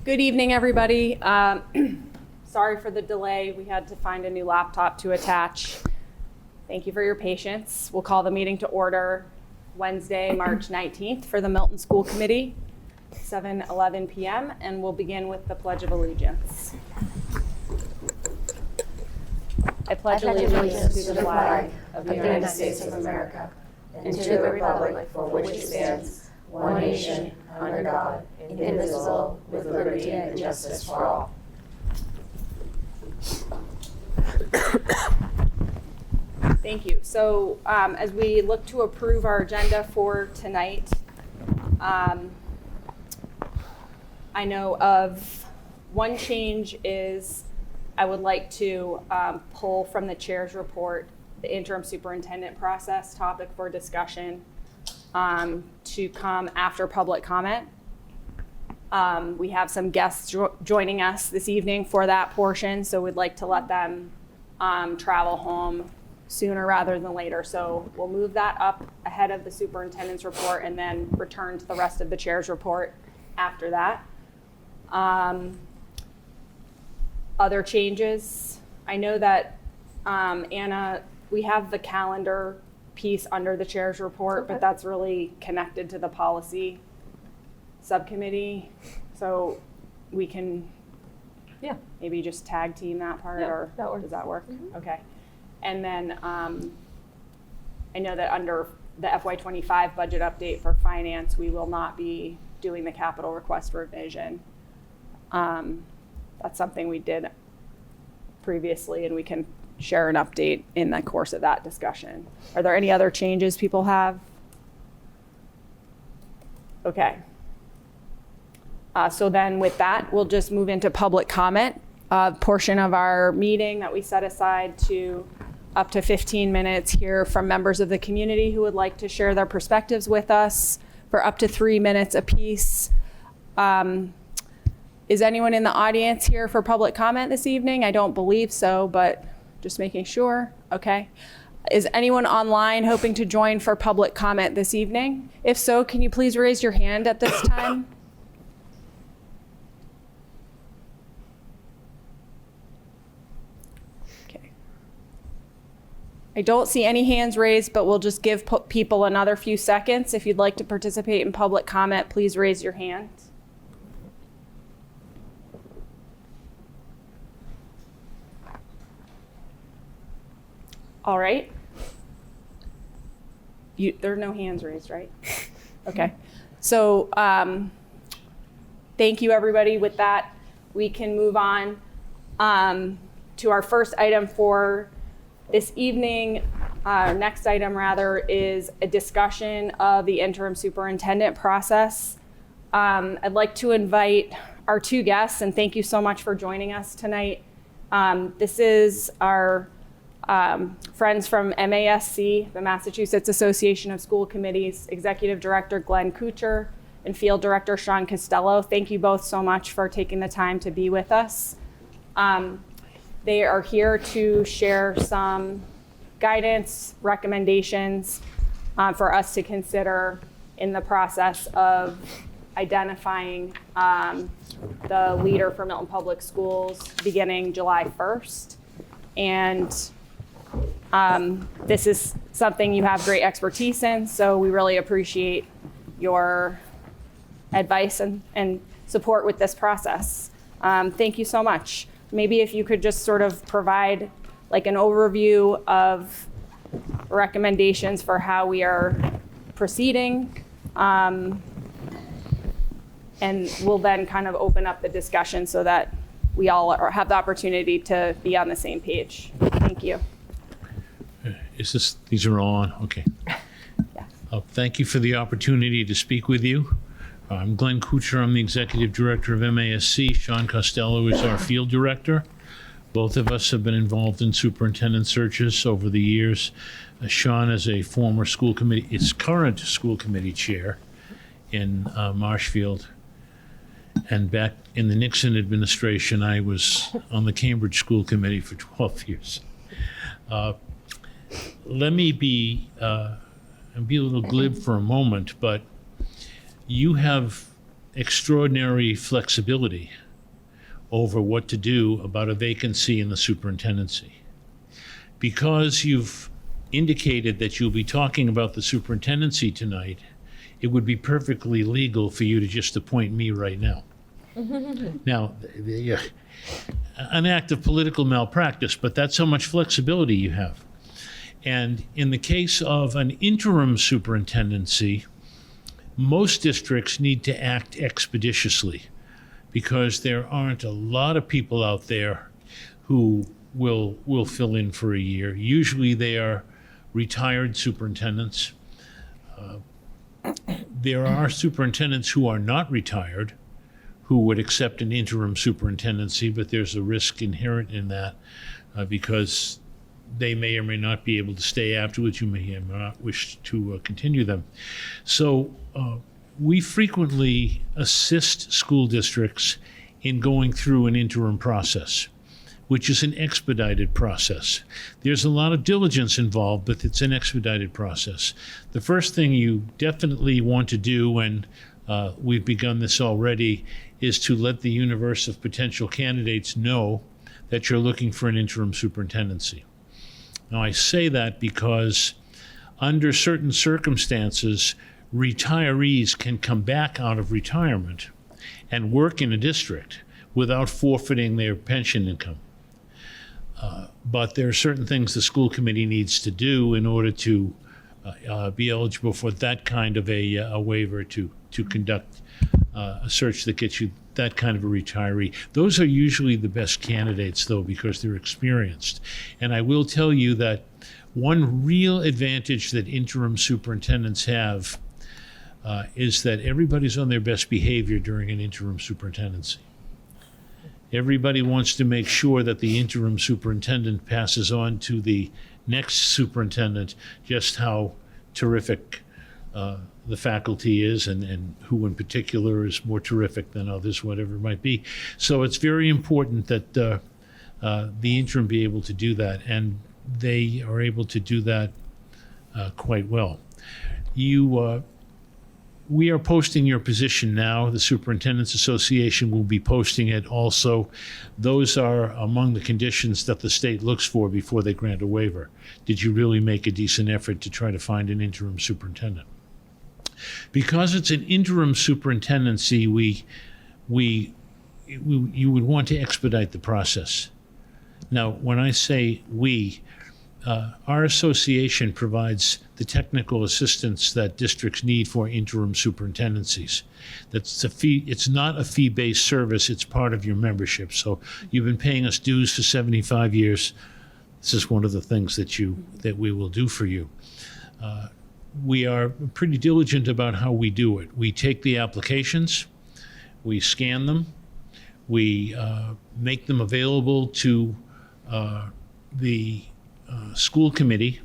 Good evening, everybody. Sorry for the delay. We had to find a new laptop to attach. Thank you for your patience. We'll call the meeting to order Wednesday, March 19th for the Milton School Committee, 7:11 p.m., and we'll begin with the Pledge of Allegiance. I pledge allegiance to the flag of the United States of America and to the republic for which it stands, one nation, under God, indivisible, with liberty and justice for all. Thank you. So as we look to approve our agenda for tonight, I know of one change is I would like to pull from the chair's report the interim superintendent process topic for discussion to come after public comment. We have some guests joining us this evening for that portion, so we'd like to let them travel home sooner rather than later. So we'll move that up ahead of the superintendent's report and then return to the rest of the chair's report after that. Other changes, I know that Anna, we have the calendar piece under the chair's report, okay, but that's really connected to the policy subcommittee. So we can maybe just tag team that part, or does that work? Mm-hmm. Okay. And then I know that under the FY25 budget update for finance, we will not be doing the capital request revision. That's something we did previously, and we can share an update in the course of that discussion. Are there any other changes people have? Okay. So then with that, we'll just move into public comment, portion of our meeting that we set aside to up to 15 minutes here from members of the community who would like to share their perspectives with us for up to 3 minutes apiece. Is anyone in the audience here for public comment this evening? I don't believe so, but just making sure. Okay. Is anyone online hoping to join for public comment this evening? If so, can you please raise your hand at this time? Okay. I don't see any hands raised, but we'll just give people another few seconds. If you'd like to participate in public comment, please raise your hand. All right. There are no hands raised, right? Okay. So thank you, everybody. With that, we can move on to our first item for this evening. Our next item, rather, is a discussion of the interim superintendent process. I'd like to invite our two guests, and thank you so much for joining us tonight. This is our friends from MASC, the Massachusetts Association of School Committees, Executive Director Glenn Kuchar and Field Director Sean Costello. Thank you both so much for taking the time to be with us. They are here to share some guidance, recommendations for us to consider in the process of identifying the leader for Milton Public Schools beginning July 1st. And this is something you have great expertise in, so we really appreciate your advice and support with this process. Thank you so much. Maybe if you could just sort of provide like an overview of recommendations for how we are proceeding, and we'll then kind of open up the discussion so that we all have the opportunity to be on the same page. Thank you. These are all on? Okay. Yeah. Thank you for the opportunity to speak with you. I'm Glenn Kuchar. I'm the Executive Director of MASC. Sean Costello is our Field Director. Both of us have been involved in superintendent searches over the years. Sean is a former school committee, it's current school committee chair in Marshfield. And back in the Nixon administration, I was on the Cambridge School Committee for 12 years. Let me be a little glib for a moment, but you have extraordinary flexibility over what to do about a vacancy in the superintendency. Because you've indicated that you'll be talking about the superintendency tonight, it would be perfectly legal for you to just appoint me right now. Now, an act of political malpractice, but that's how much flexibility you have. And in the case of an interim superintendency, most districts need to act expeditiously because there aren't a lot of people out there who will fill in for a year. Usually they are retired superintendents. There are superintendents who are not retired who would accept an interim superintendency, but there's a risk inherent in that because they may or may not be able to stay afterwards. You may or may not wish to continue them. So we frequently assist school districts in going through an interim process, which is an expedited process. There's a lot of diligence involved, but it's an expedited process. The first thing you definitely want to do, and we've begun this already, is to let the universe of potential candidates know that you're looking for an interim superintendency. Now, I say that because under certain circumstances, retirees can come back out of retirement and work in a district without forfeiting their pension income. But there are certain things the school committee needs to do in order to be eligible for that kind of a waiver to conduct a search that gets you that kind of a retiree. Those are usually the best candidates, though, because they're experienced. And I will tell you that one real advantage that interim superintendents have is that everybody's on their best behavior during an interim superintendency. Everybody wants to make sure that the interim superintendent passes on to the next superintendent just how terrific the faculty is and who in particular is more terrific than others, whatever it might be. So it's very important that the interim be able to do that, and they are able to do that quite well. We are posting your position now. The Superintendent's Association will be posting it also. Those are among the conditions that the state looks for before they grant a waiver. Did you really make a decent effort to try to find an interim superintendent? Because it's an interim superintendency, you would want to expedite the process. Now, when I say we, our association provides the technical assistance that districts need for interim superintendencies. That's a fee. It's not a fee-based service. It's part of your membership. So you've been paying us dues for 75 years. This is one of the things that we will do for you. We are pretty diligent about how we do it. We take the applications, we scan them, we make them available to the school committee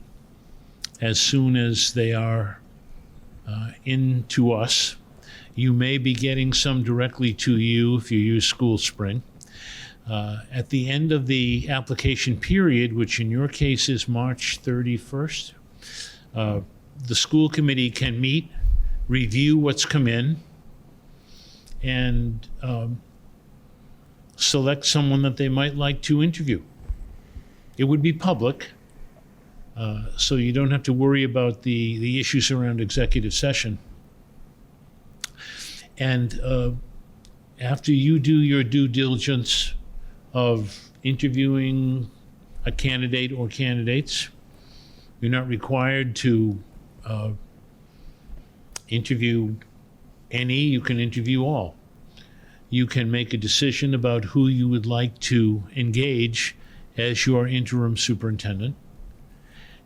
as soon as they are in to us. You may be getting some directly to you if you use School Spring. At the end of the application period, which in your case is March 31st, the school committee can meet, review what's come in, and select someone that they might like to interview. It would be public, so you don't have to worry about the issues around executive session. And after you do your due diligence of interviewing a candidate or candidates, you're not required to interview any, you can interview all. You can make a decision about who you would like to engage as your interim superintendent.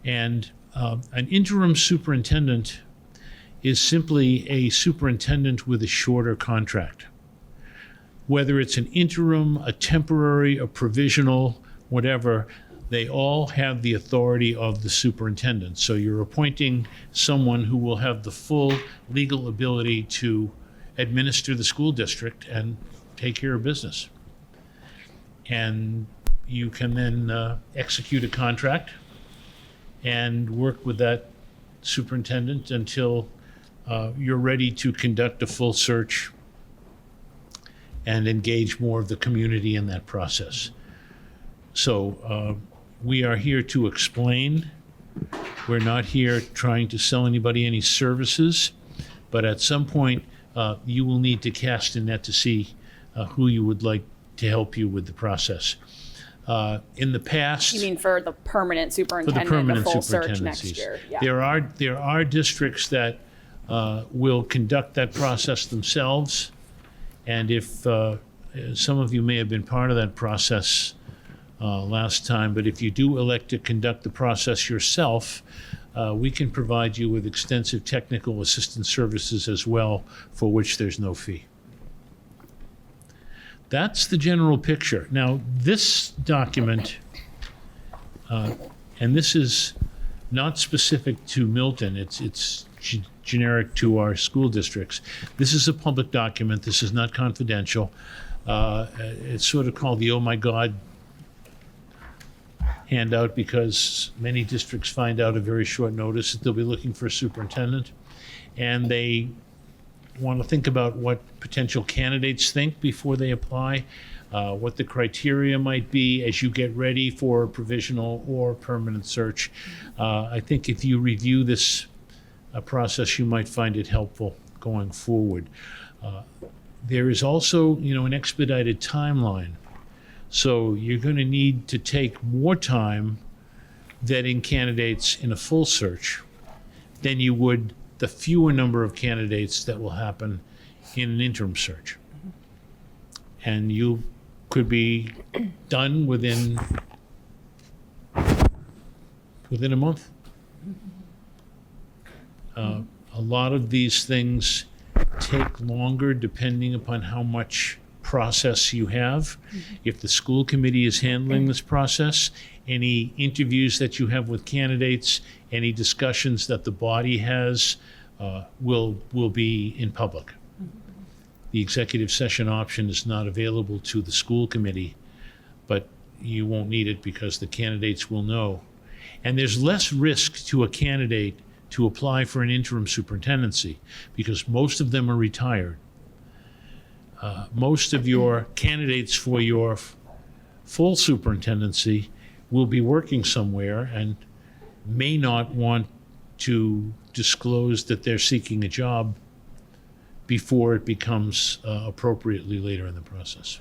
And an interim superintendent is simply a superintendent with a shorter contract. Whether it's an interim, a temporary, a provisional, whatever, they all have the authority of the superintendent. So you're appointing someone who will have the full legal ability to administer the school district and take care of business. And you can then execute a contract and work with that superintendent until you're ready to conduct a full search and engage more of the community in that process. So we are here to explain. We're not here trying to sell anybody any services, but at some point, you will need to cast a net to see who you would like to help you with the process. In the past, You mean for the permanent for the superintendent, permanent the full search next superintendencies, year? Yeah. there are districts that will conduct that process themselves, and if some of you may have been part of that process last time, but if you do elect to conduct the process yourself, we can provide you with extensive technical assistance services as well, for which there's no fee. That's the general picture. Now, this document, and this is not specific to Milton, it's generic to our school districts. This is a public document. This is not confidential. It's sort of called the "Oh my God" handout, because many districts find out at very short notice that they'll be looking for a superintendent, and they want to think about what potential candidates think before they apply, what the criteria might be as you get ready for a provisional or permanent search. I think if you review this process, you might find it helpful going forward. There is also, an expedited timeline. So you're going to need to take more time vetting candidates in a full search than you would the fewer number of candidates that will happen in an interim search. And you could be done within a month. A lot of these things take longer depending upon how much process you have. If the school committee is handling this process, any interviews that you have with candidates, any discussions that the body has will be in public. The executive session option is not available to the school committee, but you won't need it because the candidates will know. And there's less risk to a candidate to apply for an interim superintendency because most of them are retired. Most of your candidates for your full superintendency will be working somewhere and may not want to disclose that they're seeking a job before it becomes appropriately later in the process.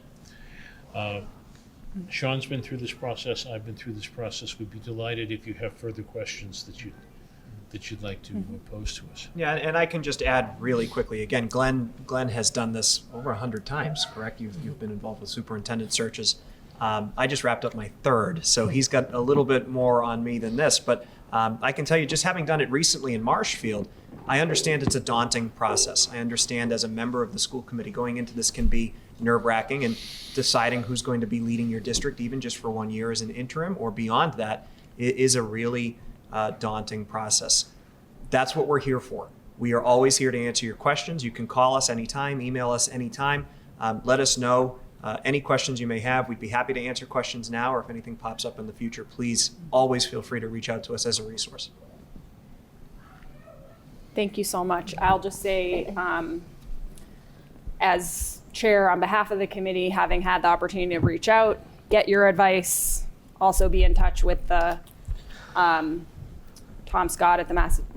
Sean's been through this process. I've been through this process. We'd be delighted if you have further questions that you'd like to pose to us. Yeah, and I can just add really quickly. Again, Glenn has done this over 100 times, correct? You've been involved with superintendent searches. I just wrapped up my third, so he's got a little bit more on me than this. But I can tell you, just having done it recently in Marshfield, I understand it's a daunting process. I understand as a member of the school committee, going into this can be nerve-wracking, and deciding who's going to be leading your district, even just for 1 year as an interim or beyond that, is a really daunting process. That's what we're here for. We are always here to answer your questions. You can call us anytime, email us anytime. Let us know any questions you may have. We'd be happy to answer questions now, or if anything pops up in the future, please always feel free to reach out to us as a resource. Thank you so much. I'll just say, as chair, on behalf of the committee, having had the opportunity to reach out, get your advice, also be in touch with the Tom Scott at the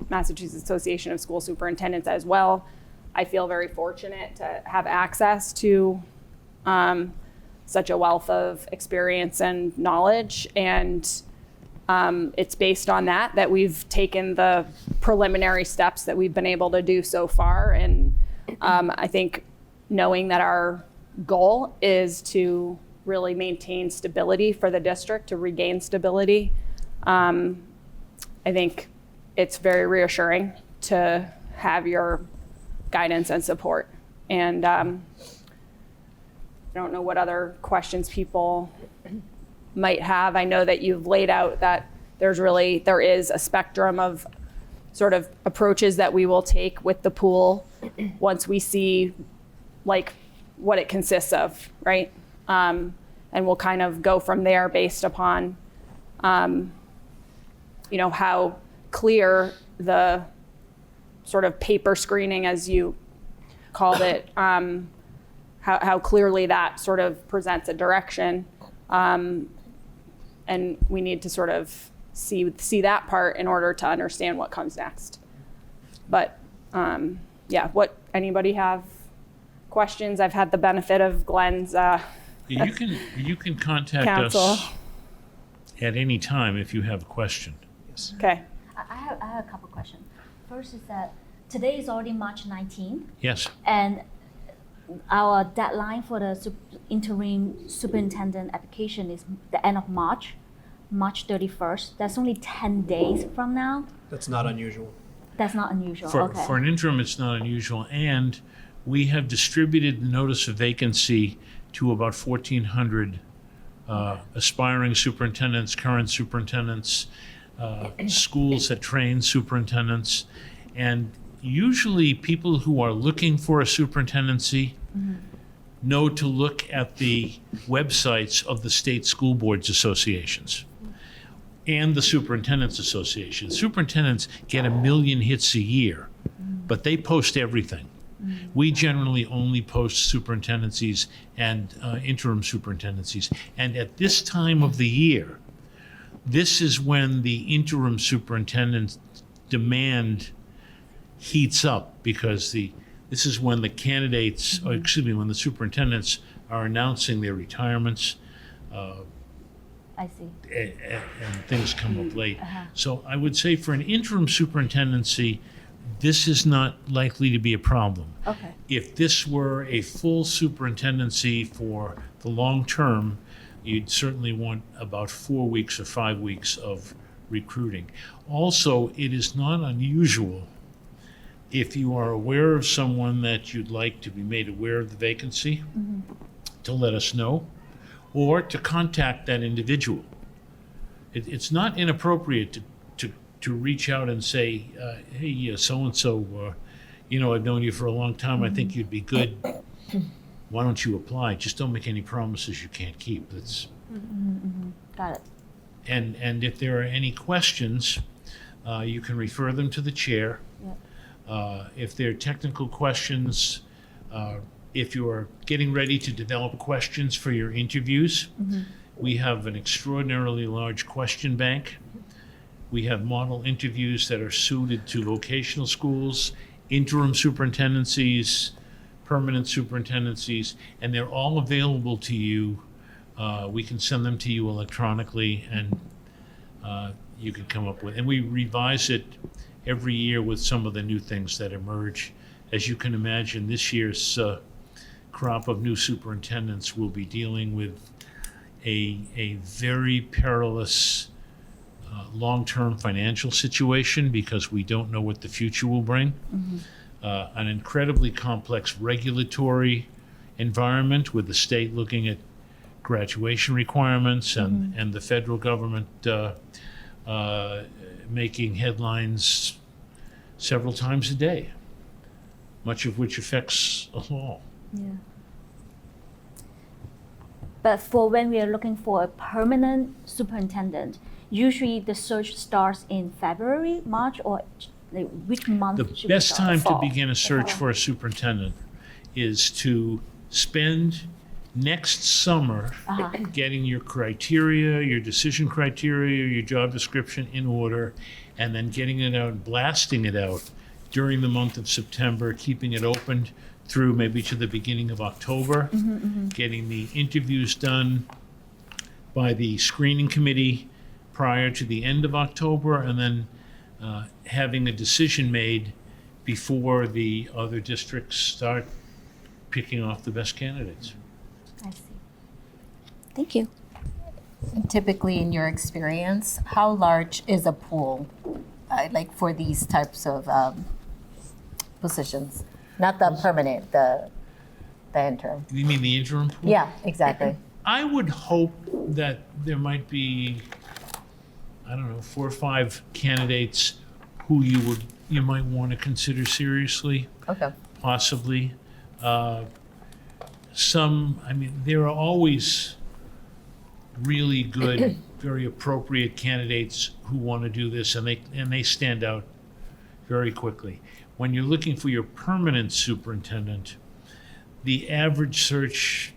Massachusetts Association of School Superintendents as well. I feel very fortunate to have access to such a wealth of experience and knowledge, and it's based on that we've taken the preliminary steps that we've been able to do so far. And I think knowing that our goal is to really maintain stability for the district, to regain stability, I think it's very reassuring to have your guidance and support. And I don't know what other questions people might have. I know that you've laid out that there is a spectrum of sort of approaches that we will take with the pool once we see like what it consists of, right? And we'll kind of go from there based upon how clear the sort of paper screening, as you called it, how how clearly that sort of presents a direction. And we need to sort of see that part in order to understand what comes next. But yeah, anybody have questions? I've had the benefit of Glenn's You can contact counsel. us at any time if you have a question. Yes. Okay. I have a couple questions. First is that today is already March 19th, Yes. and our deadline for the interim superintendent application is the end of March 31st. That's only 10 days from now. That's not unusual. That's not unusual. For, Okay. for an interim, it's not unusual, and we have distributed the notice of vacancy to about 1,400 aspiring superintendents, current superintendents, schools that train superintendents, and usually people who are looking for a superintendency know to look at the websites of the state school boards associations and the superintendents association. Superintendents get 1 million hits a year, but they post everything. We generally only post superintendencies and interim superintendencies. And at this time of the year, this is when the interim superintendent demand heats up, because this is when the candidates, or excuse me, when the superintendents are announcing their retirements, I see. and things come up late. So I would say for an interim superintendency, this is not likely to be a problem. Okay. If this were a full superintendency for the long term, you'd certainly want about 4 weeks or 5 weeks of recruiting. Also, it is not unusual, if you are aware of someone that you'd like to be made aware of the vacancy, to let us know, or to contact that individual. It's not inappropriate to reach out and say, hey, so-and-so, I've known you for a long time. I think you'd be good. Why don't you apply? Just don't make any promises you can't keep. That's. Got it. And if there are any questions, you can refer them to the chair. If there are technical questions, if you're getting ready to develop questions for your interviews, we have an extraordinarily large question bank. We have model interviews that are suited to vocational schools, interim superintendencies, permanent superintendencies, and they're all available to you. We can send them to you electronically, and you can come up with, and we revise it every year with some of the new things that emerge. As you can imagine, this year's crop of new superintendents will be dealing with a very perilous long-term financial situation, because we don't know what the future will bring. An incredibly complex regulatory environment, with the state looking at graduation requirements and the federal government making headlines several times a day, much of which affects us all. Yeah. But for when we are looking for a permanent superintendent, usually the search starts in February, March, or like which month The should we best start? time to Fall. begin a search for a superintendent is to spend next summer getting your criteria, your decision criteria, your job description in order, and then getting it out, blasting it out during the month of September, keeping it opened through maybe to the beginning of October, getting the interviews done by the screening committee prior to the end of October, and then having a decision made before the other districts start picking off the best candidates. I see. Thank you. Typically, in your experience, how large is a pool, like for these types of positions? Not the permanent, the interim. You mean the interim pool? Yeah, exactly. I would hope that there might be, 4 or 5 candidates who you might want to consider seriously, Okay. possibly. There are always really good, very appropriate candidates who want to do this, and they stand out very quickly. When you're looking for your permanent superintendent, the average search,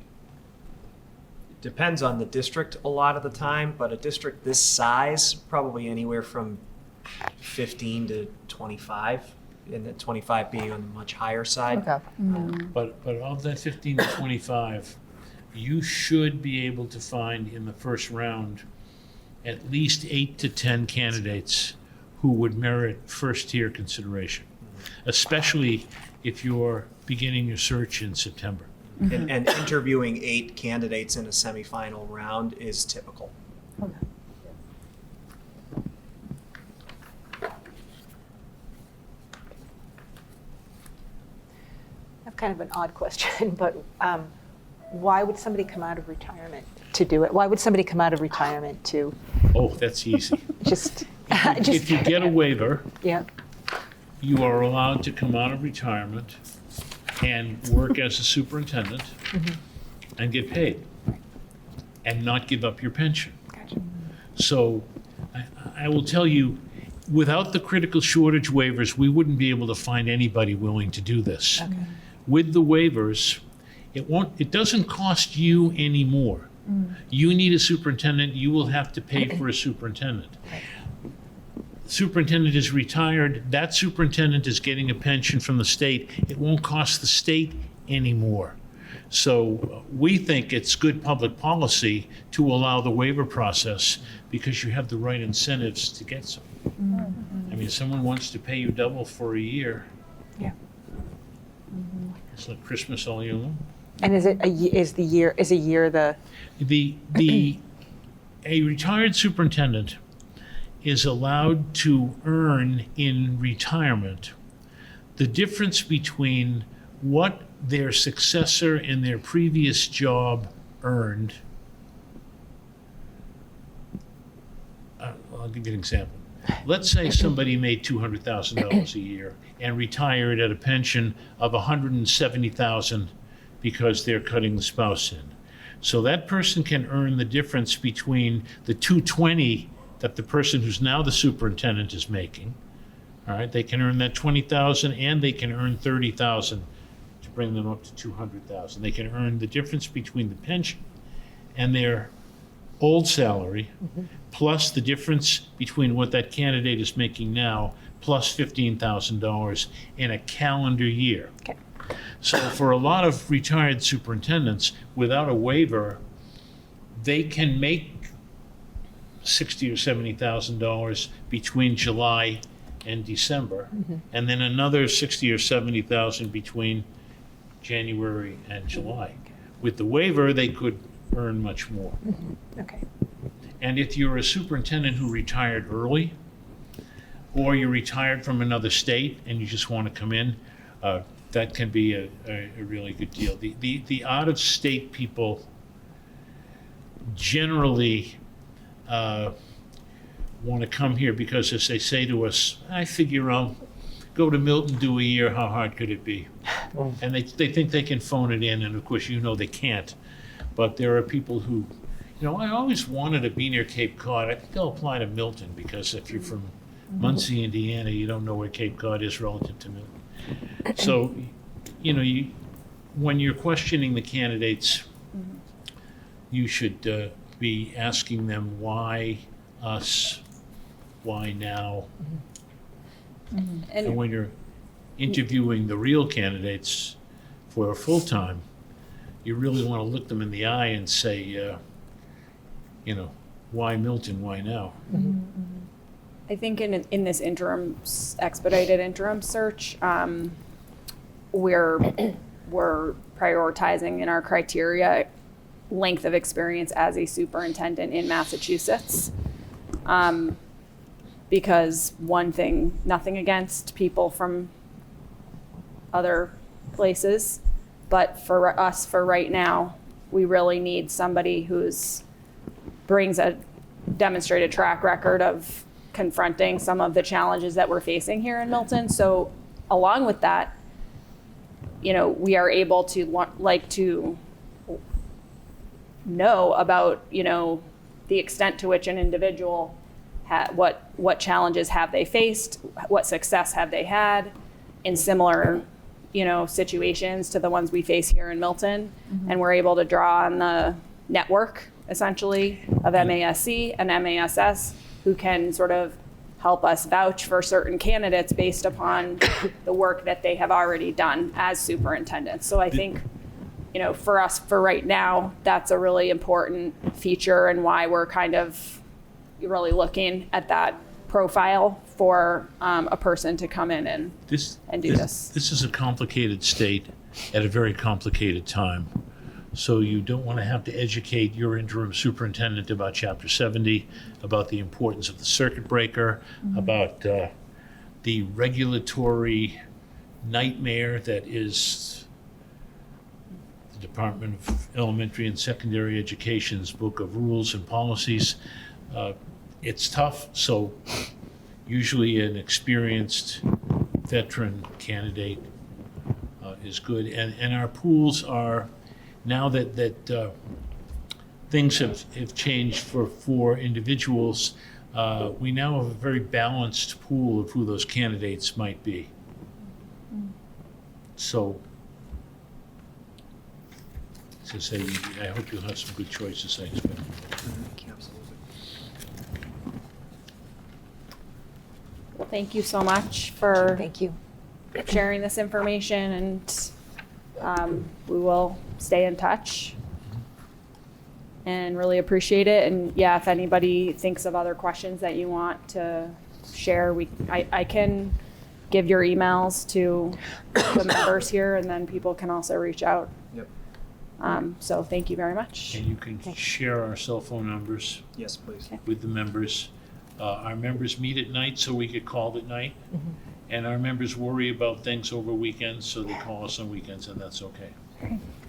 Depends on the district a lot of the time, but a district this size, probably anywhere from 15 to 25, and the 25 being on the much higher side. Okay. but of that 15 to 25, you should be able to find in the first round at least 8 to 10 candidates who would merit first-tier consideration, especially if you're beginning your search in September. And interviewing 8 candidates in a semifinal round is typical. I have kind of an odd question, but why would somebody come out of retirement to do it? Why would somebody come out of retirement to Oh, that's easy. just, If you get a waiver, yeah, you are allowed to come out of retirement and work as a superintendent and get paid and not give up your pension. gotcha. So I will tell you, without the critical shortage waivers, we wouldn't be able to find anybody willing to do this. Okay. With the waivers, it doesn't cost you any more. You need a superintendent, you will have to pay for a superintendent. Superintendent is retired, that superintendent is getting a pension from the state. It won't cost the state anymore. So we think it's good public policy to allow the waiver process because you have the right incentives to get some. I mean, if someone wants to pay you double for a year, Yeah. it's like Christmas all year long. And is a year the, A retired superintendent is allowed to earn in retirement the difference between what their successor in their previous job earned. I'll give you an example. Let's say somebody made $200,000 a year and retired at a pension of $170,000 because they're cutting the spouse in. So that person can earn the difference between the $220,000 that the person who's now the superintendent is making. All right, they can earn that $20,000 and they can earn $30,000 to bring them up to $200,000. They can earn the difference between the pension and their old salary, plus the difference between what that candidate is making now, plus $15,000 in a calendar year. okay, So for a lot of retired superintendents, without a waiver, they can make $60,000 or $70,000 between July and December, and then another $60,000 or $70,000 between January and July. With the waiver, they could earn much more. okay. And if you're a superintendent who retired early, or you're retired from another state and you just want to come in, that can be a really good deal. The out-of-state people generally want to come here because, as they say to us, I figure I'll go to Milton, do a year, how hard could it be? And they think they can phone it in, and of course, they can't. But there are people who, I always wanted to be near Cape Cod. I think they'll apply to Milton because if you're from Muncie, Indiana, you don't know where Cape Cod is relative to Milton. So, when you're questioning the candidates, you should be asking them why us, why now? And when you're interviewing the real candidates for a full-time, you really want to look them in the eye and say, why Milton, why now? I think in this expedited interim search, we're prioritizing in our criteria length of experience as a superintendent in Massachusetts. Because one thing, nothing against people from other places, but for us, for right now, we really need somebody who's brings a demonstrated track record of confronting some of the challenges that we're facing here in Milton. So along with that, we are able to to know about, the extent to which an individual what challenges have they faced, what success have they had in similar situations to the ones we face here in Milton. And we're able to draw on the network, essentially, of MASC and MASS, who can sort of help us vouch for certain candidates based upon the work that they have already done as superintendents. So I think, for us, for right now, that's a really important feature and why we're kind of really looking at that profile for a person to come in and do this. This is a complicated state at a very complicated time. So you don't want to have to educate your interim superintendent about Chapter 70, about the importance of the circuit breaker, about the regulatory nightmare that is the Department of Elementary and Secondary Education's book of rules and policies. It's tough, so usually an experienced veteran candidate is good. And our pools are, now that things have changed for individuals, we now have a very balanced pool of who those candidates might be. So, to say, I hope you'll have some good choices, I expect. Absolutely. Well, thank you so much for Thank you. sharing this information, and we will stay in touch and really appreciate it. And yeah, if anybody thinks of other questions that you want to share, I can give your emails to the members here, and then people can also reach out. Yep. So thank you very much. And you can share our cell phone numbers Yes, please. with the members. Our members meet at night, so we get called at night. And our members worry about things over weekends, so they call us on weekends, and that's okay.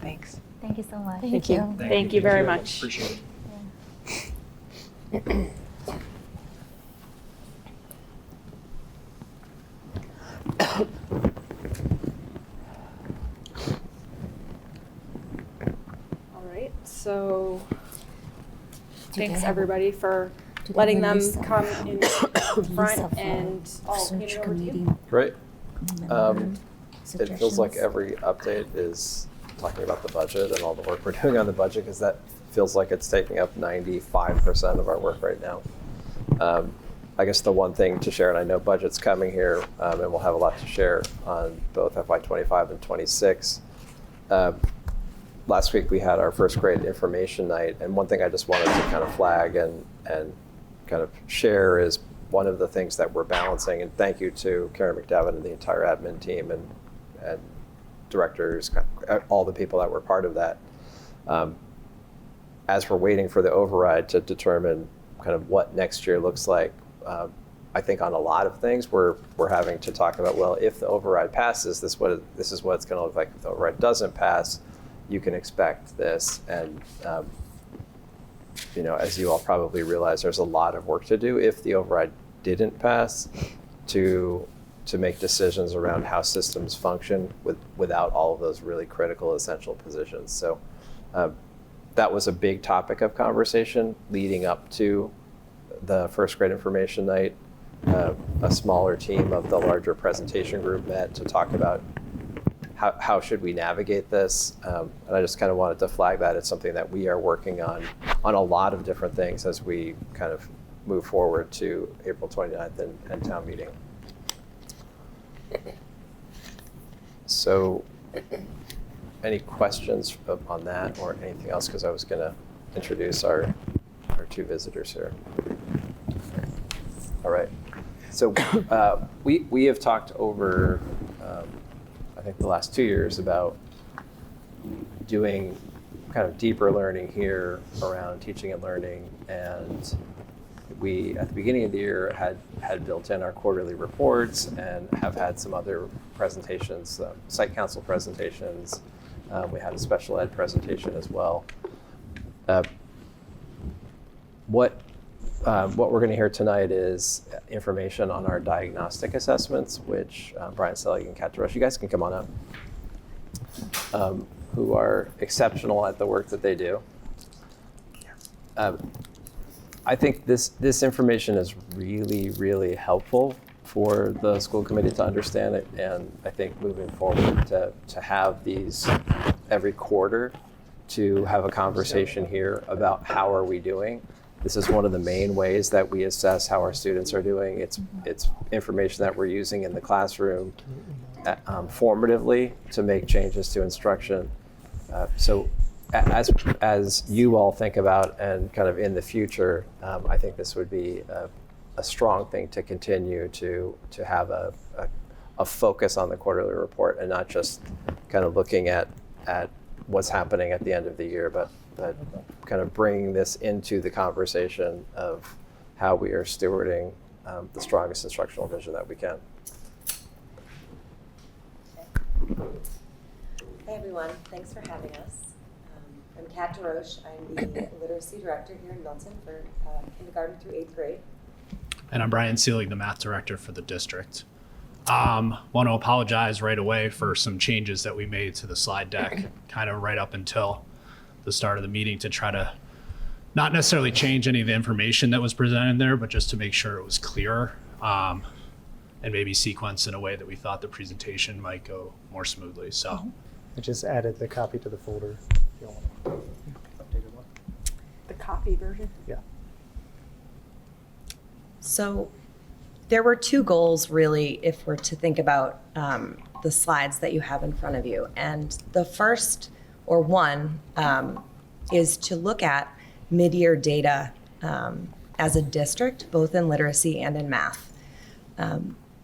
Thanks. Thank you so much. Thank you. Thank you very much. Appreciate it. All right, so they thanks have- everybody for do they letting have a them list of- come in front of, and hand search it over to you. committee Right. member It feels like suggestions? every update is talking about the budget and all the work we're doing on the budget, because that feels like it's taking up 95% of our work right now. I guess the one thing to share, and I know budget's coming here, and we'll have a lot to share on both FY25 and 26. Last week we had our first grade information night, and one thing I just wanted to kind of flag and kind of share is one of the things that we're balancing, and thank you to Karen McDevitt and the entire admin team and directors, all the people that were part of that. As we're waiting for the override to determine kind of what next year looks like, I think on a lot of things we're having to talk about, well, if the override passes, this is what it's going to look like. If the override doesn't pass, you can expect this. And as you all probably realize, there's a lot of work to do if the override didn't pass to make decisions around how systems function without all of those really critical, essential positions. So that was a big topic of conversation leading up to the first grade information night. A smaller team of the larger presentation group met to talk about how should we navigate this. And I just kind of wanted to flag that it's something that we are working on a lot of different things as we kind of move forward to April 29th and town meeting. So any questions on that or anything else? Because I was going to introduce our two visitors here. All right. So we have talked over, I think, the last 2 years about doing kind of deeper learning here around teaching and learning. And we, at the beginning of the year, had built in our quarterly reports and have had some other presentations, site council presentations. We had a special ed presentation as well. What we're going to hear tonight is information on our diagnostic assessments, which Brian Selig and Kat Deroche, you guys can come on up, who are exceptional at the work that they do. I think this information is really, really helpful for the school committee to understand it. And I think moving forward to have these every quarter, to have a conversation here about how are we doing. This is one of the main ways that we assess how our students are doing. It's information that we're using in the classroom formatively to make changes to instruction. So as you all think about and kind of in the future, I think this would be a strong thing to continue to have a focus on the quarterly report and not just kind of looking at what's happening at the end of the year, but kind of bringing this into the conversation of how we are stewarding the strongest instructional vision that we can. Hey everyone, thanks for having us. I'm Kat DeRoche. I'm the literacy director here in Milton for kindergarten through 8th grade. And I'm Brian Seelig, the math director for the district. Want to apologize right away for some changes that we made to the slide deck, kind of right up until the start of the meeting, to try to not necessarily change any of the information that was presented there, but just to make sure it was clearer and maybe sequence in a way that we thought the presentation might go more smoothly. So I just added the copy to the folder. If you want updated one. The copy version? Yeah. So there were two goals, really, if we're to think about the slides that you have in front of you. And the first, or one, is to look at mid-year data as a district, both in literacy and in math.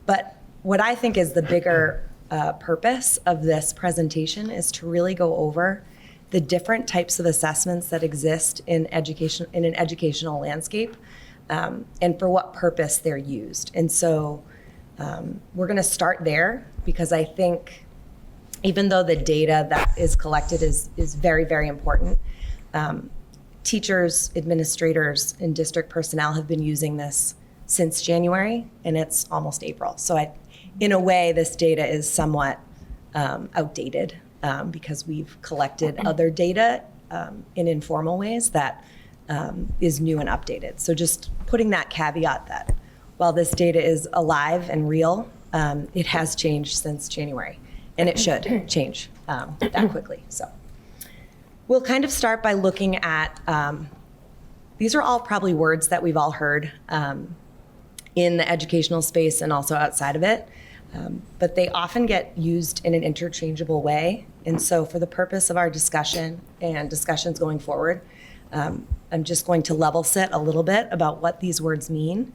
But what I think is the bigger purpose of this presentation is to really go over the different types of assessments that exist in an educational landscape, and for what purpose they're used. And so we're going to start there, because I think even though the data that is collected is very, very important, teachers, administrators, and district personnel have been using this since January, and it's almost April. So in a way, this data is somewhat outdated because we've collected other data in informal ways that is new and updated. So just putting that caveat that while this data is alive and real, it has changed since January, and it should change that quickly. So we'll kind of start by looking at, these are all probably words that we've all heard in the educational space and also outside of it, but they often get used in an interchangeable way. And so for the purpose of our discussion and discussions going forward, I'm just going to level set a little bit about what these words mean,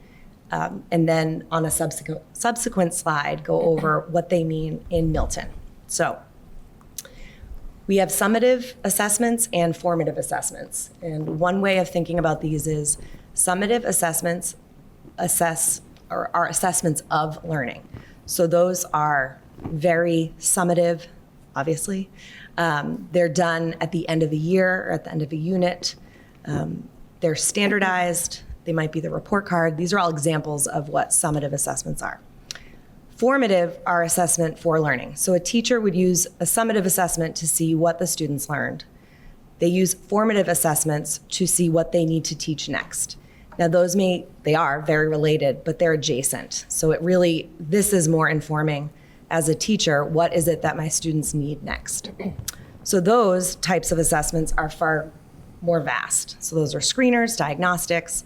and then on a subsequent slide, go over what they mean in Milton. So we have summative assessments and formative assessments. And one way of thinking about these is summative assessments are assessments of learning. So those are very summative, obviously. They're done at the end of the year or at the end of a unit. They're standardized. They might be the report card. These are all examples of what summative assessments are. Formative are assessment for learning. So a teacher would use a summative assessment to see what the students learned. They use formative assessments to see what they need to teach next. Now they are very related, but they're adjacent. So this is more informing as a teacher, what is it that my students need next? So those types of assessments are far more vast. So those are screeners, diagnostics,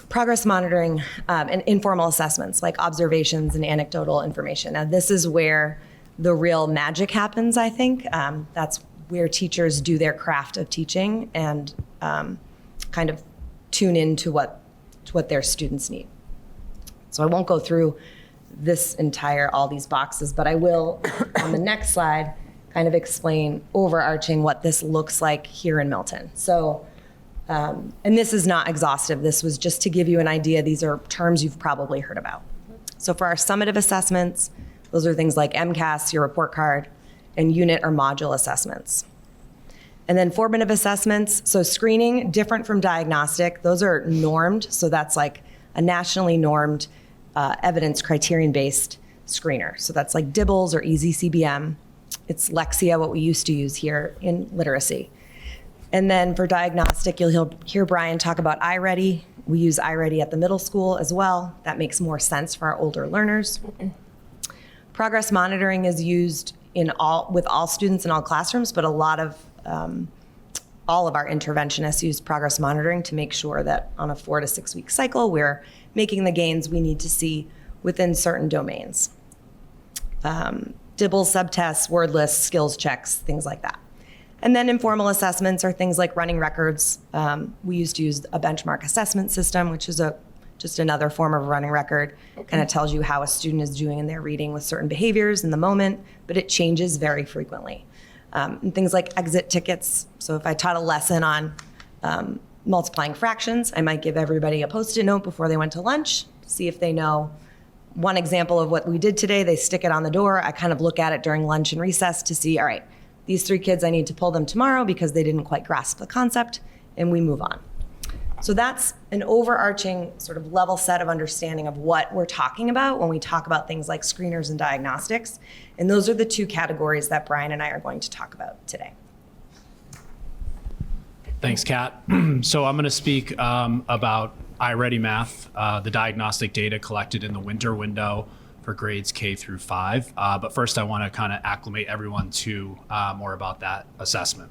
progress monitoring, and informal assessments like observations and anecdotal information. Now this is where the real magic happens, I think. That's where teachers do their craft of teaching and kind of tune into what their students need. So I won't go through all these boxes, but I will on the next slide kind of explain overarching what this looks like here in Milton. So, and this is not exhaustive. This was just to give you an idea. These are terms you've probably heard about. So for our summative assessments, those are things like MCAS, your report card, and unit or module assessments. And then formative assessments, so screening, different from diagnostic. Those are normed, so that's like a nationally normed evidence criterion-based screener. So that's like DIBELS or EasyCBM. It's Lexia, what we used to use here in literacy. And then for diagnostic, you'll hear Brian talk about iReady We use iReady at the middle school as well. That makes more sense for our older learners. Progress monitoring is used with all students in all classrooms, but a lot of all of our interventionists use progress monitoring to make sure that on a 4 to 6 week cycle, we're making the gains we need to see within certain domains. Dibbles, subtests, word lists, skills checks, things like that. And then informal assessments are things like running records. We used to use a benchmark assessment system, which is just another form of running record. Kind of tells you how a student is doing in their reading with certain behaviors in the moment, but it changes very frequently. And things like exit tickets. So if I taught a lesson on multiplying fractions, I might give everybody a Post-it note before they went to lunch, see if they know one example of what we did today. They stick it on the door. I kind of look at it during lunch and recess to see, all right, these 3 kids, I need to pull them tomorrow because they didn't quite grasp the concept, and we move on. So that's an overarching sort of level set of understanding of what we're talking about when we talk about things like screeners and diagnostics. And those are the 2 categories that Brian and I are going to talk about today. Thanks, Kat. So I'm going to speak about iReady Math, the diagnostic data collected in the winter window for grades K through 5. But first, I want to kind of acclimate everyone to more about that assessment.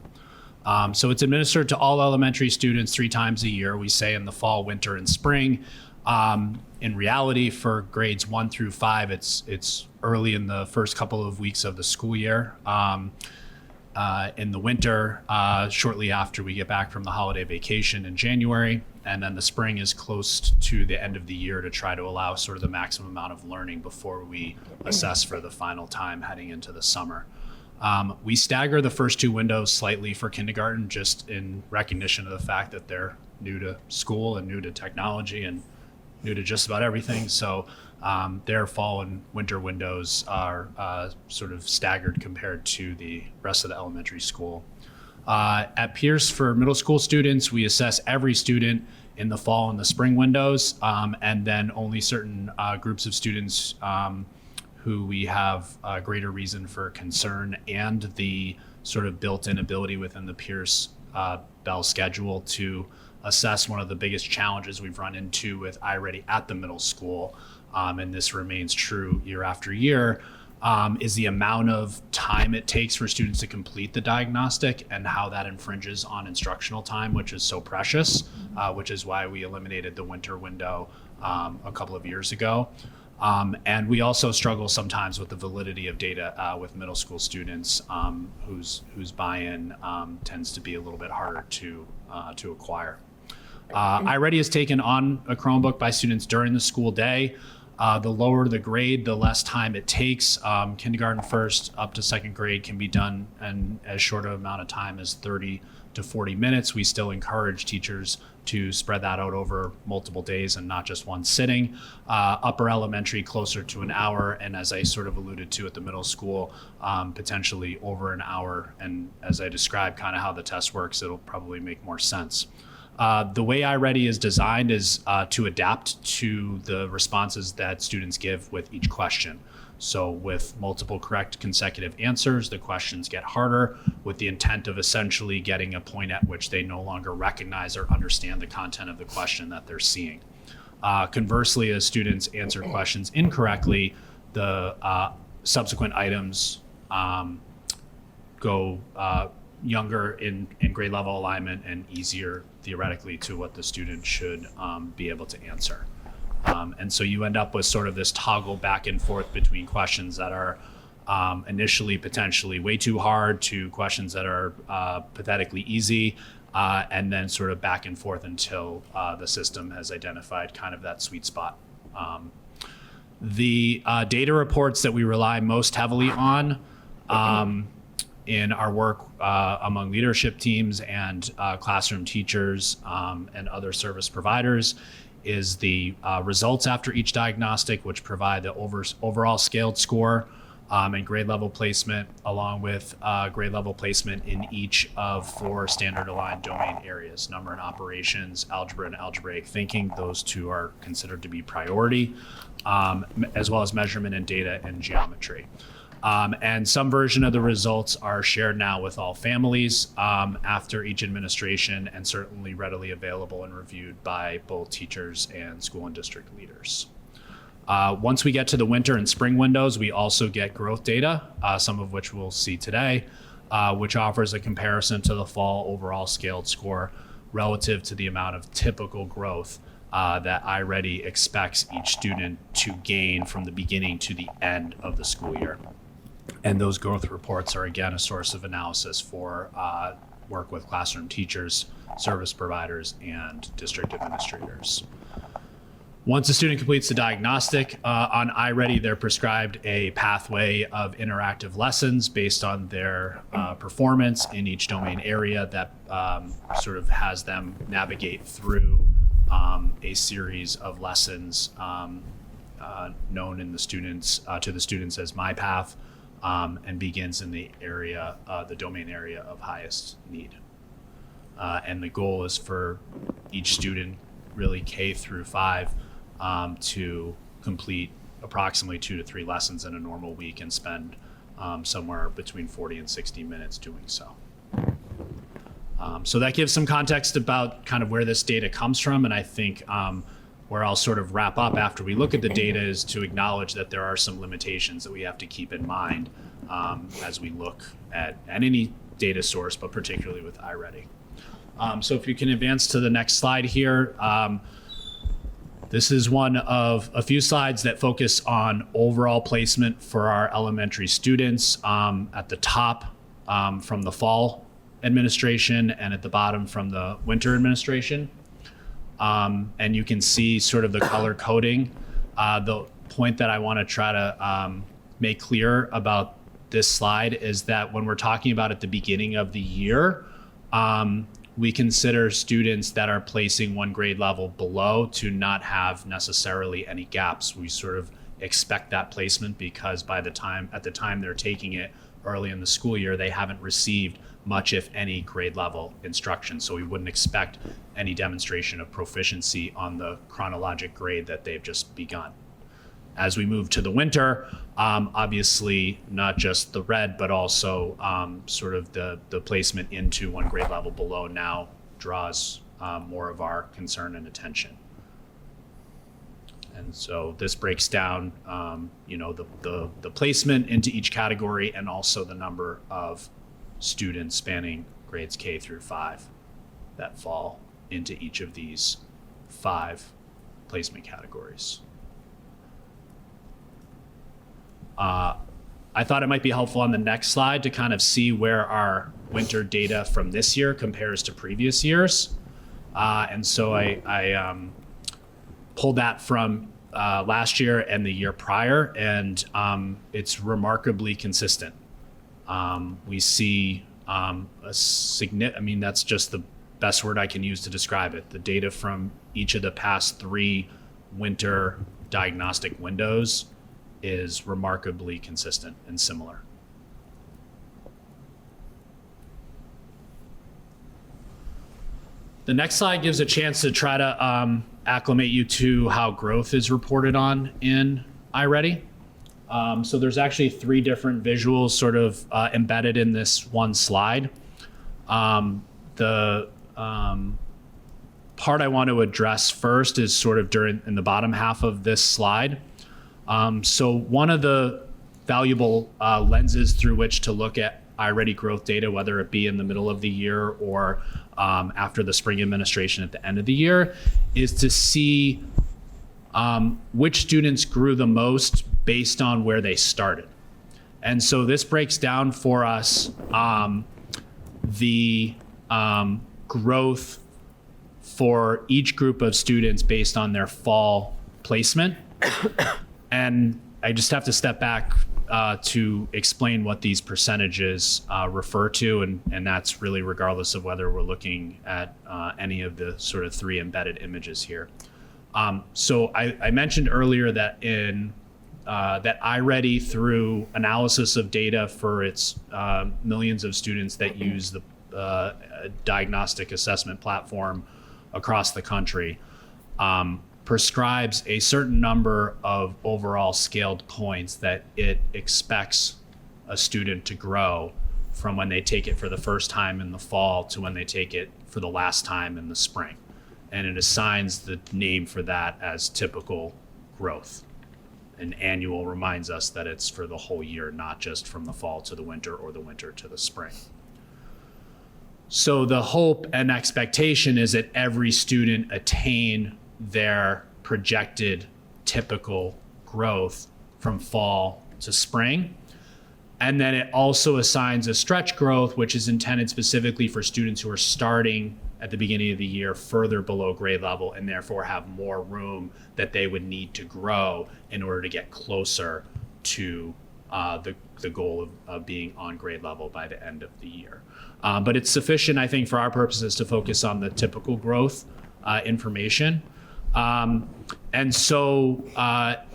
So it's administered to all elementary students 3 times a year. We say in the fall, winter, and spring. In reality, for grades 1 through 5, it's early in the first couple of weeks of the school year. In the winter, shortly after we get back from the holiday vacation in January, and then the spring is close to the end of the year to try to allow sort of the maximum amount of learning before we assess for the final time heading into the summer. We stagger the first 2 windows slightly for kindergarten, just in recognition of the fact that they're new to school and new to technology and new to just about everything. So their fall and winter windows are sort of staggered compared to the rest of the elementary school. At Pierce, for middle school students, we assess every student in the fall and the spring windows, and then only certain groups of students who we have greater reason for concern and the sort of built-in ability within the Pierce Bell schedule to assess one of the biggest challenges we've run into with iReady at the middle school, and this remains true year after year, is the amount of time it takes for students to complete the diagnostic and how that infringes on instructional time, which is so precious, which is why we eliminated the winter window a couple of years ago. And we also struggle sometimes with the validity of data with middle school students whose buy-in tends to be a little bit harder to acquire. iReady is taken on a Chromebook by students during the school day. The lower the grade, the less time it takes. Kindergarten first up to 2nd grade can be done in as short of amount of time as 30 to 40 minutes. We still encourage teachers to spread that out over multiple days and not just one sitting. Upper elementary closer to an hour, and as I sort of alluded to at the middle school, potentially over an hour. And as I described kind of how the test works, it'll probably make more sense. The way iReady is designed is to adapt to the responses that students give with each question. So with multiple correct consecutive answers, the questions get harder with the intent of essentially getting a point at which they no longer recognize or understand the content of the question that they're seeing. Conversely, as students answer questions incorrectly, the subsequent items go younger in grade level alignment and easier theoretically to what the student should be able to answer. And so you end up with sort of this toggle back and forth between questions that are initially potentially way too hard to questions that are pathetically easy, and then sort of back and forth until the system has identified kind of that sweet spot. The data reports that we rely most heavily on in our work among leadership teams and classroom teachers and other service providers is the results after each diagnostic, which provide the overall scaled score and grade level placement, along with grade level placement in each of 4 standard aligned domain areas: number and operations, algebra and algebraic thinking. Those 2 are considered to be priority, as well as measurement and data and geometry. And some version of the results are shared now with all families after each administration, and certainly readily available and reviewed by both teachers and school and district leaders. Once we get to the winter and spring windows, we also get growth data, some of which we'll see today, which offers a comparison to the fall overall scaled score relative to the amount of typical growth that iReady expects each student to gain from the beginning to the end of the school year. And those growth reports are, again, a source of analysis for work with classroom teachers, service providers, and district administrators. Once a student completes the diagnostic on iReady, they're prescribed a pathway of interactive lessons based on their performance in each domain area that sort of has them navigate through a series of lessons known in the students to the students as My Path, and begins in the area, the domain area of highest need. And the goal is for each student, really K through 5, to complete approximately 2 to 3 lessons in a normal week and spend somewhere between 40 and 60 minutes doing so. So that gives some context about kind of where this data comes from, and I think where I'll sort of wrap up after we look at the data is to acknowledge that there are some limitations that we have to keep in mind as we look at any data source, but particularly with iReady. So if you can advance to the next slide here. This is one of a few slides that focus on overall placement for our elementary students. At the top from the fall administration, and at the bottom from the winter administration. And you can see sort of the color coding. The point that I want to try to make clear about this slide is that when we're talking about at the beginning of the year, we consider students that are placing one grade level below to not have necessarily any gaps. We sort of expect that placement because at the time they're taking it early in the school year, they haven't received much, if any, grade level instruction. So we wouldn't expect any demonstration of proficiency on the chronologic grade that they've just begun. As we move to the winter, obviously not just the red, but also sort of the placement into one grade level below now draws more of our concern and attention. And so this breaks down, the placement into each category and also the number of students spanning grades K through 5 that fall into each of these 5 placement categories. I thought it might be helpful on the next slide to kind of see where our winter data from this year compares to previous years. And so I pulled that from last year and the year prior, and it's remarkably consistent. We see that's just the best word I can use to describe it. The data from each of the past 3 winter diagnostic windows is remarkably consistent and similar. The next slide gives a chance to try to acclimate you to how growth is reported on in iReady. So there's actually 3 different visuals sort of embedded in this one slide. The part I want to address first is sort of in the bottom half of this slide. So one of the valuable lenses through which to look at iReady growth data, whether it be in the middle of the year or after the spring administration at the end of the year, is to see which students grew the most based on where they started. And so this breaks down for us the growth for each group of students based on their fall placement. And I just have to step back to explain what these percentages refer to, and that's really regardless of whether we're looking at any of the sort of 3 embedded images here. So I mentioned earlier that that iReady, through analysis of data for its millions of students that use the diagnostic assessment platform across the country, prescribes a certain number of overall scaled points that it expects a student to grow from when they take it for the first time in the fall to when they take it for the last time in the spring. And it assigns the name for that as typical growth. And annual reminds us that it's for the whole year, not just from the fall to the winter or the winter to the spring. So the hope and expectation is that every student attain their projected typical growth from fall to spring. And then it also assigns a stretch growth, which is intended specifically for students who are starting at the beginning of the year further below grade level and therefore have more room that they would need to grow in order to get closer to the goal of being on grade level by the end of the year. But it's sufficient, I think, for our purposes to focus on the typical growth information. And so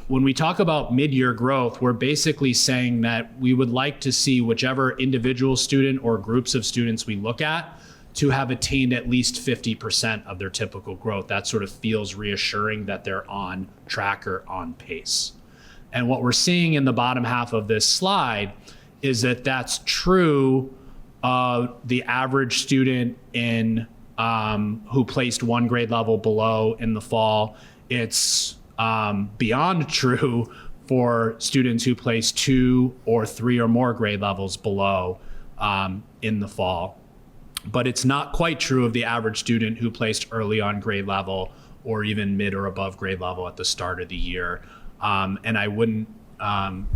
when we talk about mid-year growth, we're basically saying that we would like to see whichever individual student or groups of students we look at to have attained at least 50% of their typical growth. That sort of feels reassuring that they're on track or on pace. And what we're seeing in the bottom half of this slide is that that's true of the average student in who placed one grade level below in the fall. It's beyond true for students who place 2 or 3 or more grade levels below in the fall. But it's not quite true of the average student who placed early on grade level or even mid or above grade level at the start of the year. And I wouldn't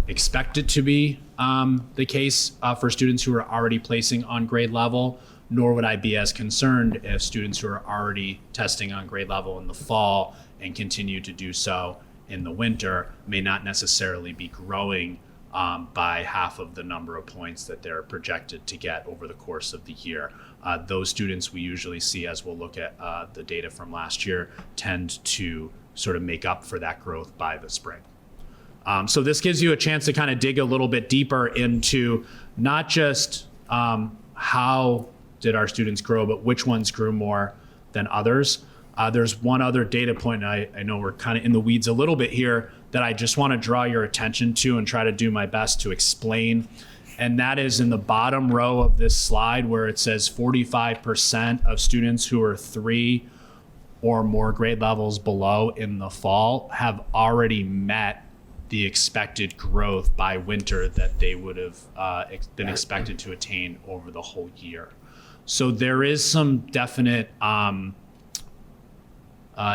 expect it to be the case for students who are already placing on grade level, nor would I be as concerned if students who are already testing on grade level in the fall and continue to do so in the winter may not necessarily be growing by half of the number of points that they're projected to get over the course of the year. Those students we usually see, as we'll look at the data from last year, tend to sort of make up for that growth by the spring. So this gives you a chance to kind of dig a little bit deeper into not just how did our students grow, but which ones grew more than others. There's one other data point, and I know we're kind of in the weeds a little bit here, that I just want to draw your attention to and try to do my best to explain. And that is in the bottom row of this slide where it says 45% of students who are 3 or more grade levels below in the fall have already met the expected growth by winter that they would have been expected to attain over the whole year. So there is some definite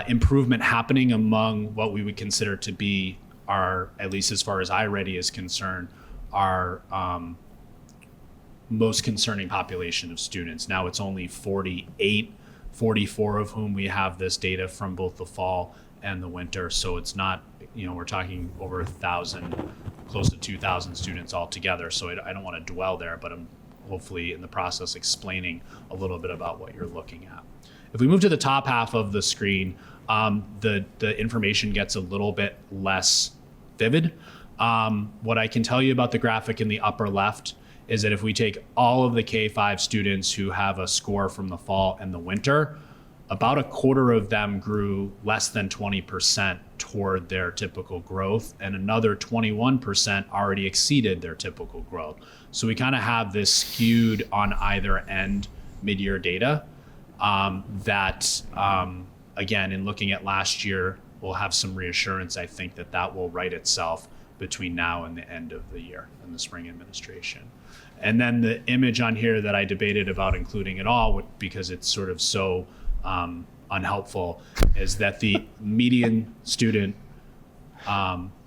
improvement happening among what we would consider to be our, at least as far as iReady is concerned, our most concerning population of students. Now it's only 44 of whom we have this data from both the fall and the winter. So it's not, we're talking over 1,000, close to 2,000 students altogether. So I don't want to dwell there, but I'm hopefully in the process explaining a little bit about what you're looking at. If we move to the top half of the screen, the information gets a little bit less vivid. What I can tell you about the graphic in the upper left is that if we take all of the K-5 students who have a score from the fall and the winter, about a quarter of them grew less than 20% toward their typical growth, and another 21% already exceeded their typical growth. So we kind of have this skewed on either end mid-year data that, again, in looking at last year, we'll have some reassurance, I think, that will right itself between now and the end of the year in the spring administration. And then the image on here that I debated about including at all, because it's sort of so unhelpful, is that the median student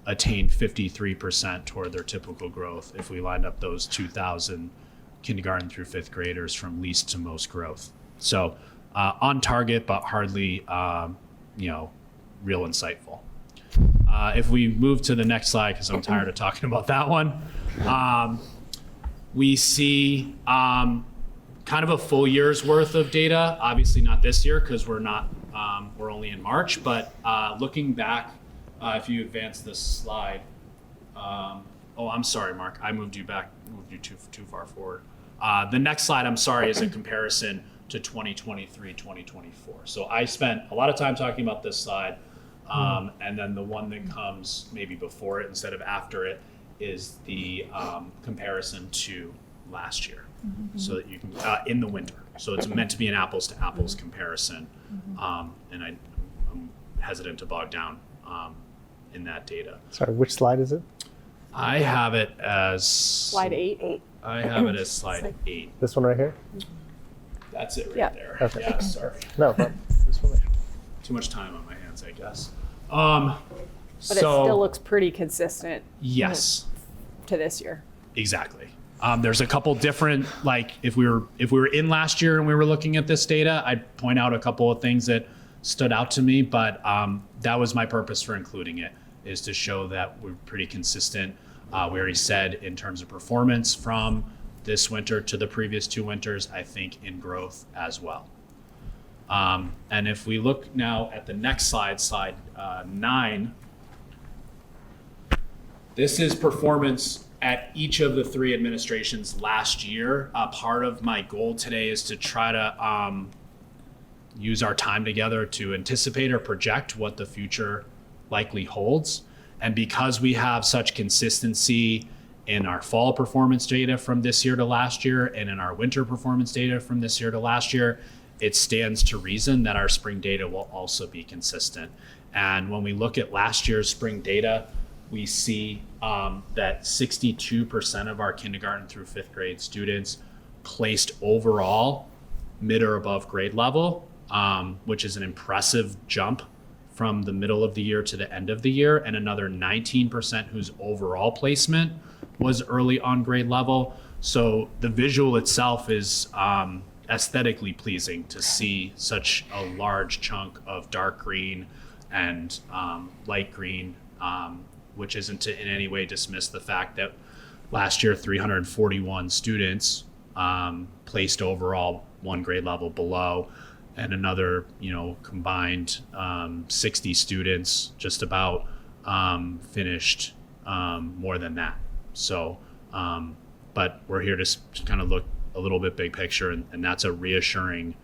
attained 53% toward their typical growth if we lined up those 2,000 kindergarten through 5th graders from least to most growth. So on target, but hardly, real insightful. If we move to the next slide, because I'm tired of talking about that one, we see kind of a full year's worth of data. Obviously not this year because we're only in March, but looking back, if you advance this slide, I'm sorry, Mark, I moved you too far forward. The next slide, I'm sorry, is a comparison to 2023, 2024. So I spent a lot of time talking about this slide, and then the one that comes maybe before it instead of after it is the comparison to last year, so that you can in the winter. So it's meant to be an apples to apples comparison, and I'm hesitant to bog down in that data. Sorry, which slide is it? I have it as Slide 8. I have it as slide 8. This one right here? That's it right Yeah. there. Okay. Yeah, sorry. No, but this one. Too much time on my hands, I guess. But it still looks pretty consistent Yes, to this year. exactly. There's a couple different, like if we were in last year and we were looking at this data, I'd point out a couple of things that stood out to me, but that was my purpose for including it, is to show that we're pretty consistent. We already said in terms of performance from this winter to the previous 2 winters, I think in growth as well. And if we look now at the next slide, slide 9, this is performance at each of the 3 administrations last year. Part of my goal today is to try to use our time together to anticipate or project what the future likely holds. And because we have such consistency in our fall performance data from this year to last year and in our winter performance data from this year to last year, it stands to reason that our spring data will also be consistent. And when we look at last year's spring data, we see that 62% of our kindergarten through 5th grade students placed overall mid or above grade level, which is an impressive jump from the middle of the year to the end of the year, and another 19% whose overall placement was early on grade level. So the visual itself is aesthetically pleasing to see such a large chunk of dark green and light green, which isn't to in any way dismiss the fact that last year 341 students placed overall 1 grade level below, and another, combined 60 students just about finished more than that. So, but we're here to kind of look a little bit big picture, and that's a reassuring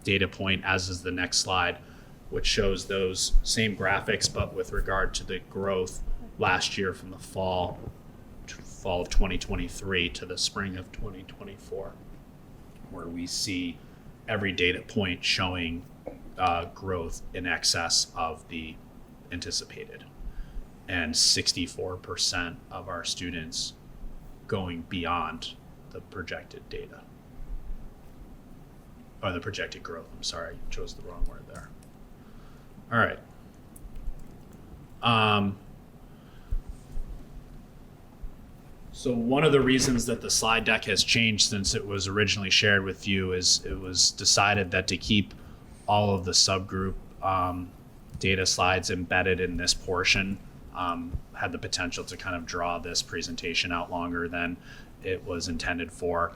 data point, as is the next slide, which shows those same graphics, but with regard to the growth last year from the fall of 2023 to the spring of 2024, where we see every data point showing growth in excess of the anticipated, and 64% of our students going beyond the projected data, or the projected growth. I'm sorry, I chose the wrong word there. All right. So one of the reasons that the slide deck has changed since it was originally shared with you is it was decided that to keep all of the subgroup data slides embedded in this portion had the potential to kind of draw this presentation out longer than it was intended for.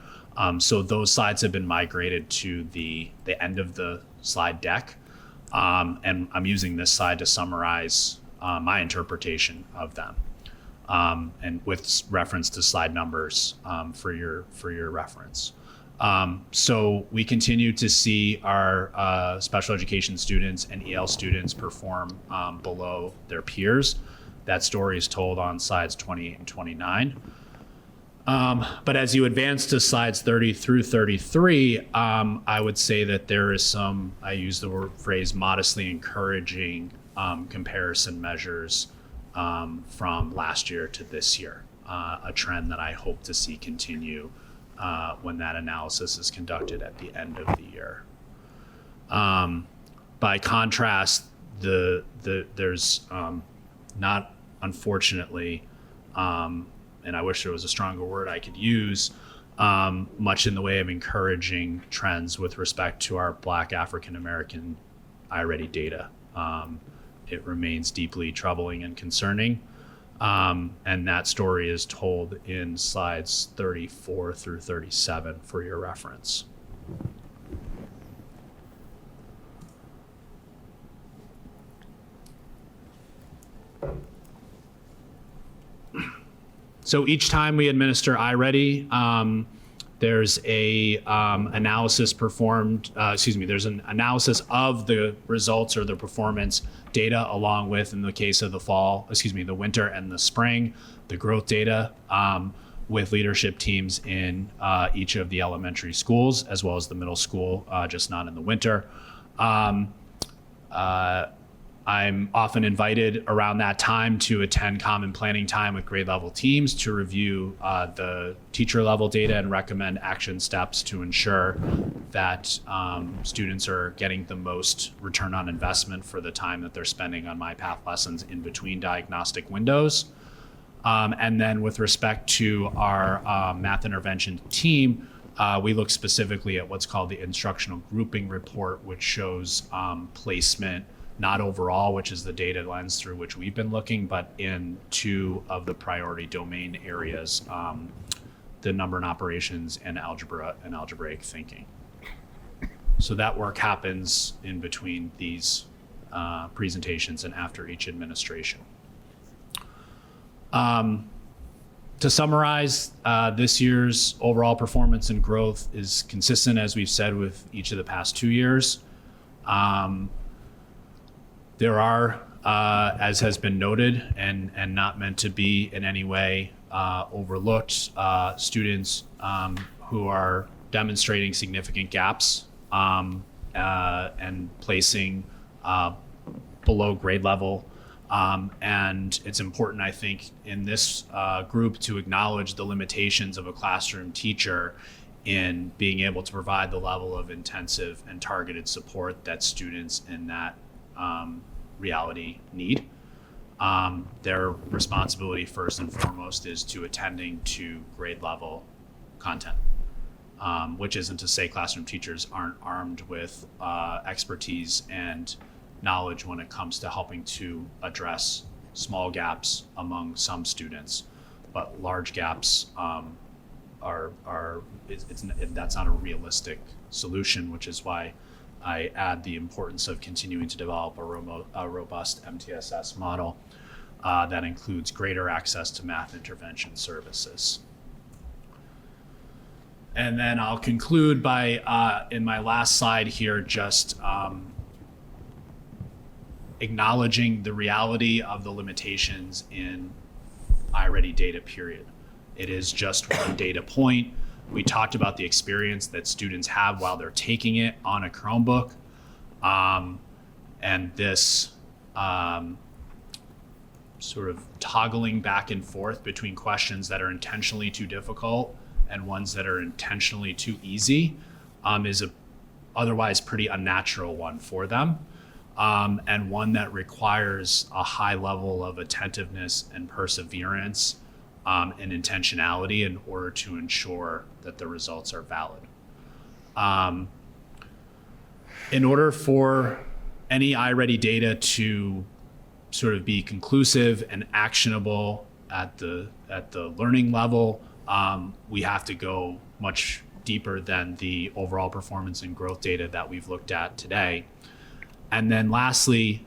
So those slides have been migrated to the end of the slide deck. And I'm using this slide to summarize my interpretation of them. And with reference to slide numbers for your reference. So we continue to see our special education students and EL students perform below their peers. That story is told on slides 28 and 29. But as you advance to slides 30 through 33, I would say that there is some, I use the phrase modestly encouraging comparison measures from last year to this year, a trend that I hope to see continue when that analysis is conducted at the end of the year. By contrast, there's not, unfortunately, and I wish there was a stronger word I could use, much in the way of encouraging trends with respect to our Black African American iReady data. It remains deeply troubling and concerning. And that story is told in slides 34 through 37 for your reference. So each time we administer iReady, There's a analysis performed, there's an analysis of the results or the performance data along with, in the case of the winter and the spring, the growth data with leadership teams in each of the elementary schools as well as the middle school, just not in the winter. I'm often invited around that time to attend common planning time with grade level teams to review the teacher level data and recommend action steps to ensure that students are getting the most return on investment for the time that they're spending on MyPath lessons in between diagnostic windows. And then with respect to our math intervention team, we look specifically at what's called the instructional grouping report, which shows placement, not overall, which is the data lens through which we've been looking, but in 2 of the priority domain areas, the number and operations and algebra and algebraic thinking. So that work happens in between these presentations and after each administration. To summarize, this year's overall performance and growth is consistent, as we've said, with each of the past 2 years. There are, as has been noted, and not meant to be in any way overlooked, students who are demonstrating significant gaps and placing below grade level. And it's important, I think, in this group to acknowledge the limitations of a classroom teacher in being able to provide the level of intensive and targeted support that students in that reality need. Their responsibility first and foremost is to attending to grade level content, which isn't to say classroom teachers aren't armed with expertise and knowledge when it comes to helping to address small gaps among some students, but large gaps that's not a realistic solution, which is why I add the importance of continuing to develop a robust MTSS model that includes greater access to math intervention services. And then I'll conclude by, in my last slide here, just acknowledging the reality of the limitations in iReady data, period. It is just one data point. We talked about the experience that students have while they're taking it on a Chromebook. And this sort of toggling back and forth between questions that are intentionally too difficult and ones that are intentionally too easy is a otherwise pretty unnatural one for them. And one that requires a high level of attentiveness and perseverance and intentionality in order to ensure that the results are valid. In order for any iReady data to sort of be conclusive and actionable at the learning level, we have to go much deeper than the overall performance and growth data that we've looked at today. And then lastly,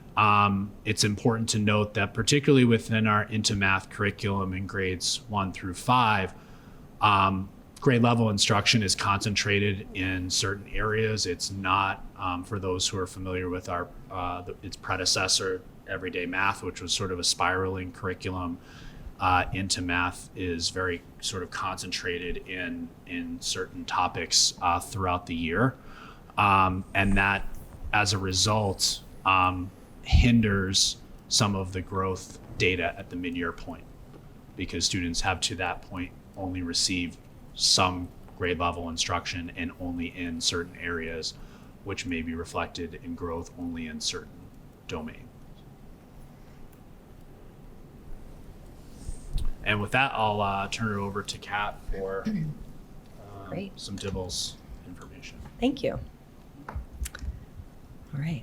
it's important to note that particularly within our Into Math curriculum in grades 1 through 5, grade level instruction is concentrated in certain areas. It's not, for those who are familiar with its predecessor, Everyday Math, which was sort of a spiraling curriculum. Into Math is very sort of concentrated in certain topics throughout the year. And that, as a result, hinders some of the growth data at the mid-year point, because students have to that point only received some grade level instruction and only in certain areas, which may be reflected in growth only in certain domains. And with that, I'll turn it over to Kat for Great. some DIBELS information. Thank you. All right.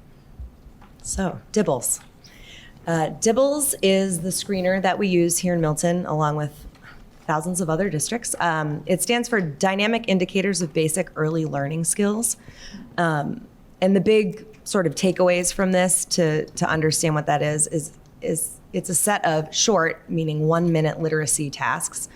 So, DIBELS. DIBELS is the screener that we use here in Milton, along with thousands of other districts. It stands for Dynamic Indicators of Basic Early Learning Skills. And the big sort of takeaways from this to understand what that is it's a set of short, meaning 1 minute literacy tasks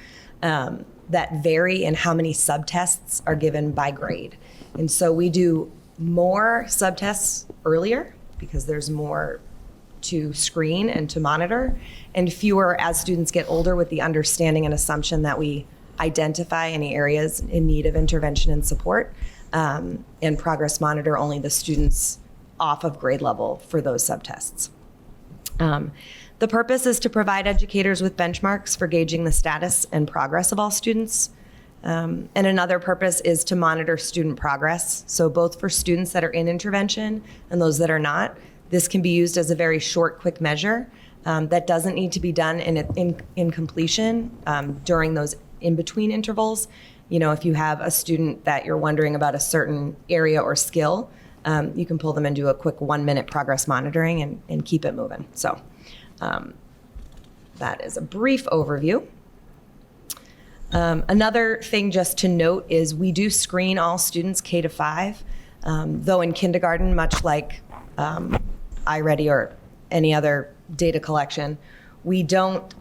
that vary in how many subtests are given by grade. And so we do more subtests earlier because there's more to screen and to monitor, and fewer as students get older, with the understanding and assumption that we identify any areas in need of intervention and support, and progress monitor only the students off of grade level for those subtests. The purpose is to provide educators with benchmarks for gauging the status and progress of all students. And another purpose is to monitor student progress. So both for students that are in intervention and those that are not, this can be used as a very short, quick measure that doesn't need to be done in completion during those in-between intervals. You know, if you have a student that you're wondering about a certain area or skill, you can pull them and do a quick 1-minute progress monitoring and keep it moving. So that is a brief overview. Another thing just to note is we do screen all students K to 5, though in kindergarten, much like iReady or any other data collection, we don't,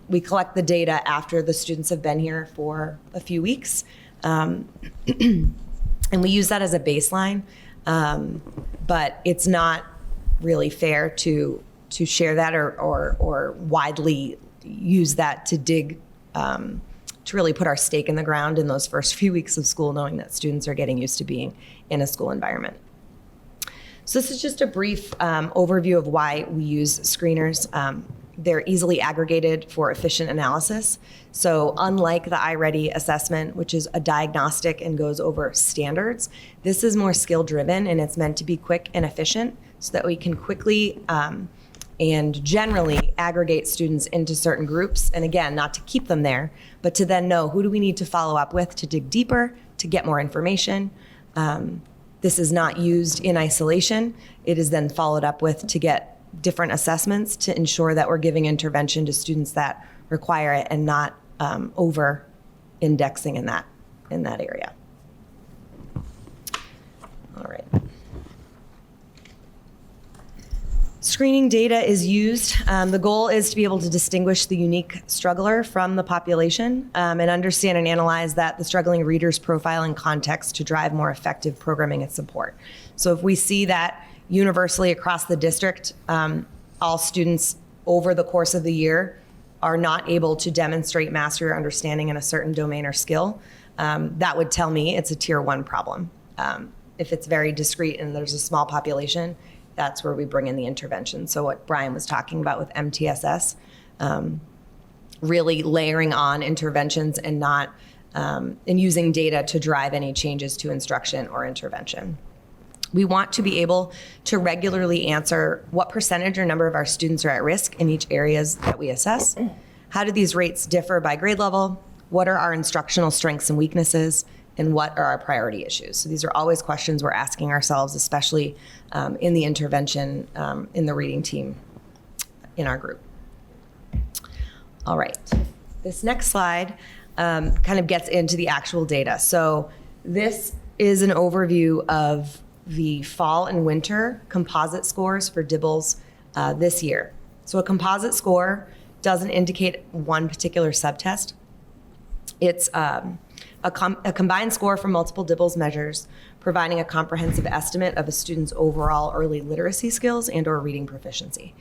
we collect the data after the students have been here for a few weeks. And we use that as a baseline, but it's not really fair to share that or widely use that to dig, to really put our stake in the ground in those first few weeks of school, knowing that students are getting used to being in a school environment. So this is just a brief overview of why we use screeners. They're easily aggregated for efficient analysis. So unlike the iReady assessment, which is a diagnostic and goes over standards, this is more skill-driven, and it's meant to be quick and efficient so that we can quickly and generally aggregate students into certain groups. And again, not to keep them there, but to then know who do we need to follow up with to dig deeper, to get more information. This is not used in isolation. It is then followed up with to get different assessments to ensure that we're giving intervention to students that require it and not over indexing in that area. All right. Screening data is used. The goal is to be able to distinguish the unique struggler from the population and understand and analyze the struggling reader's profile and context to drive more effective programming and support. So if we see that universally across the district, all students over the course of the year are not able to demonstrate mastery or understanding in a certain domain or skill, that would tell me it's a tier 1 problem. If it's very discrete and there's a small population, that's where we bring in the intervention. So what Brian was talking about with MTSS, really layering on interventions and not and using data to drive any changes to instruction or intervention. We want to be able to regularly answer what percentage or number of our students are at risk in each areas that we assess. How do these rates differ by grade level? What are our instructional strengths and weaknesses? And what are our priority issues? So these are always questions we're asking ourselves, especially in the intervention, in the reading team in our group. All right, this next slide kind of gets into the actual data. So this is an overview of the fall and winter composite scores for DIBELS this year. So a composite score doesn't indicate one particular subtest. It's a combined score from multiple DIBELS measures, providing a comprehensive estimate of a student's overall early literacy skills and or reading proficiency.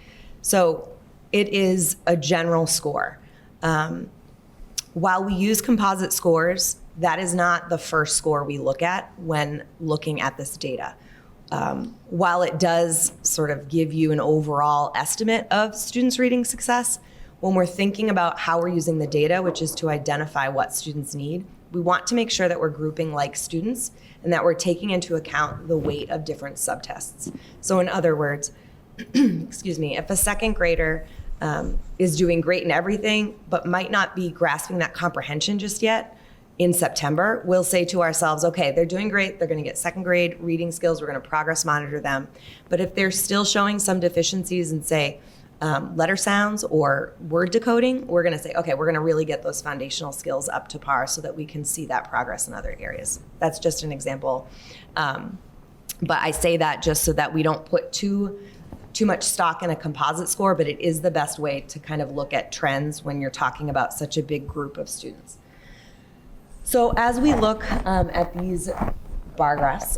So it is a general score. While we use composite scores, that is not the first score we look at when looking at this data. While it does sort of give you an overall estimate of students' reading success, when we're thinking about how we're using the data, which is to identify what students need, we want to make sure that we're grouping like students and that we're taking into account the weight of different subtests. So in other words, excuse me, if a second grader is doing great in everything, but might not be grasping that comprehension just yet, in September, we'll say to ourselves, okay, they're doing great, they're gonna get second grade reading skills, we're gonna progress monitor them. But if they're still showing some deficiencies in, say, letter sounds or word decoding, we're gonna say, okay, we're gonna really get those foundational skills up to par so that we can see that progress in other areas. That's just an example. But I say that just so that we don't put too much stock in a composite score, but it is the best way to kind of look at trends when you're talking about such a big group of students. So as we look at these bar graphs,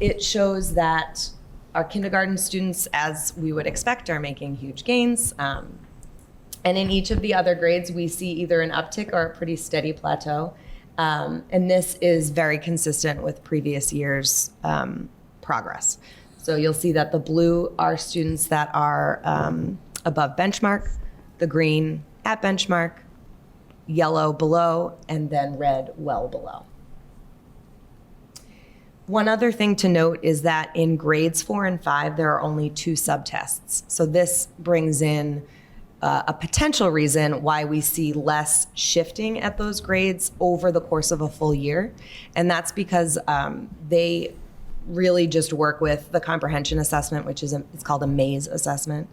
it shows that our kindergarten students, as we would expect, are making huge gains. And in each of the other grades, we see either an uptick or a pretty steady plateau. And this is very consistent with previous years' progress. So you'll see that the blue are students that are above benchmark, the green at benchmark, yellow below, and then red well below. One other thing to note is that in grades 4 and 5, there are only 2 subtests. So this brings in a potential reason why we see less shifting at those grades over the course of a full year. And that's because they really just work with the comprehension assessment, which is it's called a maze assessment,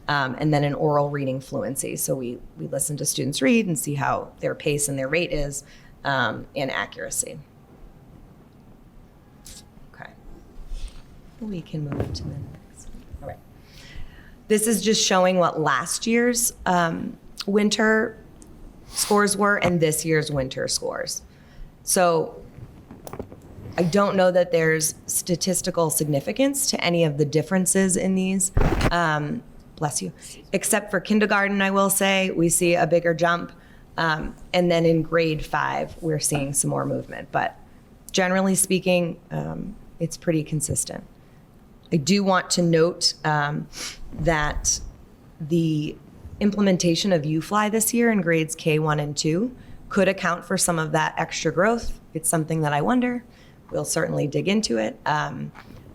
and then an oral reading fluency. So we listen to students read and see how their pace and their rate is, and accuracy. Okay. We can move to the next. All right. This is just showing what last year's winter scores were and this year's winter scores. So I don't know that there's statistical significance to any of the differences in these. Bless you. Except for kindergarten, I will say, we see a bigger jump. And then in grade 5, we're seeing some more movement. But generally speaking, it's pretty consistent. I do want to note that the implementation of UFly this year in grades K1 and 2 could account for some of that extra growth. It's something that I wonder. We'll certainly dig into it,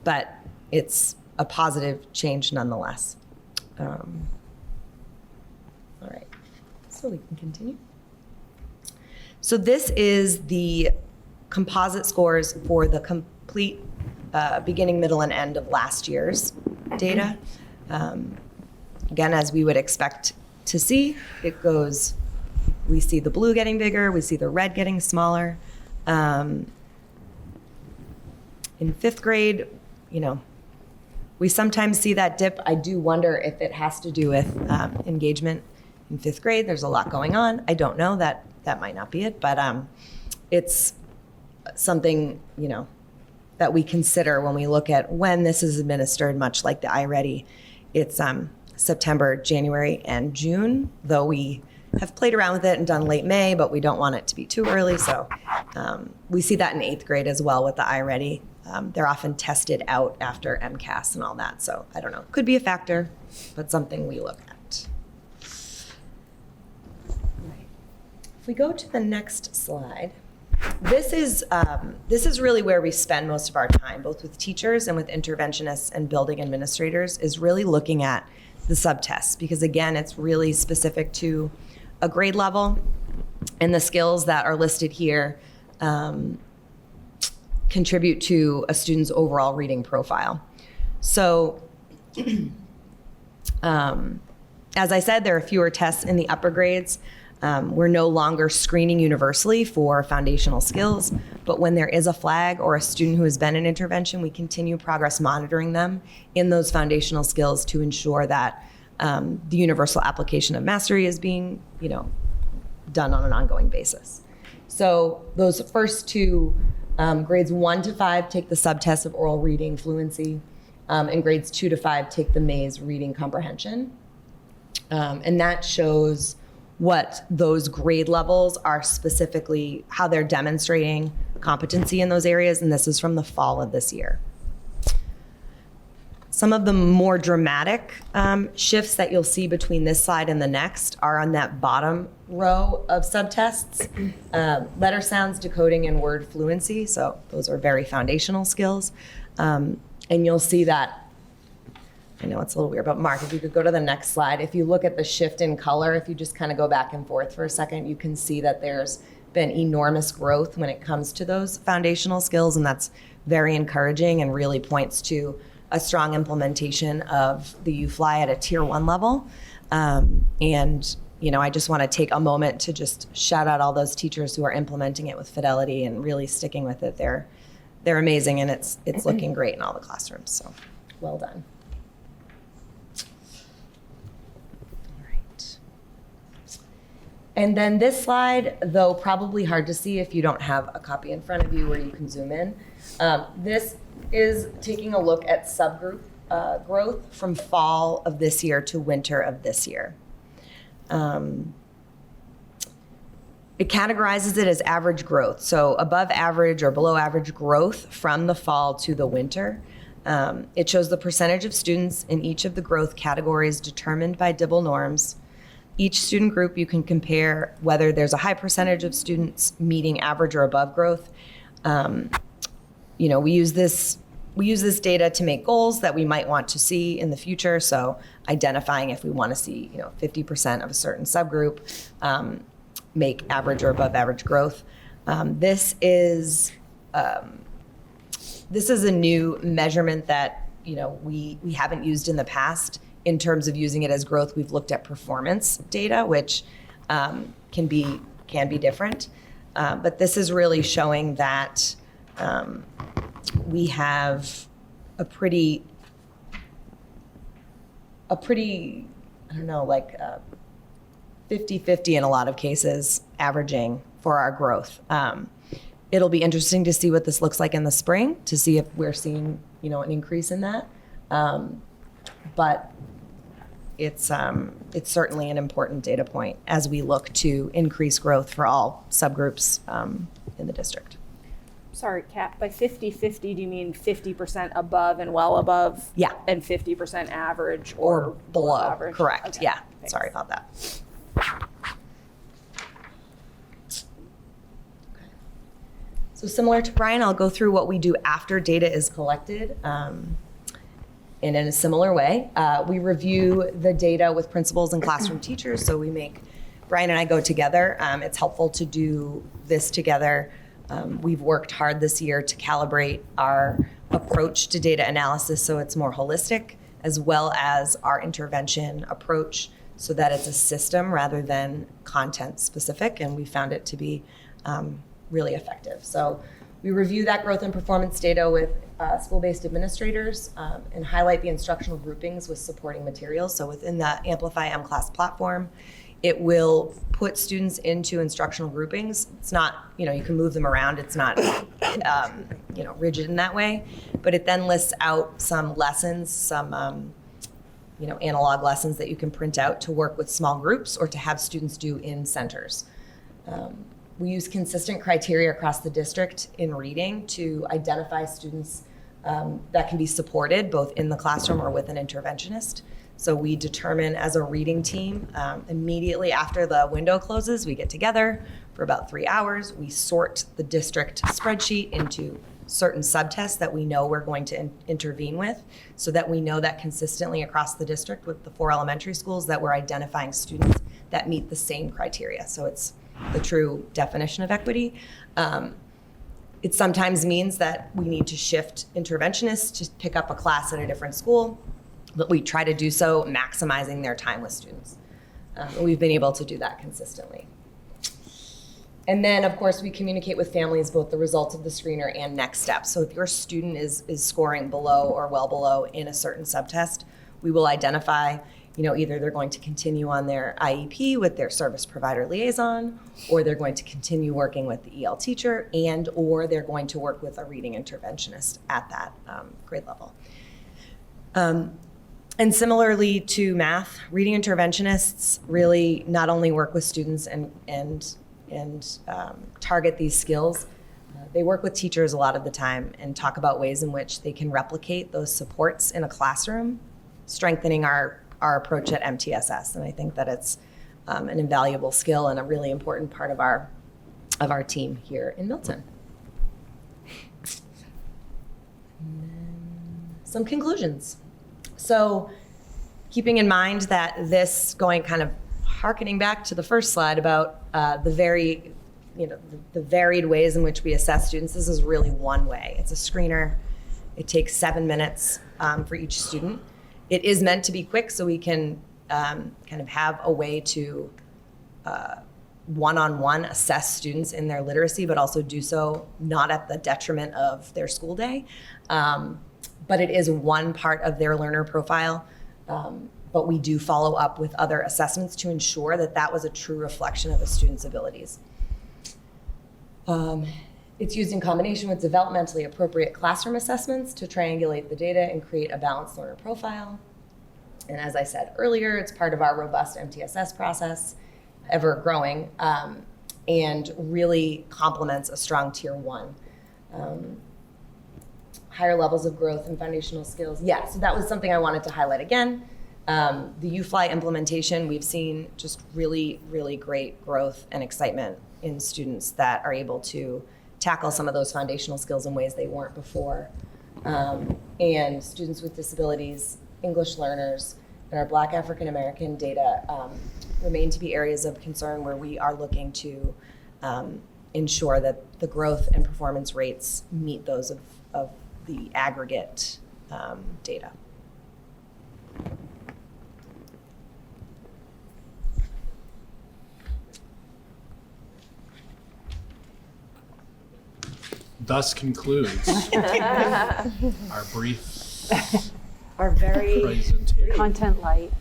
but it's a positive change nonetheless. All right, so we can continue. So this is the composite scores for the complete beginning, middle, and end of last year's data. Again, as we would expect to see, it goes, we see the blue getting bigger, we see the red getting smaller. In 5th grade, we sometimes see that dip. I do wonder if it has to do with engagement in 5th grade. There's a lot going on. I don't know, that might not be it, but it's something, that we consider when we look at when this is administered, much like the iReady. It's September, January, and June, though we have played around with it and done late May, but we don't want it to be too early. So we see that in 8th grade as well with the iReady. They're often tested out after MCAS and all that. So I don't know, could be a factor, but something we look at. If we go to the next slide, this is really where we spend most of our time, both with teachers and with interventionists and building administrators, is really looking at the subtests, because again, it's really specific to a grade level, and the skills that are listed here contribute to a student's overall reading profile. So, as I said, there are fewer tests in the upper grades. We're no longer screening universally for foundational skills, but when there is a flag or a student who has been in intervention, we continue progress monitoring them in those foundational skills to ensure that the universal application of mastery is being, done on an ongoing basis. So those first 2, grades 1 to 5 take the subtest of oral reading fluency, and grades 2 to 5 take the maze reading comprehension. And that shows what those grade levels are specifically, how they're demonstrating competency in those areas, and this is from the fall of this year. Some of the more dramatic shifts that you'll see between this slide and the next are on that bottom row of subtests. Letter sounds, decoding, and word fluency, so those are very foundational skills. And you'll see that, I know it's a little weird, but Mark, if you could go to the next slide. If you look at the shift in color, if you just kind of go back and forth for a second, you can see that there's been enormous growth when it comes to those foundational skills, and that's very encouraging and really points to a strong implementation of the UFly at a tier 1 level. And I just want to take a moment to just shout out all those teachers who are implementing it with fidelity and really sticking with it. They're amazing, and it's looking great in all the classrooms. So well done. And then this slide, though probably hard to see if you don't have a copy in front of you where you can zoom in. This is taking a look at subgroup growth from fall of this year to winter of this year. It categorizes it as average growth, so above average or below average growth from the fall to the winter. It shows the percentage of students in each of the growth categories determined by Dibble norms. Each student group, you can compare whether there's a high percentage of students meeting average or above growth. We use this data to make goals that we might want to see in the future. So identifying if we want to see, 50% of a certain subgroup make average or above average growth. This is a new measurement that we haven't used in the past. In terms of using it as growth, we've looked at performance data, which can be different. But this is really showing that we have a pretty, I don't know, like 50-50 in a lot of cases, averaging for our growth. It'll be interesting to see what this looks like in the spring, to see if we're seeing, an increase in that. But it's certainly an important data point as we look to increase growth for all subgroups in the district. Sorry, Kat, by 50-50, do you mean 50% above and well above? Yeah. And 50% average Or below, average? correct, Okay, yeah. thanks. Sorry about that. So similar to Brian, I'll go through what we do after data is collected. And in a similar way, we review the data with principals and classroom teachers. So Brian and I go together. It's helpful to do this together. We've worked hard this year to calibrate our approach to data analysis so it's more holistic, as well as our intervention approach so that it's a system rather than content specific. And we found it to be really effective. So we review that growth and performance data with school-based administrators and highlight the instructional groupings with supporting materials. So within the Amplify M-Class platform, it will put students into instructional groupings. It's not, you can move them around. It's not, rigid in that way. But it then lists out some lessons, some, analog lessons that you can print out to work with small groups or to have students do in centers. We use consistent criteria across the district in reading to identify students that can be supported both in the classroom or with an interventionist. So we determine as a reading team, immediately after the window closes, we get together for about 3 hours. We sort the district spreadsheet into certain subtests that we know we're going to intervene with, so that we know that consistently across the district with the 4 elementary schools that we're identifying students that meet the same criteria. So it's the true definition of equity. It sometimes means that we need to shift interventionists to pick up a class at a different school, but we try to do so maximizing their time with students. We've been able to do that consistently. And then, of course, we communicate with families both the results of the screener and next steps. So if your student is scoring below or well below in a certain subtest, we will identify, either they're going to continue on their IEP with their service provider liaison, or they're going to continue working with the EL teacher, or they're going to work with a reading interventionist at that grade level. And similarly to math, reading interventionists really not only work with students and target these skills, they work with teachers a lot of the time and talk about ways in which they can replicate those supports in a classroom, strengthening our approach at MTSS. And I think that it's an invaluable skill and a really important part of our team here in Milton. And then some conclusions. So keeping in mind that this, going kind of harkening back to the first slide about the varied ways in which we assess students, this is really one way. It's a screener. It takes 7 minutes for each student. It is meant to be quick so we can kind of have a way to one-on-one assess students in their literacy, but also do so not at the detriment of their school day. But it is one part of their learner profile. but we do follow up with other assessments to ensure that that was a true reflection of a student's abilities. It's used in combination with developmentally appropriate classroom assessments to triangulate the data and create a balanced learner profile. And as I said earlier, it's part of our robust MTSS process, ever growing, and really complements a strong tier 1. Higher levels of growth and foundational skills. Yeah, so that was something I wanted to highlight again. The UFly implementation, we've seen just really, really great growth and excitement in students that are able to tackle some of those foundational skills in ways they weren't before. And students with disabilities, English learners, and our Black African American data remain to be areas of concern where we are looking to ensure that the growth and performance rates meet those of the aggregate data. Thus concludes our brief Are very presentation. Content light.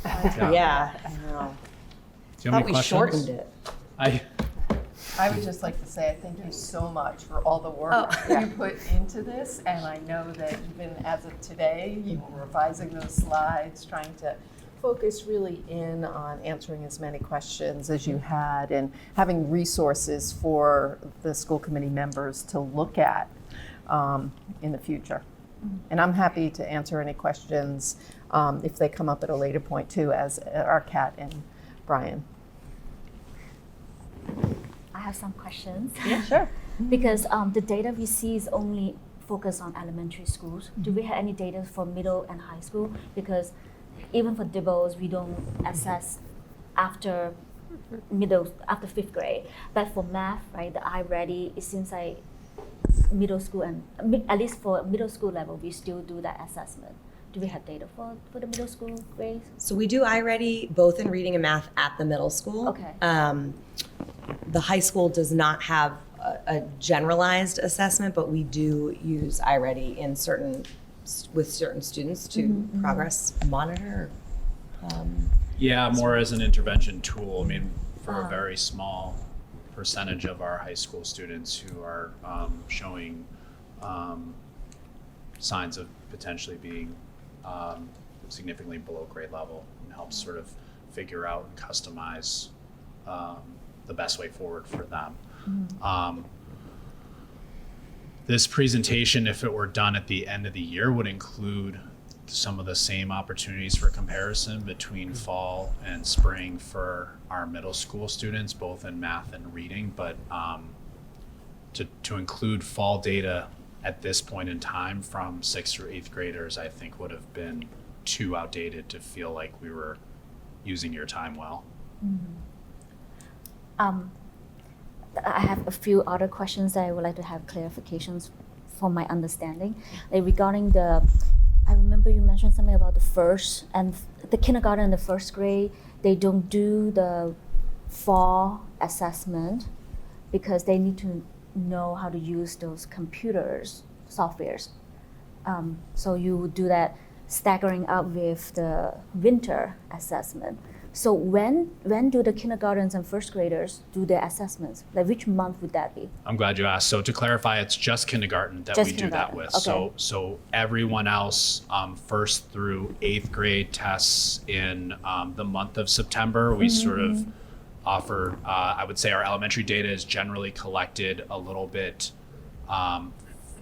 Yeah. I know. Do you have any We questions? shortened it. I would just like to say I thank you so much for all the work you put into this, and I know that even as of today, you were revising those slides, trying to focus really in on answering as many questions as you had and having resources for the school committee members to look at in the future. And I'm happy to answer any questions if they come up at a later point too, as are Kat and Brian. I have some questions. Yeah, sure. Because the data we see is only focused on elementary schools. Do we have any data for middle and high school? Because even for DIBELS, we don't assess after after 5th grade. But for math, right, the iReady, it seems like middle school and at least for middle school level, we still do that assessment. Do we have data for the middle school grades? So we do iReady both in reading and math at the middle school. Okay. The high school does not have a generalized assessment, but we do use iReady with certain students to progress monitor. Yeah, more as an intervention tool. I mean, for a very small percentage of our high school students who are showing signs of potentially being significantly below grade level, and helps sort of figure out and customize the best way forward for them. This presentation, if it were done at the end of the year, would include some of the same opportunities for comparison between fall and spring for our middle school students, both in math and reading. But to include fall data at this point in time from 6th or 8th graders, I think would have been too outdated to feel like we were using your time well. I have a few other questions that I would like to have clarifications for my understanding. Regarding I remember you mentioned something about the first and the kindergarten and the first grade, they don't do the fall assessment because they need to know how to use those computers, softwares. So you would do that staggering up with the winter assessment. So when do the kindergartens and first graders do their assessments? Like which month would that be? I'm glad you asked. So to clarify, it's just kindergarten that Just we do that with. kindergarten, okay. So everyone else, 1st through 8th grade tests in the month of September. We sort of offer, I would say our elementary data is generally collected a little bit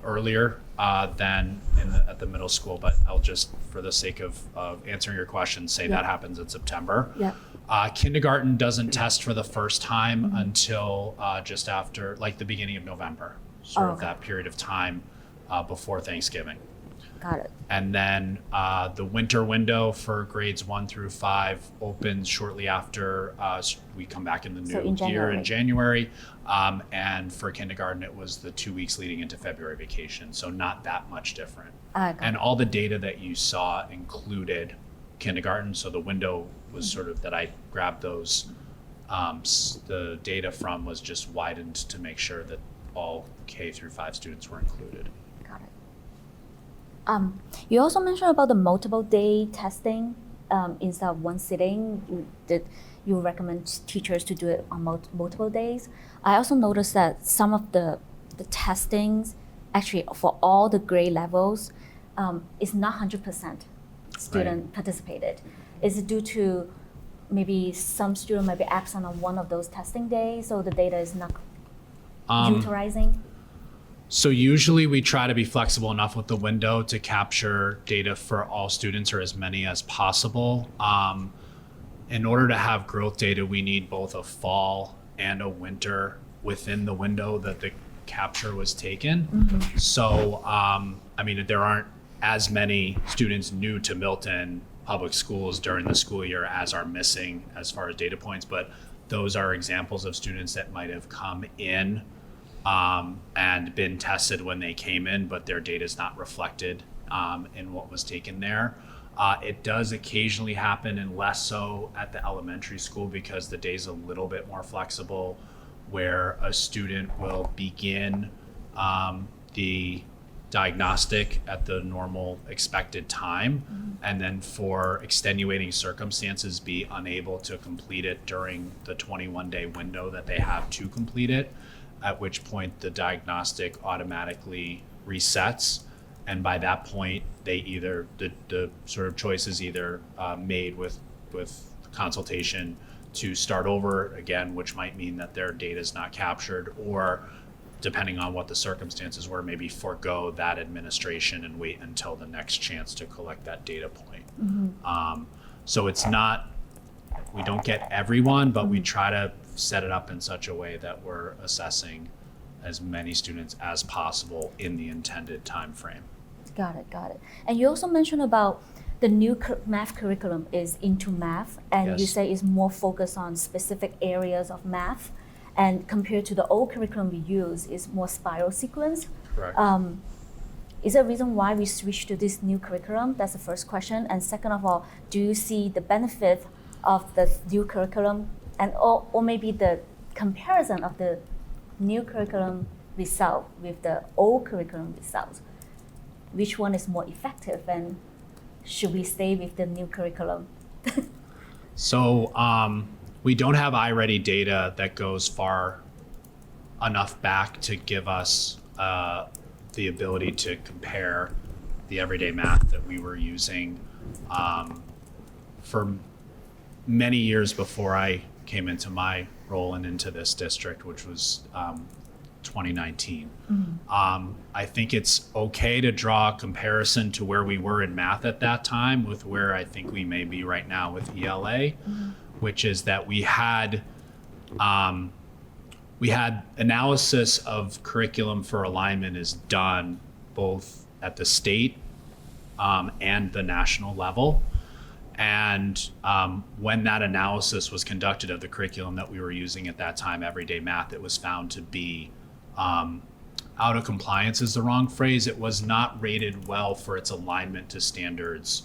earlier than at the middle school, but I'll just, for the sake of answering your question, say that happens in September. Yeah. Kindergarten doesn't test for the first time until just after, like the beginning of November, sort of that period of time before Thanksgiving. Got it. And then the winter window for grades 1 through 5 opens shortly after we come back in the So new in year in January. January. And for kindergarten, it was the 2 weeks leading into February vacation. So not that much different. And all the data that you saw included kindergarten. So the window was sort of that I grabbed those, the data from was just widened to make sure that all K through 5 students were included. Got it. You also mentioned about the multiple day testing. instead of one sitting, you recommend teachers to do it on multiple days. I also noticed that some of the testings, actually for all the grade levels, is not 100% student participated. Is it due to maybe some student might be absent on one of those testing days, so the data is not utilizing? So usually we try to be flexible enough with the window to capture data for all students or as many as possible. In order to have growth data, we need both a fall and a winter within the window that the capture was taken. So, I mean, there aren't as many students new to Milton public schools during the school year as are missing as far as data points, but those are examples of students that might have come in and been tested when they came in, but their data is not reflected in what was taken there. It does occasionally happen, and less so at the elementary school because the day's a little bit more flexible, where a student will begin the diagnostic at the normal expected time, and then for extenuating circumstances be unable to complete it during the 21-day window that they have to complete it, at which point the diagnostic automatically resets. And by that point, they either, the sort of choice is either made with consultation to start over again, which might mean that their data is not captured, or depending on what the circumstances were, maybe forego that administration and wait until the next chance to collect that data point. So it's not, we don't get everyone, but we try to set it up in such a way that we're assessing as many students as possible in the intended time frame. Got it. And you also mentioned about the new math curriculum is into math, and you Yes. say it's more focused on specific areas of math, and compared to the old curriculum we use, is more spiral sequence. Correct. Is there a reason why we switched to this new curriculum? That's the first question. And second of all, do you see the benefit of the new curriculum, and or maybe the comparison of the new curriculum result with the old curriculum results? Which one is more effective, and should we stay with the new curriculum? So we don't have iReady data that goes far enough back to give us the ability to compare the everyday math that we were using for many years before I came into my role and into this district, which was 2019. I think it's okay to draw a comparison to where we were in math at that time with where I think we may be right now with ELA, which is that we had analysis of curriculum for alignment is done both at the state and the national level. And when that analysis was conducted of the curriculum that we were using at that time, everyday math, it was found to be out of compliance is the wrong phrase. It was not rated well for its alignment to standards,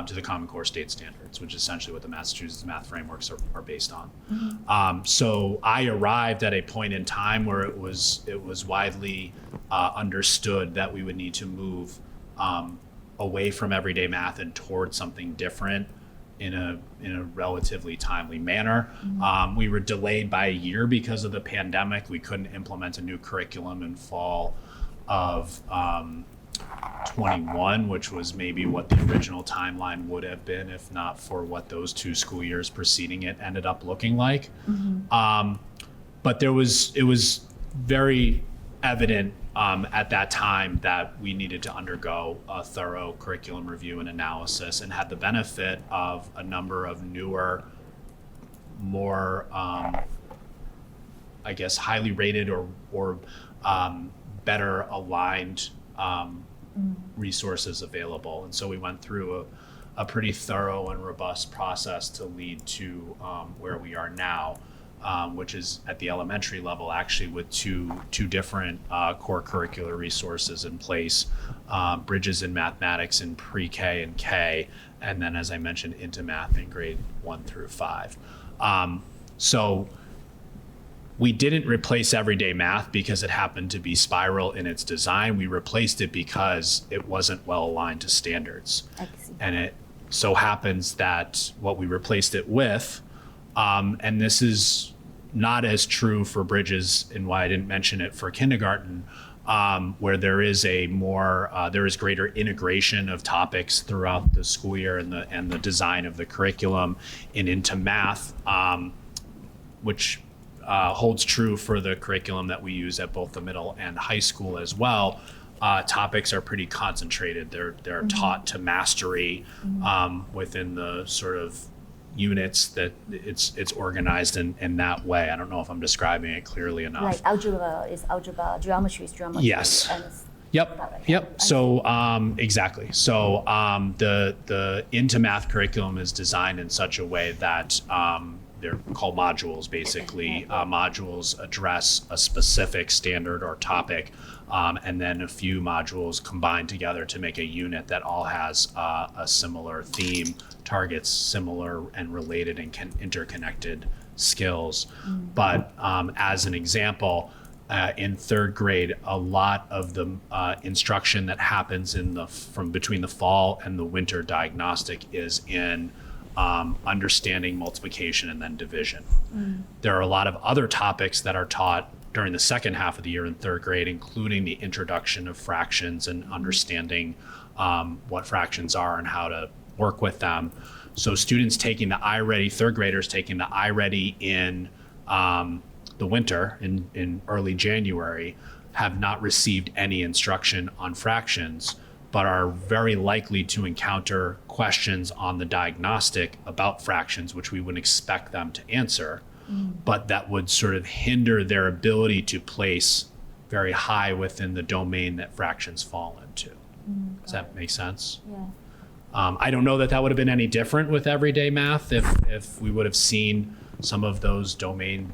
to the Common Core state standards, which is essentially what the Massachusetts math frameworks are based on. So I arrived at a point in time where it was widely understood that we would need to move away from everyday math and towards something different in a relatively timely manner. We were delayed by a year because of the pandemic. We couldn't implement a new curriculum in fall of 21, which was maybe what the original timeline would have been if not for what those 2 school years preceding it ended up looking like. But it was very evident at that time that we needed to undergo a thorough curriculum review and analysis, and had the benefit of a number of newer, more, I guess, highly rated or better aligned resources available. And so we went through a pretty thorough and robust process to lead to where we are now. Which is at the elementary level, actually, with two different core curricular resources in place, Bridges in Mathematics in pre-K and K, and then, as I mentioned, into math in grade 1 through 5. So we didn't replace everyday math because it happened to be spiral in its design. We replaced it because it wasn't well aligned to standards. I see. And so happens that what we replaced it with, and this is not as true for Bridges, and why I didn't mention it for kindergarten, where there is greater integration of topics throughout the school year and the design of the curriculum and into math, which holds true for the curriculum that we use at both the middle and high school as well. Topics are pretty concentrated. They're taught to mastery within the sort of units that it's organized in that way. I don't know if I'm describing it clearly enough. Like algebra is algebra, geometry is geometry. Yes. And Yep. So exactly. So the into math curriculum is designed in such a way that they're called modules. Basically, modules address a specific standard or topic, and then a few modules combined together to make a unit that all has a similar theme, targets similar and related and interconnected skills. But as an example, in third grade, a lot of the instruction that happens from between the fall and the winter diagnostic is in understanding multiplication and then division. There are a lot of other topics that are taught during the second half of the year in third grade, including the introduction of fractions and understanding what fractions are and how to work with them. So students taking the iReady, third graders taking the iReady in the winter, in early January, have not received any instruction on fractions, but are very likely to encounter questions on the diagnostic about fractions, which we would expect them to answer, but that would sort of hinder their ability to place very high within the domain that fractions fall into. Does that make sense? Yeah. I don't know that would have been any different with everyday math if we would have seen some of those domain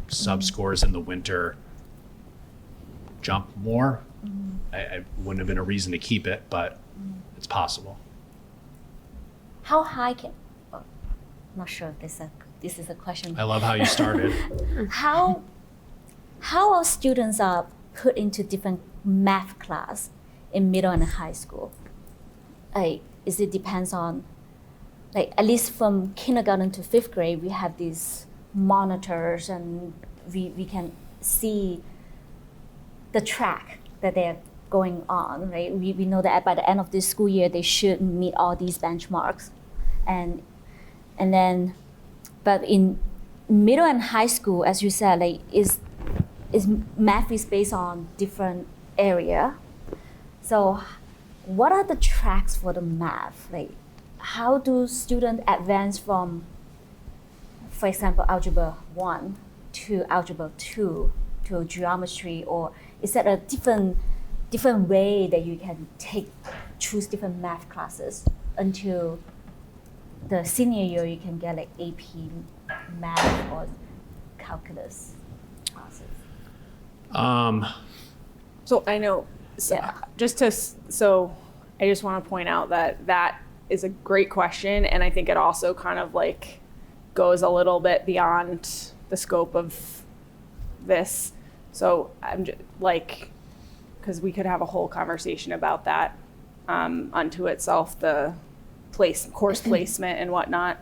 subscores in the winter jump more. I wouldn't have been a reason to keep it, but it's possible. How high can? I'm not sure if this is a question. I love how you started. How our students are put into different math class in middle and high school? It depends on, at least from kindergarten to fifth grade, we have these monitors and we can see the track that they're going on, right? We know that by the end of this school year, they should meet all these benchmarks. And then, but in middle and high school, as you said, is math is based on different area. So what are the tracks for the math? How do students advance from, for example, algebra 1 to algebra 2 to geometry, or is that a different way that you can choose different math classes until the senior year you can get AP math or calculus classes? So I know, Yeah. so I just want to point out that is a great question, and I think it also kind of goes a little bit beyond the scope of this. So I'm just because we could have a whole conversation about that unto itself, the course placement and whatnot.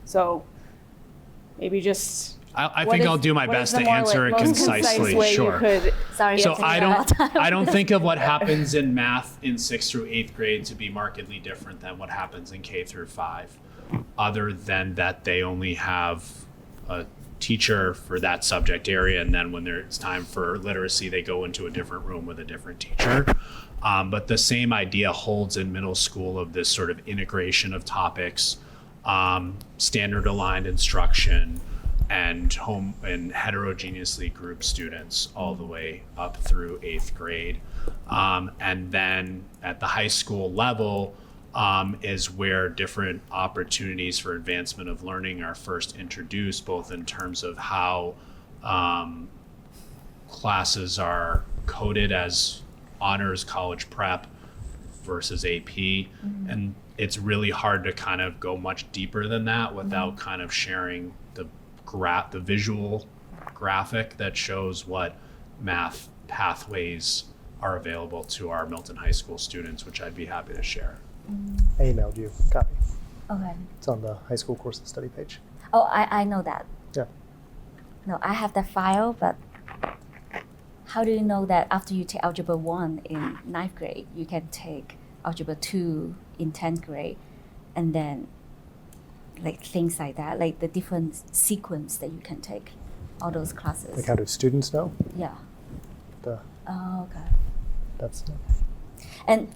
So maybe just. I think I'll do my best to answer it concisely. Sure. Sorry. So I don't think of what happens in math in 6th through 8th grade to be markedly different than what happens in K through 5, other than that they only have a teacher for that subject area, and then when it's time for literacy, they go into a different room with a different teacher. But the same idea holds in middle school of this sort of integration of topics, standard aligned instruction, and heterogeneously grouped students all the way up through 8th grade. And then at the high school level is where different opportunities for advancement of learning are first introduced, both in terms of how classes are coded as honors college prep versus AP. And it's really hard to kind of go much deeper than that without kind of sharing the visual graphic that shows what math pathways are available to our Milton High School students, which I'd be happy to share. I emailed you a copy. Okay. It's on the high school course of study page. Oh, I know that. Yeah. No, I have that file, but how do you know that after you take Algebra 1 in 9th grade, you can take Algebra 2 in 10th grade, and then like things like that, like the different sequence that you can take all those classes? Like how do students know? Yeah. The, Oh, okay. that's And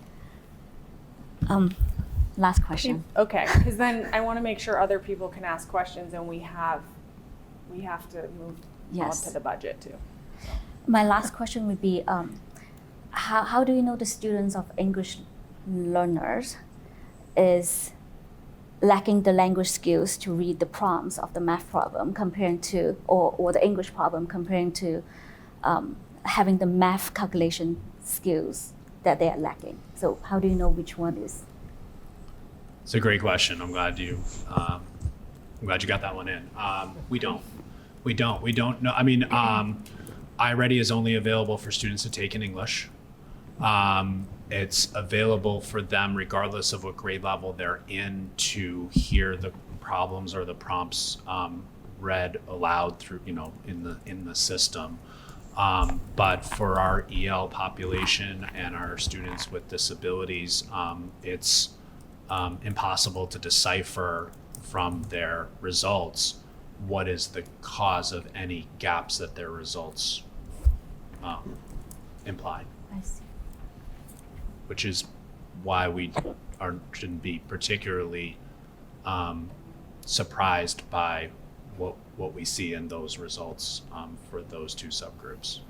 last question. Okay, because then I want to make sure other people can ask questions, and we have to move on Yes. to the budget too. My last question would be, how do you know the students of English learners is lacking the language skills to read the prompts of the math problem comparing to, or the English problem comparing to having the math calculation skills that they are lacking? So how do you know which one is? It's a great question. I'm glad you got that one in. We don't know. I mean, iReady is only available for students to take in English. It's available for them regardless of what grade level they're in to hear the problems or the prompts read aloud through, in the system. But for our EL population and our students with disabilities, it's impossible to decipher from their results what is the cause of any gaps that their results imply. I see. Which is why we shouldn't be particularly surprised by what we see in those results for those two subgroups.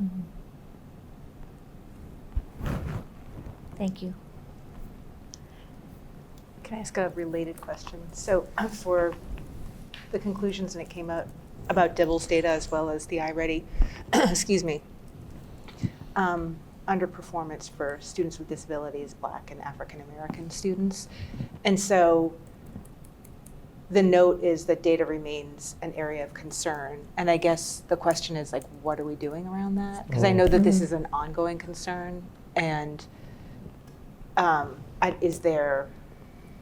Thank you. Can I ask a related question? So for the conclusions, and it came out about DIBELS data as well as the iReady, excuse me, underperformance for students with disabilities, Black and African American students. And so the note is that data remains an area of concern. And I guess the question is, like, what are we doing around that? Because I know that this is an ongoing concern. And is there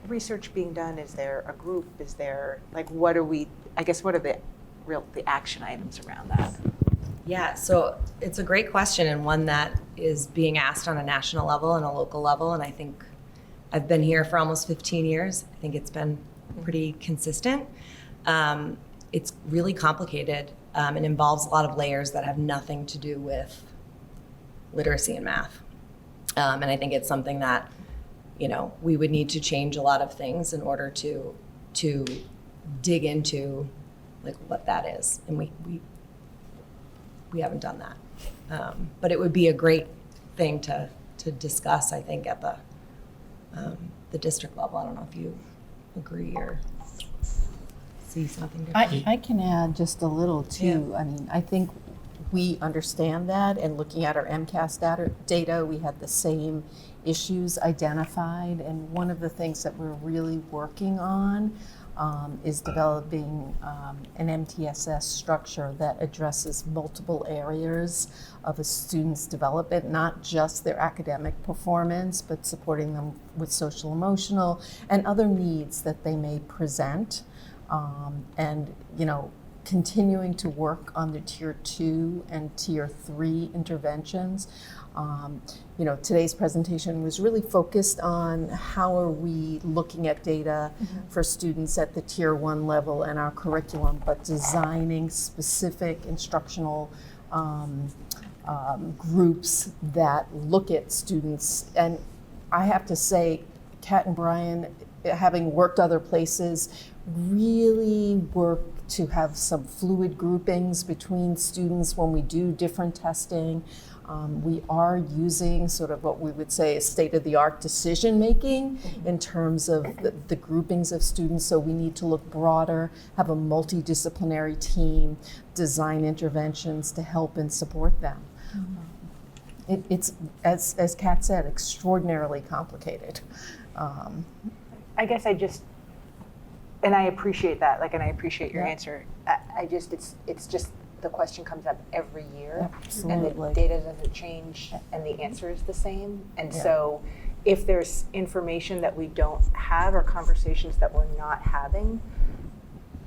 research being done? Is there a group? Is there, like, what are the action items around that? Yeah, so it's a great question and one that is being asked on a national level and a local level. And I think I've been here for almost 15 years. I think it's been pretty consistent. It's really complicated and involves a lot of layers that have nothing to do with literacy and math. And I think it's something that, we would need to change a lot of things in order to dig into like what that is. And we haven't done that. But it would be a great thing to discuss, I think, at the district level. I don't know if you agree or see something different. I can add just a little too. Yeah. I mean, I think we understand that, and looking at our MCAS data, we had the same issues identified. And one of the things that we're really working on is developing an MTSS structure that addresses multiple areas of a student's development, not just their academic performance, but supporting them with social, emotional, and other needs that they may present. And, continuing to work on the Tier 2 and Tier 3 interventions. Today's presentation was really focused on how are we looking at data for students at the Tier 1 level and our curriculum, but designing specific instructional groups that look at students. And I have to say, Kat and Brian, having worked other places, really work to have some fluid groupings between students when we do different testing. We are using sort of what we would say is state-of-the-art decision-making in terms of the groupings of students. So we need to look broader, have a multidisciplinary team, design interventions to help and support them. It's, as Kat said, extraordinarily complicated. I guess and I appreciate that, and I appreciate your answer. It's just the question comes up every year. Absolutely. And the data doesn't change and the answer is the same. And so if there's information that we don't have or conversations that we're not having,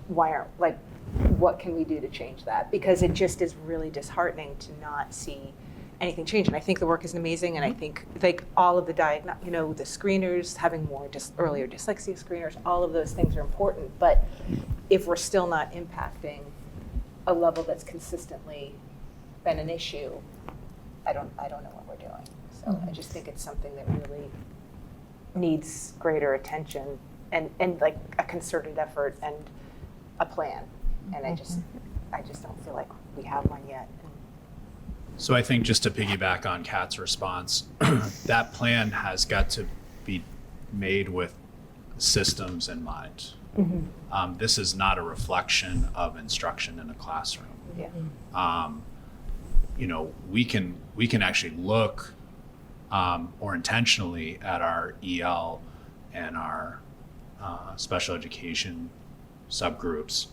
what can we do to change that? Because it just is really disheartening to not see anything change. And I think the work is amazing, and I think like all of the the screeners, having more earlier dyslexia screeners, all of those things are important. But if we're still not impacting a level that's consistently been an issue, I don't know what we're doing. So I just think it's something that really needs greater attention and like a concerted effort and a plan. And I just don't feel like we have one yet. So I think just to piggyback on Kat's response, that plan has got to be made with systems in mind. This is not a reflection of instruction in a classroom. Yeah. We can actually look more intentionally at our EL and our special education subgroups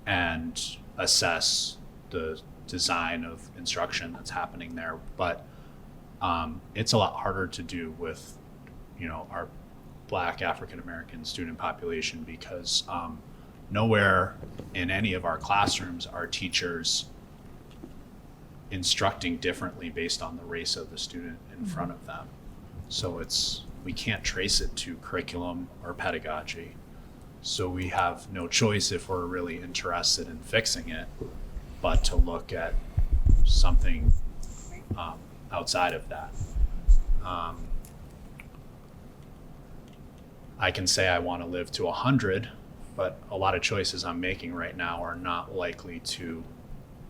and assess the design of instruction that's happening there. But it's a lot harder to do with, our Black African American student population because nowhere in any of our classrooms are teachers instructing differently based on the race of the student in front of them. So we can't trace it to curriculum or pedagogy. So we have no choice if we're really interested in fixing it, but to look at something outside of that. I can say I want to live to 100, but a lot of choices I'm making right now are not likely to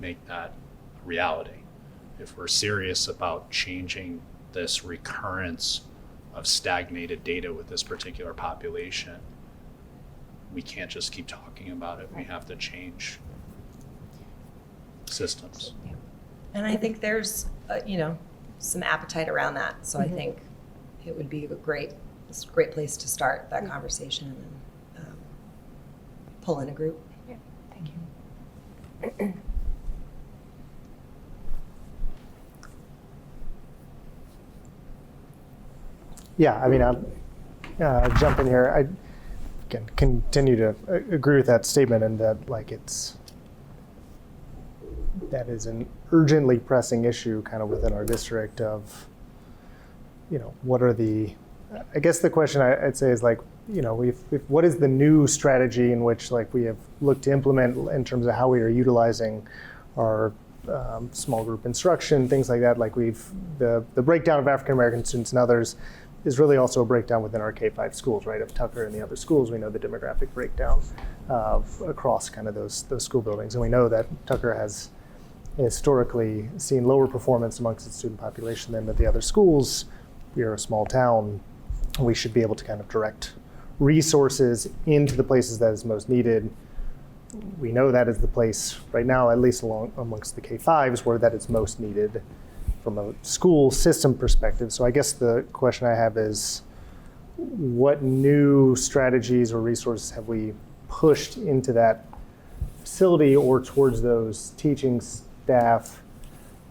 make that a reality. If we're serious about changing this recurrence of stagnated data with this particular population, we can't just keep talking about it. We have to change systems. And I think there's, some appetite around that. So I think it would be a great place to start that conversation and then pull in a group. Yeah. Thank you. Yeah, I mean, I'll jump in here. I can continue to agree with that statement, and that that is an urgently pressing issue kind of within our district of, what are I guess the question I'd say is what is the new strategy in which we have looked to implement in terms of how we are utilizing our small group instruction, things like that. The breakdown of African American students and others is really also a breakdown within our K-5 schools, right? Of Tucker and the other schools, we know the demographic breakdown across kind of those school buildings. And we know that Tucker has historically seen lower performance amongst its student population than the other schools. We are a small town. We should be able to kind of direct resources into the places that is most needed. We know that is the place right now, at least amongst the K-5s, where that is most needed from a school system perspective. So I guess the question I have is, what new strategies or resources have we pushed into that facility or towards those teaching staff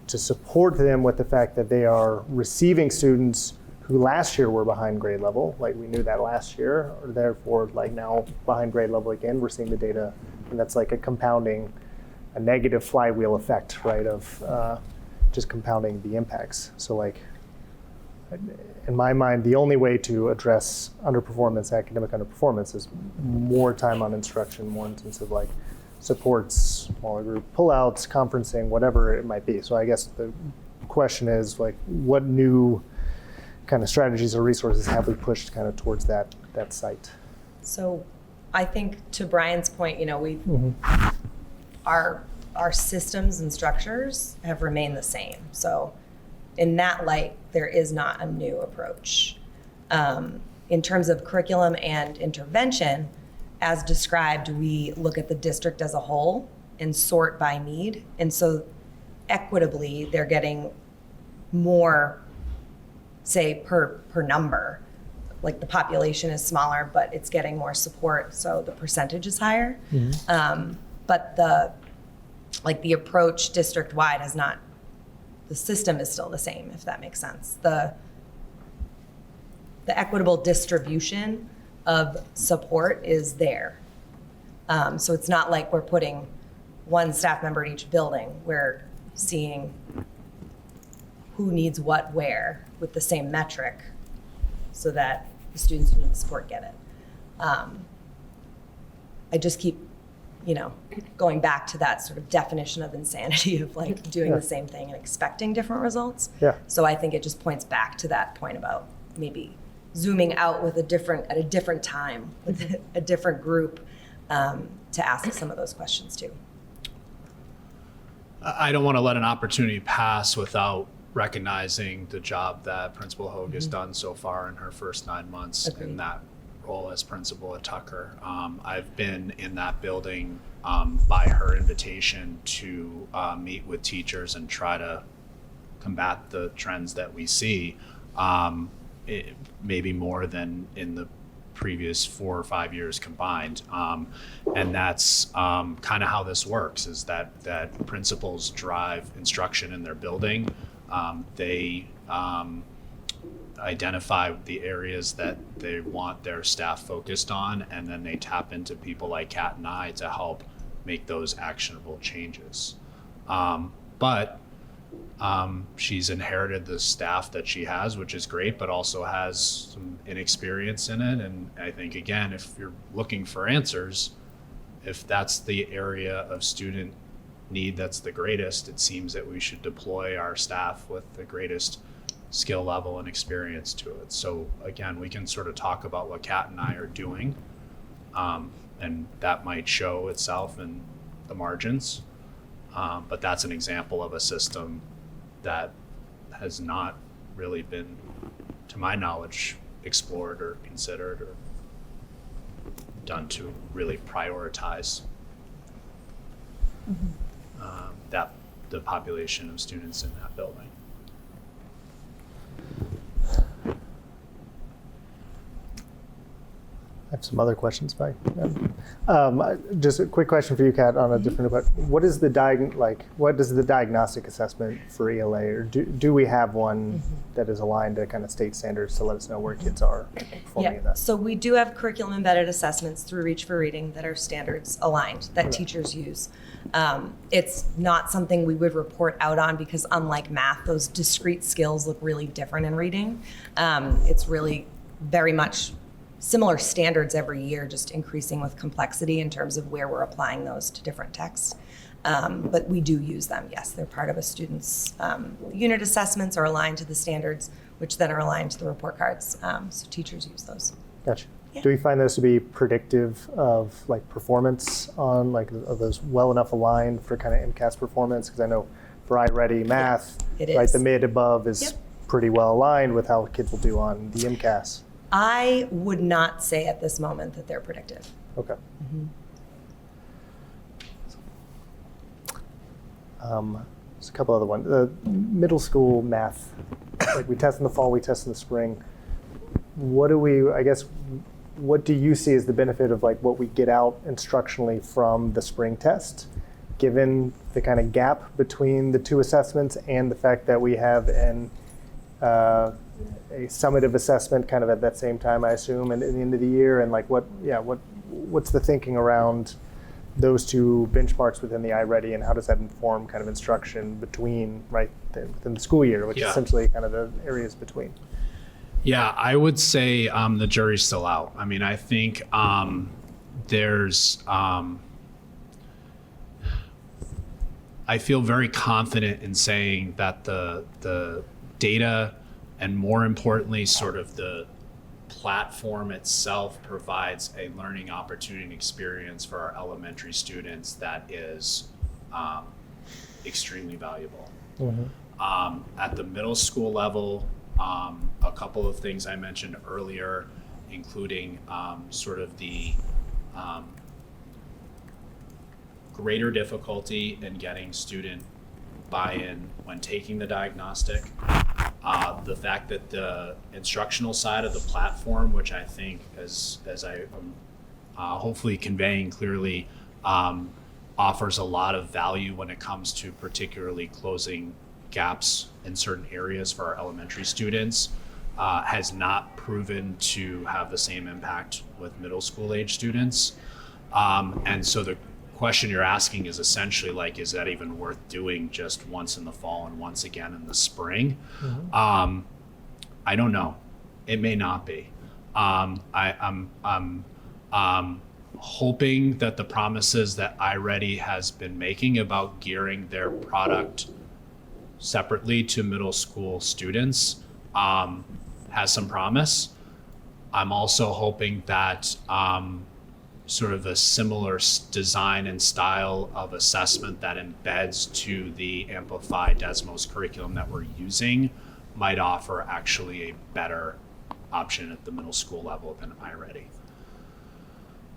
to support them with the fact that they are receiving students who last year were behind grade level, we knew that last year, or therefore now behind grade level again, we're seeing the data, and that's a negative flywheel effect, right, of just compounding the impacts. So in my mind, the only way to address academic underperformance is more time on instruction, more intensive supports, smaller group pullouts, conferencing, whatever it might be. So I guess the question is what new kind of strategies or resources have we pushed kind of towards that site? So I think to Brian's point, our systems and structures have remained the same. So in that light, there is not a new approach. In terms of curriculum and intervention, as described, we look at the district as a whole and sort by need. And so equitably, they're getting more, say, per number. The population is smaller, but it's getting more support, so the percentage is higher. But the approach district-wide has not, the system is still the same, if that makes sense. the equitable distribution of support is there. So it's not like we're putting one staff member in each building. We're seeing who needs what where with the same metric so that the students who need the support get it. I just keep, going back to that sort of definition of insanity of like doing the same thing and expecting different results. Yeah. So I think it just points back to that point about maybe zooming out with at a different time with a different group to ask some of those questions too. I don't want to let an opportunity pass without recognizing the job that Principal Hogue has done so far in her first 9 months in that role as principal at Tucker. I've been in that building by her invitation to meet with teachers and try to combat the trends that we see, maybe more than in the previous 4 or 5 years combined. And that's kind of how this works, is that principals drive instruction in their building. They identify the areas that they want their staff focused on, and then they tap into people like Kat and I to help make those actionable changes. But she's inherited the staff that she has, which is great, but also has some inexperience in it. And I think, again, if you're looking for answers, if that's the area of student need that's the greatest, it seems that we should deploy our staff with the greatest skill level and experience to it. So again, we can sort of talk about what Kat and I are doing, and that might show itself in the margins. But that's an example of a system that has not really been, to my knowledge, explored or considered or done to really prioritize the population of students in that building. I have some other questions, Mike. Just a quick question for you, Kat, on a different. But what is what does the diagnostic assessment for ELA, or do we have one that is aligned to kind of state standards to let us know where kids are performing in that? So we do have curriculum embedded assessments through Reach for Reading that are standards aligned that teachers use. It's not something we would report out on because, unlike math, those discrete skills look really different in reading. It's really very much similar standards every year, just increasing with complexity in terms of where we're applying those to different texts. But we do use them, yes. They're part of a student's unit assessments are aligned to the standards, which then are aligned to the report cards. So teachers use those. Gotcha. Yeah. Do we find those to be predictive of like performance on are those well enough aligned for kind of MCAS performance? Because I know for iReady math, it right, is. the mid above is pretty well aligned with how kids will do on the MCAS. I would not say at this moment that they're predictive. Okay. There's a couple other ones. The middle school math, like we test in the fall, we test in the spring. What do you see as the benefit of like what we get out instructionally from the spring test, given the kind of gap between the two assessments and the fact that we have a summative assessment kind of at that same time, I assume, and at the end of the year, and like what's the thinking around those two benchmarks within the iReady, and how does that inform kind of instruction within the school year, which is essentially kind of the areas between? Yeah, I would say the jury's still out. I mean, I think there's I feel very confident in saying that the data, and more importantly, sort of the platform itself, provides a learning opportunity and experience for our elementary students that is extremely valuable. At the middle school level, a couple of things I mentioned earlier, including sort of the greater difficulty in getting student buy-in when taking the diagnostic. The fact that the instructional side of the platform, which I think, as I am hopefully conveying clearly, offers a lot of value when it comes to particularly closing gaps in certain areas for our elementary students, has not proven to have the same impact with middle school age students. And so the question you're asking is essentially like, is that even worth doing just once in the fall and once again in the spring? I don't know. It may not be. I'm hoping that the promises that iReady has been making about gearing their product separately to middle school students has some promise. I'm also hoping that sort of a similar design and style of assessment that embeds to the Amplify Desmos curriculum that we're using might offer actually a better option at the middle school level than iReady.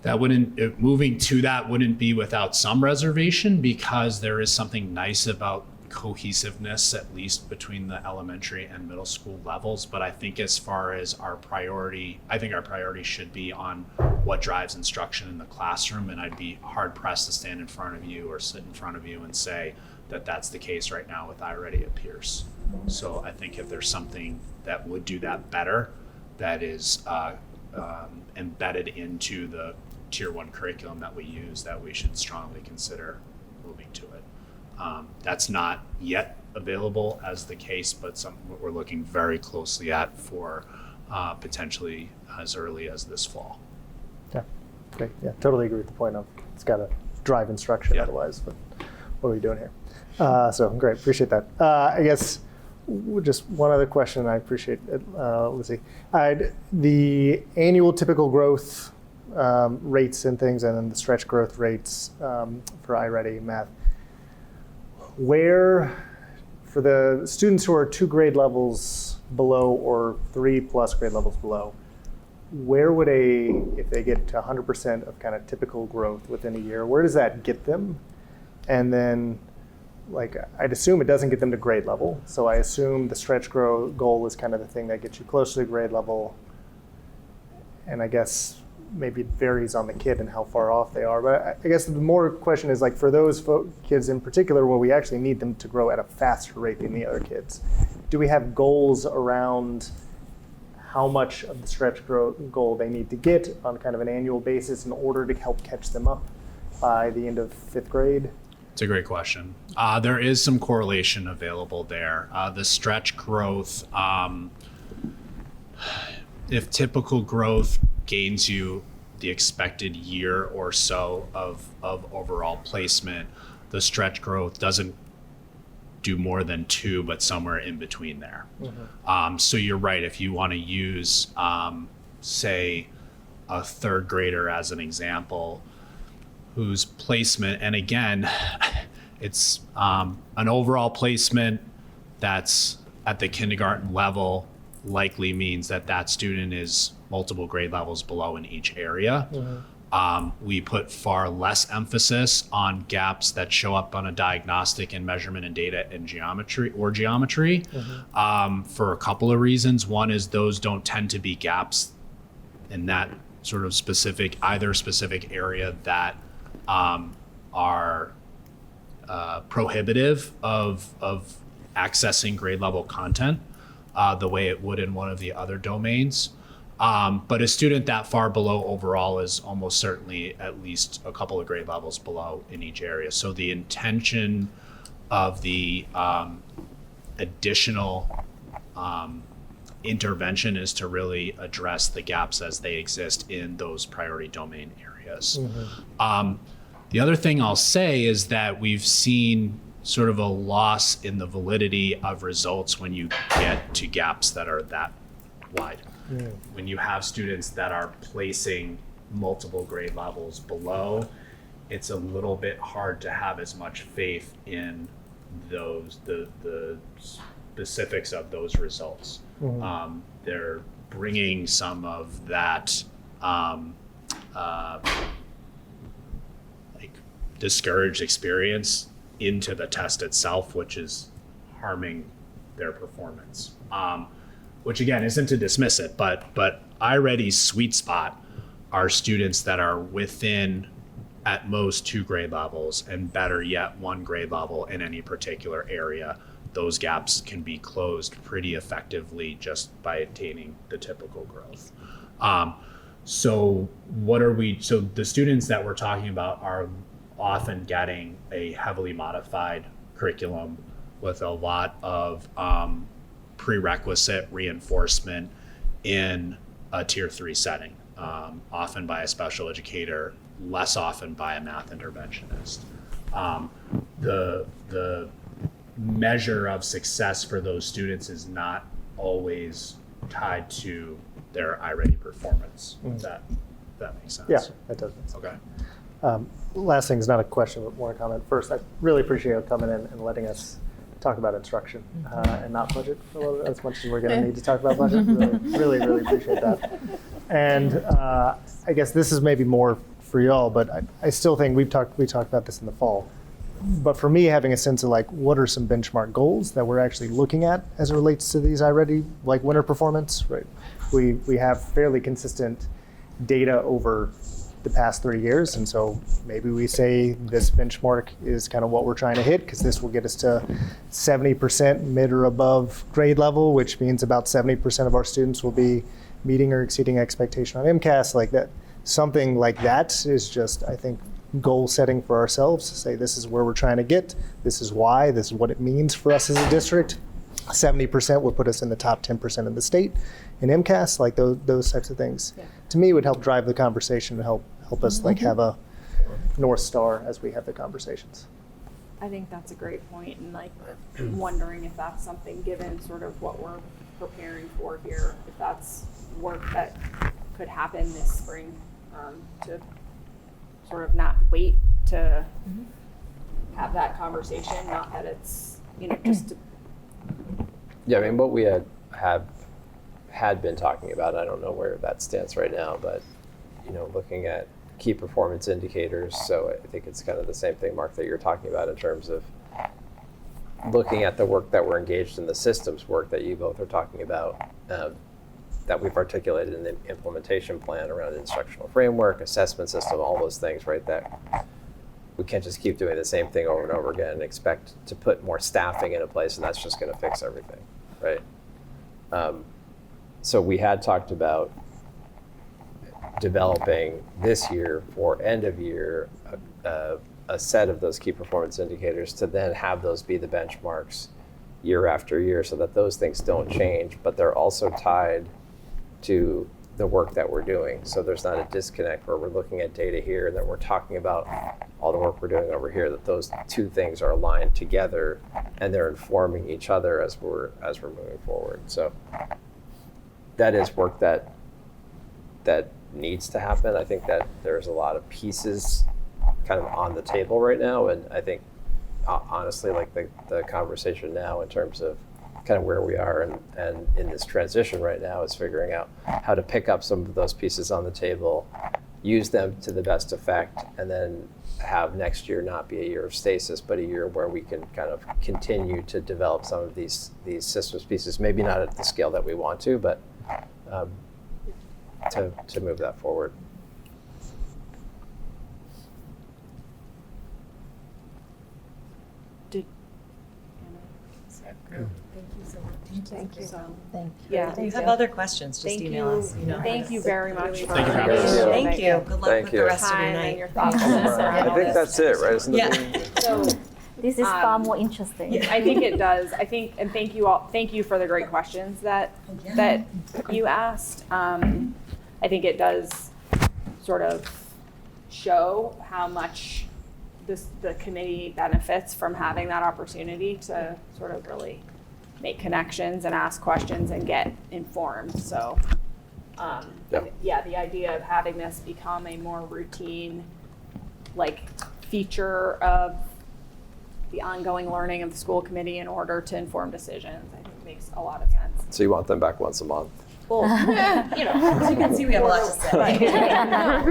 That wouldn't, moving to that wouldn't be without some reservation, because there is something nice about cohesiveness, at least between the elementary and middle school levels. But I think as far as our priority, I think our priority should be on what drives instruction in the classroom. And I'd be hard pressed to stand in front of you or sit in front of you and say that that's the case right now with iReady at Pierce. So I think if there's something that would do that better, that is embedded into the Tier 1 curriculum that we use, that we should strongly consider moving to it. That's not yet available as the case, but something we're looking very closely at for potentially as early as this fall. Yeah, great. Yeah, totally agree with the point of it's got to drive instruction. Yeah. Otherwise, what are we doing here? So great, appreciate that. I guess just one other question. I appreciate it, Lizzie. The annual typical growth rates and things, and then the stretch growth rates for iReady math. Where, for the students who are 2 grade levels below or 3+ grade levels below, where would if they get to 100% of kind of typical growth within a year, where does that get them? And then, like, I'd assume it doesn't get them to grade level. So I assume the stretch goal is kind of the thing that gets you close to the grade level. And I guess maybe it varies on the kid and how far off they are. But I guess the more question is, like, for those kids in particular where we actually need them to grow at a faster rate than the other kids, do we have goals around how much of the stretch goal they need to get on kind of an annual basis in order to help catch them up by the end of 5th grade? It's a great question. There is some correlation available there. The stretch growth, if typical growth gains you the expected year or so of overall placement, the stretch growth doesn't do more than 2, but somewhere in between there. Mm-hmm. So you're right. If you want to use, say, a 3rd grader as an example, whose placement, and again, it's an overall placement that's at the kindergarten level likely means that student is multiple grade levels below in each area. Mm-hmm. We put far less emphasis on gaps that show up on a diagnostic and measurement and data and geometry. Mm-hmm. For a couple of reasons. One is those don't tend to be gaps in that sort of specific area that are prohibitive of accessing grade level content the way it would in one of the other domains. But a student that far below overall is almost certainly at least a couple of grade levels below in each area. So the intention of the additional intervention is to really address the gaps as they exist in those priority domain areas. Mm-hmm. The other thing I'll say is that we've seen sort of a loss in the validity of results when you get to gaps that are that wide. Yeah. When you have students that are placing multiple grade levels below, it's a little bit hard to have as much faith in those the specifics of those results. Mm-hmm. They're bringing some of that like discouraged experience into the test itself, which is harming their performance. Which again isn't to dismiss it, but iReady's sweet spot are students that are within at most 2 grade levels and better yet 1 grade level in any particular area. those gaps can be closed pretty effectively just by attaining the typical growth. So the students that we're talking about are often getting a heavily modified curriculum with a lot of prerequisite reinforcement in a tier 3 setting, often by a special educator, less often by a math interventionist. The measure of success for those students is not always tied to their iReady performance. If that makes sense. Yeah, that does make sense. Okay. Last thing is not a question, but more a comment. First, I really appreciate you coming in and letting us talk about instruction and not budget for a little bit, as much as we're going to need to talk about budget. Really appreciate that. And I guess this is maybe more for y'all, but I still think we talked about this in the fall. But for me, having a sense of like, what are some benchmark goals that we're actually looking at as it relates to these iReady, like winter performance, right? We have fairly consistent data over the past 3 years, and so maybe we say this benchmark is kind of what we're trying to hit, because this will get us to 70% mid or above grade level, which means about 70% of our students will be meeting or exceeding expectation on MCAS. Like that, something like that is just, I think, goal setting for ourselves to say this is where we're trying to get, this is why, this is what it means for us as a district. 70% would put us in the top 10% of the state in MCAS, like those types of things. Yeah. To me, would help drive the conversation and help us like have a North Star as we have the conversations. I think that's a great point, and like wondering if that's something, given sort of what we're preparing for here, if that's work that could happen this spring, to sort of not wait to have that conversation, not that it's, just to. Yeah, I mean, what we had been talking about, I don't know where that stands right now, but looking at key performance indicators. So I think it's kind of the same thing, Mark, that you're talking about in terms of looking at the work that we're engaged in, the systems work that you both are talking about, that we've articulated in the implementation plan around instructional framework, assessment system, all those things, right? That we can't just keep doing the same thing over and over again and expect to put more staffing into place, and that's just going to fix everything, right? So we had talked about developing this year for end of year a set of those key performance indicators to then have those be the benchmarks year after year, so that those things don't change, but they're also tied to the work that we're doing. So there's not a disconnect where we're looking at data here and then we're talking about all the work we're doing over here, that those two things are aligned together and they're informing each other as we're moving forward. So that is work that needs to happen. I think that there's a lot of pieces kind of on the table right now, and I think honestly, like the conversation now in terms of kind of where we are and in this transition right now is figuring out how to pick up some of those pieces on the table, use them to the best effect, and then have next year not be a year of stasis, but a year where we can kind of continue to develop some of these systems pieces, maybe not at the scale that we want to, but to move that forward. Thank you. Thank you. Yeah. If you have other questions, just email us. Thank you very much. Thank you for having us. Thank you. Good luck Thank with you. the rest of your Time and night. your thoughtfulness around I all think this. that's it, right? Isn't Yeah. it? So This is far more interesting. I think it does. I think, and thank you all. Thank you for the great questions that you asked. I think it does sort of show how much the committee benefits from having that opportunity to sort of really make connections and ask questions and get informed. So, yeah, the idea of having this become a more routine, like, feature of the ongoing learning of the school committee in order to inform decisions, I think makes a lot of sense. So you want them back once a month? Well, as you can see, we have a lot to say. Right. No,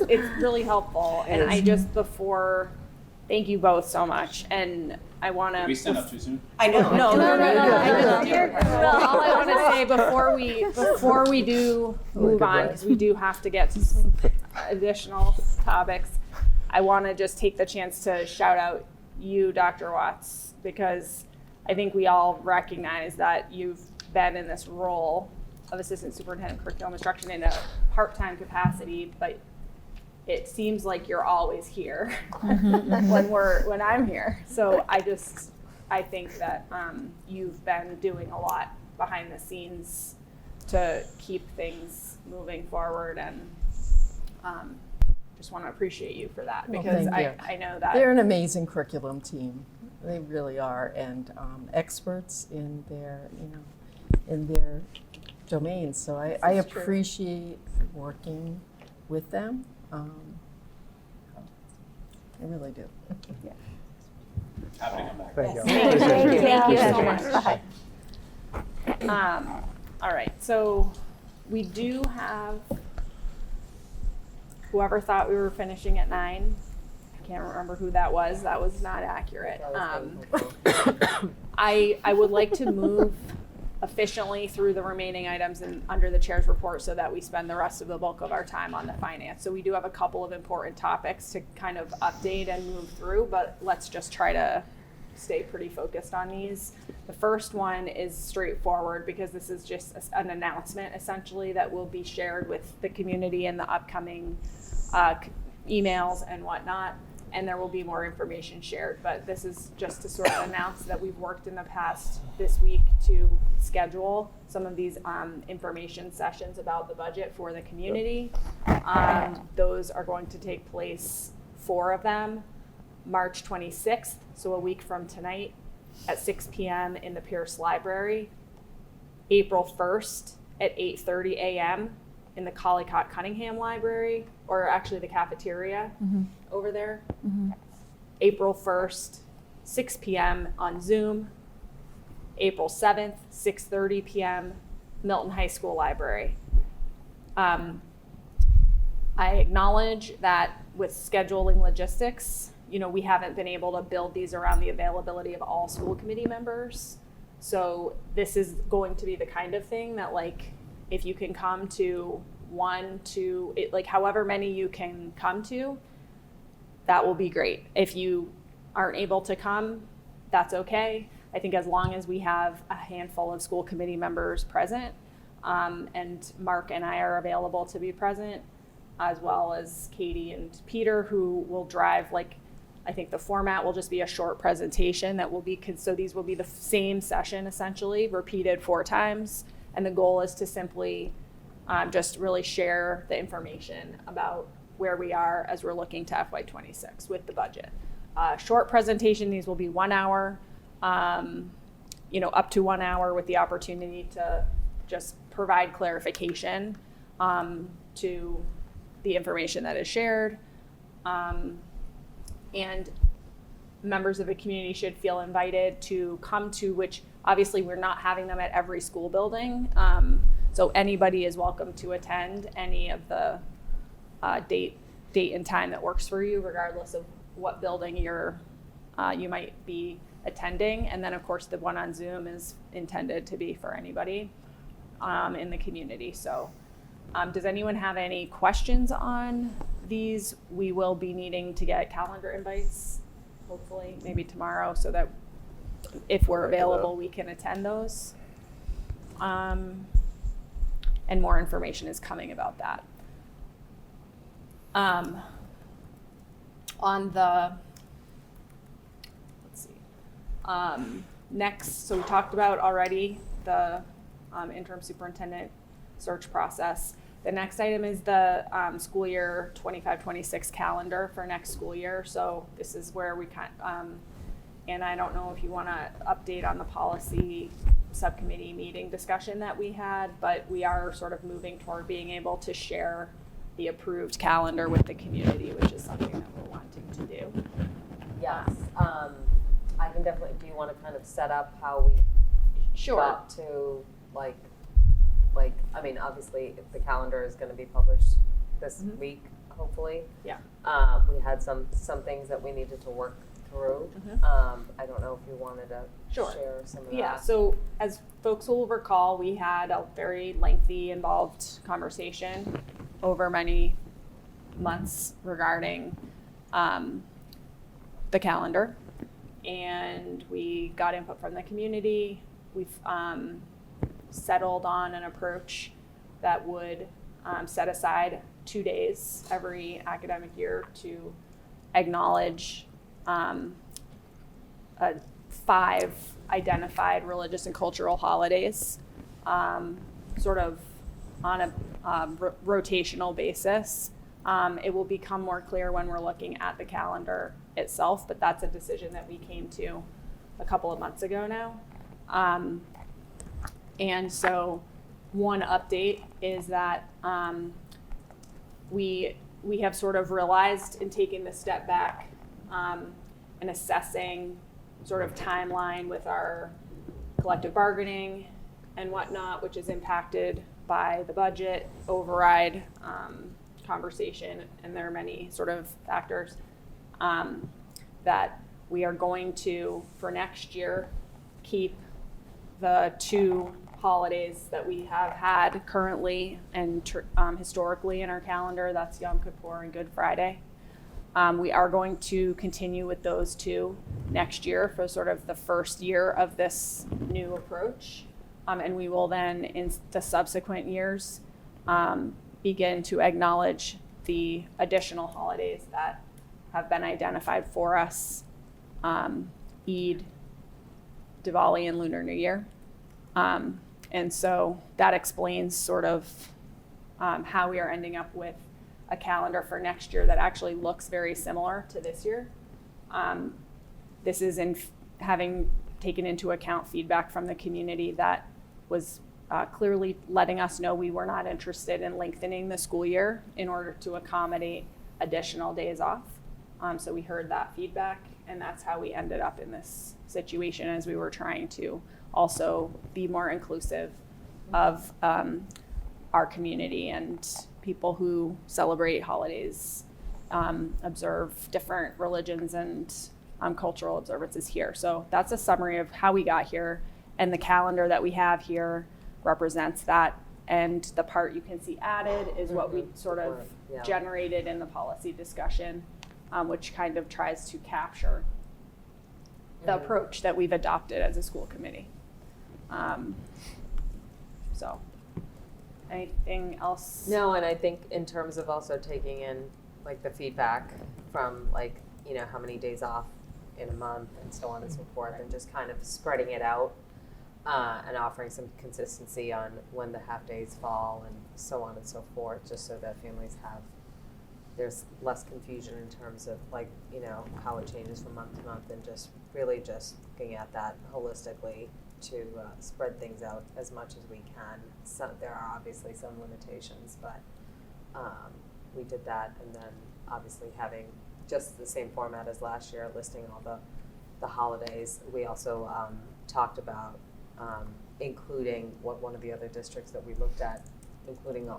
it's really helpful, and I just thank you both so much, and I want to. Did we stand up too soon? I know. No. All I want to say before we do move on, because we do have to get to some additional topics, I want to just take the chance to shout out you, Dr. Watts, because I think we all recognize that you've been in this role of assistant superintendent of curriculum instruction in a part-time capacity, but it seems like you're always here when I'm here. So I think that you've been doing a lot behind the scenes to keep things moving forward, and just want to appreciate you for that, Well, because thank you. I know that They're an amazing curriculum team. They really are, and experts in their domains. So I is true. appreciate working with them. I really do. Thank you. Thank you so much. All right, so we do have, whoever thought we were finishing at 9, I can't remember who that was not accurate. I would like to move efficiently through the remaining items and under the chair's report so that we spend the rest of the bulk of our time on the finance. So we do have a couple of important topics to kind of update and move through, but let's just try to stay pretty focused on these. The first one is straightforward because this is just an announcement essentially that will be shared with the community in the upcoming emails and whatnot, and there will be more information shared. But this is just to sort of announce that we've worked in the past this week to schedule some of these information sessions about the budget for the community. Those are going to take place, 4 of them, March 26th, so a week from tonight, at 6 p.m. in the Pierce Library. April 1st at 8:30 a.m. in the Collicott Cunningham Library, or actually the cafeteria over there. April 1st, 6 p.m. on Zoom. April 7th, 6:30 p.m., Milton High School Library. I acknowledge that with scheduling logistics, we haven't been able to build these around the availability of all school committee members. So this is going to be the kind of thing that, like, if you can come to 1, 2, however many you can come to, that will be great. If you aren't able to come, that's okay. I think as long as we have a handful of school committee members present, and Mark and I are available to be present, as well as Katie and Peter, who will drive, I think the format will just be a short presentation that will be, so these will be the same session essentially, repeated 4 times. And the goal is to simply just really share the information about where we are as we're looking to FY26 with the budget. Short presentation, these will be 1 hour, up to 1 hour, with the opportunity to just provide clarification to the information that is shared. And members of the community should feel invited to come to, which obviously we're not having them at every school building. So anybody is welcome to attend any of the date and time that works for you, regardless of what building you might be attending. And then of course the one on Zoom is intended to be for anybody in the community. So does anyone have any questions on these? We will be needing to get calendar invites, hopefully maybe tomorrow, so that if we're available, we can attend those. And more information is coming about that. Next, so we talked about already the interim superintendent search process. The next item is the school year 25-26 calendar for next school year. So this is where we and I don't know if you want to update on the policy subcommittee meeting discussion that we had, but we are sort of moving toward being able to share the approved calendar with the community, which is something that we're wanting to do. Yes, I can definitely, do you want to kind of set up how we got to, I mean, obviously, if the calendar is going to be published this week, hopefully. Yeah. We had some things that we needed to work through. I don't know if you wanted to share some of that. Yeah, so as folks will recall, we had a very lengthy, involved conversation over many months regarding the calendar. and we got input from the community. We've settled on an approach that would set aside 2 days every academic year to acknowledge 5 identified religious and cultural holidays, sort of on a rotational basis. It will become more clear when we're looking at the calendar itself, but that's a decision that we came to a couple of months ago now. And so one update is that we have sort of realized in taking the step back and assessing sort of timeline with our collective bargaining and whatnot, which is impacted by the budget override conversation, and there are many sort of factors that we are going to, for next year, keep the 2 holidays that we have had currently and historically in our calendar. That's Yom Kippur and Good Friday. We are going to continue with those 2 next year for sort of the first year of this new approach. And we will then, in the subsequent years, begin to acknowledge the additional holidays that have been identified for us, Eid, Diwali, and Lunar New Year. And so that explains sort of how we are ending up with a calendar for next year that actually looks very similar to this year. This is in having taken into account feedback from the community that was clearly letting us know we were not interested in lengthening the school year in order to accommodate additional days off. So we heard that feedback, and that's how we ended up in this situation, as we were trying to also be more inclusive of our community and people who celebrate holidays, observe different religions and cultural observances here. So that's a summary of how we got here, and the calendar that we have here represents that. And the part you can see added is what we sort of generated in the policy discussion, which kind of tries to capture the approach that we've adopted as a school committee. So anything else? No, and I think in terms of also taking in like the feedback from like, you know, how many days off in a month and so on and so forth, and just kind of spreading it out and offering some consistency on when the half days fall and so on and so forth, just so that families have, there's less confusion in terms of like, you know, how it changes from month to month, and just really just looking at that holistically to spread things out as much as we can. So there are obviously some limitations, but we did that, and then obviously having just the same format as last year, listing all the holidays. We also talked about including what one of the other districts that we looked at, including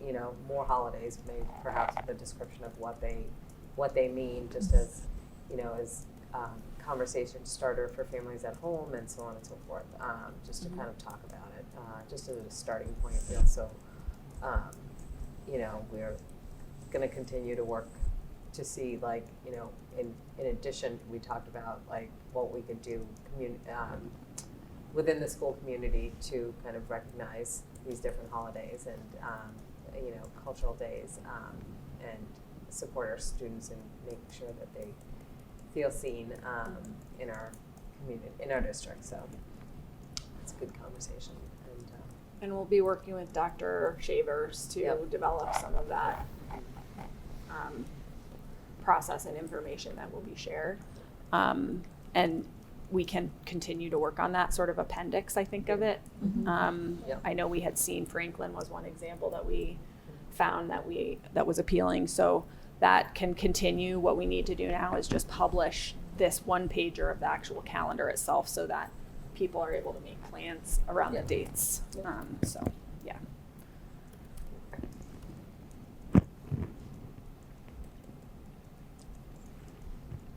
you know, more holidays, maybe perhaps with a description of what they mean, just as, you know, as conversation starter for families at home and so on and so forth, just to kind of talk about it, just as a starting point. We also, you know, we're going to continue to work to see, like, you know, in addition, we talked about like what we could do within the school community to kind of recognize these different holidays and, you know, cultural days, and support our students in making sure that they feel seen in our community, in our district. So it's a good conversation. And we'll be working with Dr. Shavers to develop some of that process and information that will be shared. And we can continue to work on that sort of appendix, I think, of it. I know we had seen Franklin was one example that we found that was appealing. So that can continue. What we need to do now is just publish this one pager of the actual calendar itself, so that people are able to make plans around the dates. So, yeah.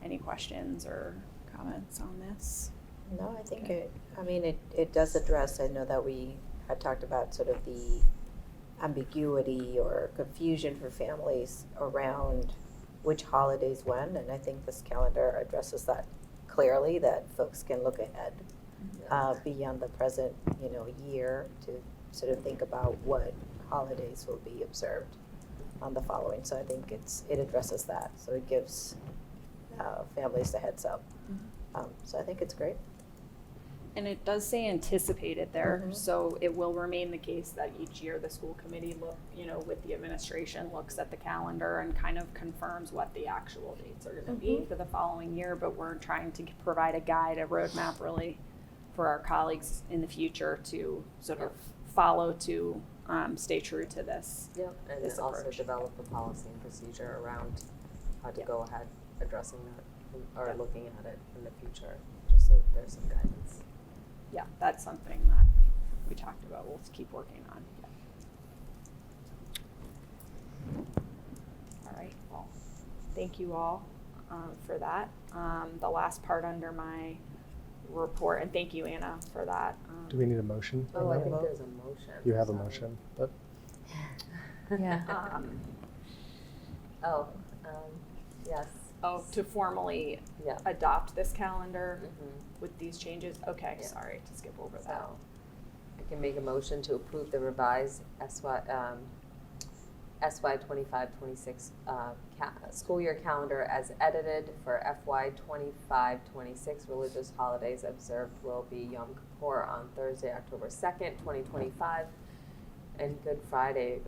Any questions or comments on this? No, I think it does address, I know that we had talked about sort of the ambiguity or confusion for families around which holidays when, and I think this calendar addresses that clearly that folks can look ahead beyond the present, year to sort of think about what holidays will be observed on the following. So I think it addresses that. So it gives families the heads up. So I think it's great. And it does say anticipated there, so it will remain the case that each year the school committee with the administration looks at the calendar and kind of confirms what the actual dates are gonna be for the following year, but we're trying to provide a guide, a roadmap really for our colleagues in the future to sort of follow to stay true to this. Yep, and this then also approach. develop a policy and procedure around how to go ahead addressing that or looking at it in the future, just so that there's some guidance. Yeah, that's something that we talked about. We'll keep working on. Yeah. All right. Well, thank you all for that. The last part under my report, and thank you, Anna, for that. Do we need a motion? Oh, on I that? think there's a motion. You have a Sorry. motion, but Yeah. Yes. To formally Yeah. adopt this calendar Mhm. with these changes. Okay, Yeah. sorry to skip over that. So I can make a motion to approve the revised SY 25-26 school year calendar as edited for FY 25-26. Religious holidays observed will be Yom Kippur on Thursday, October 2nd, 2025, and Good Friday,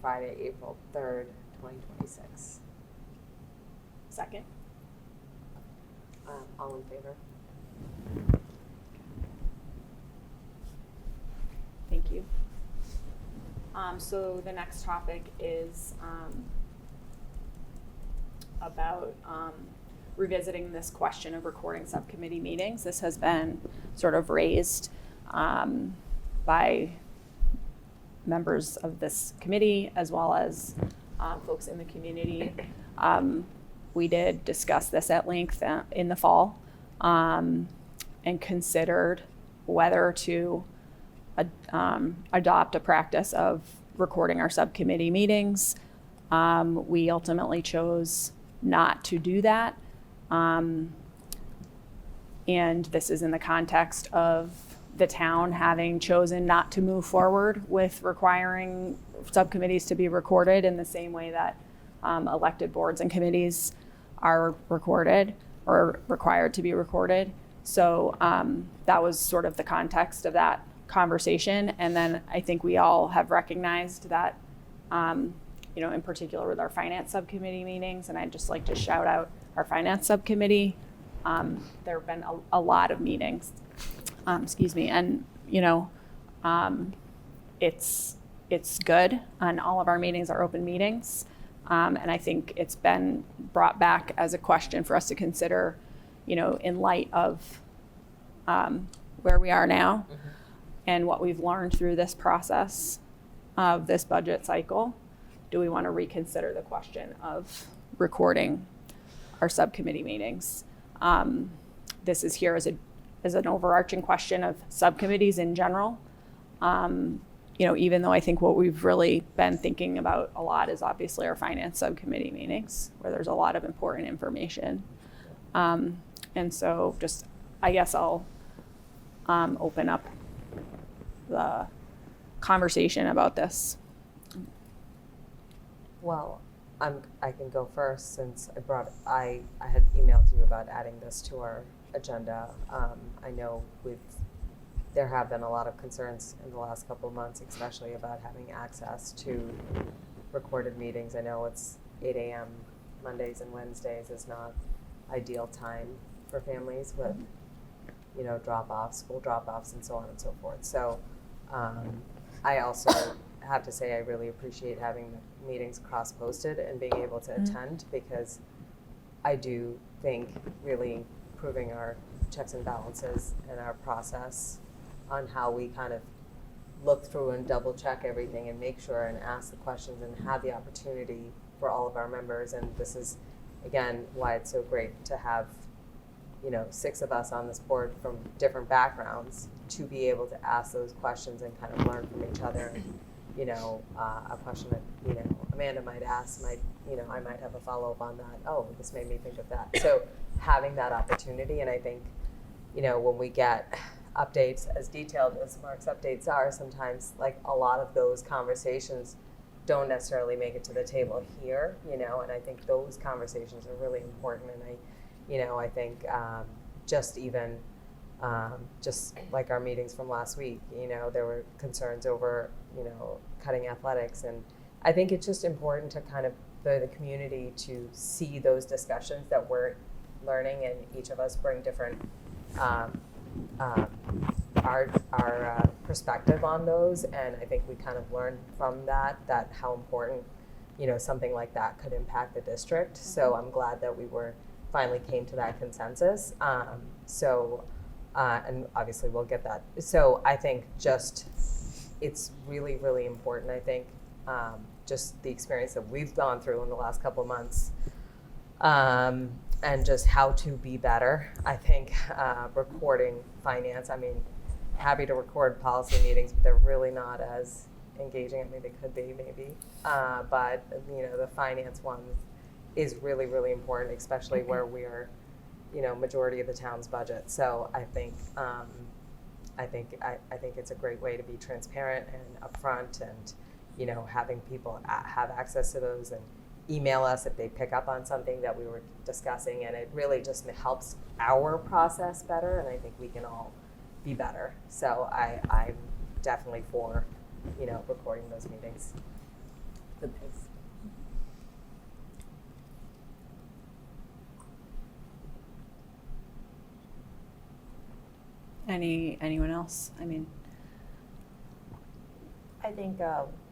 Friday, April 3rd, 2026. Second. All in favor? Thank you. So the next topic is about revisiting this question of recording subcommittee meetings. This has been sort of raised by members of this committee as well as folks in the community. We did discuss this at length in the fall and considered whether to adopt a practice of recording our subcommittee meetings. We ultimately chose not to do that. And this is in the context of the town having chosen not to move forward with requiring subcommittees to be recorded in the same way that elected boards and committees are recorded or required to be recorded. So that was sort of the context of that conversation. And then I think we all have recognized that, in particular with our finance subcommittee meetings, and I'd just like to shout out our finance subcommittee. There have been a lot of meetings, and it's good, and all of our meetings are open meetings. And I think it's been brought back as a question for us to consider, in light of where we are now and what we've learned through this process of this budget cycle. Do we want to reconsider the question of recording our subcommittee meetings? This is here as an overarching question of subcommittees in general. Even though I think what we've really been thinking about a lot is obviously our finance subcommittee meetings, where there's a lot of important information. And so I guess I'll open up the conversation about this. Well, I can go first since I had emailed you about adding this to our agenda. I know there have been a lot of concerns in the last couple of months, especially about having access to recorded meetings. I know it's 8 a.m. Mondays and Wednesdays is not ideal time for families with, drop-offs, school drop-offs, and so on and so forth. So I also have to say I really appreciate having the meetings cross-posted and being able to attend, because I do think really improving our checks and balances and our process on how we kind of look through and double check everything and make sure and ask the questions and have the opportunity for all of our members. And this is, again, why it's so great to have 6 of us on this board from different backgrounds to be able to ask those questions and kind of learn from each other. A question that Amanda might ask, I might have a follow-up on that. Oh, this made me think of that. So having that opportunity, and I think, when we get updates as detailed as Mark's updates are, sometimes like a lot of those conversations don't necessarily make it to the table here, and I think those conversations are really important. And I think just even just like our meetings from last week, there were concerns over, cutting athletics. And I think it's just important to kind of for the community to see those discussions that we're learning, and each of us bring different our perspective on those. And I think we kind of learned from that how important, something like that could impact the district. So I'm glad that we finally came to that consensus. And obviously we'll get that. So I think just, it's really, really important. I think just the experience that we've gone through in the last couple of months, and just how to be better. I think recording finance, happy to record policy meetings, but they're really not as engaging. They could be maybe, but the finance one is really, really important, especially where we're, majority of the town's budget. So I think it's a great way to be transparent and upfront, and having people have access to those and email us if they pick up on something that we were discussing, and it really just helps our process better, and I think we can all be better. So I'm definitely for, recording those meetings. Anyone else? I think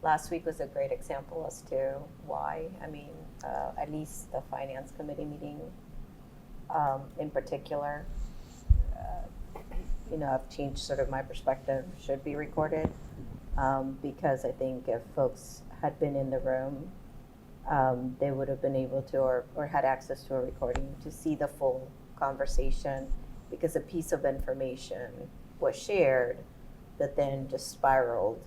last week was a great example as to why. At least the finance committee meeting in particular, I've changed sort of my perspective, should be recorded, because I think if folks had been in the room, they would have been able to, or had access to a recording to see the full conversation, because a piece of information was shared that then just spiraled,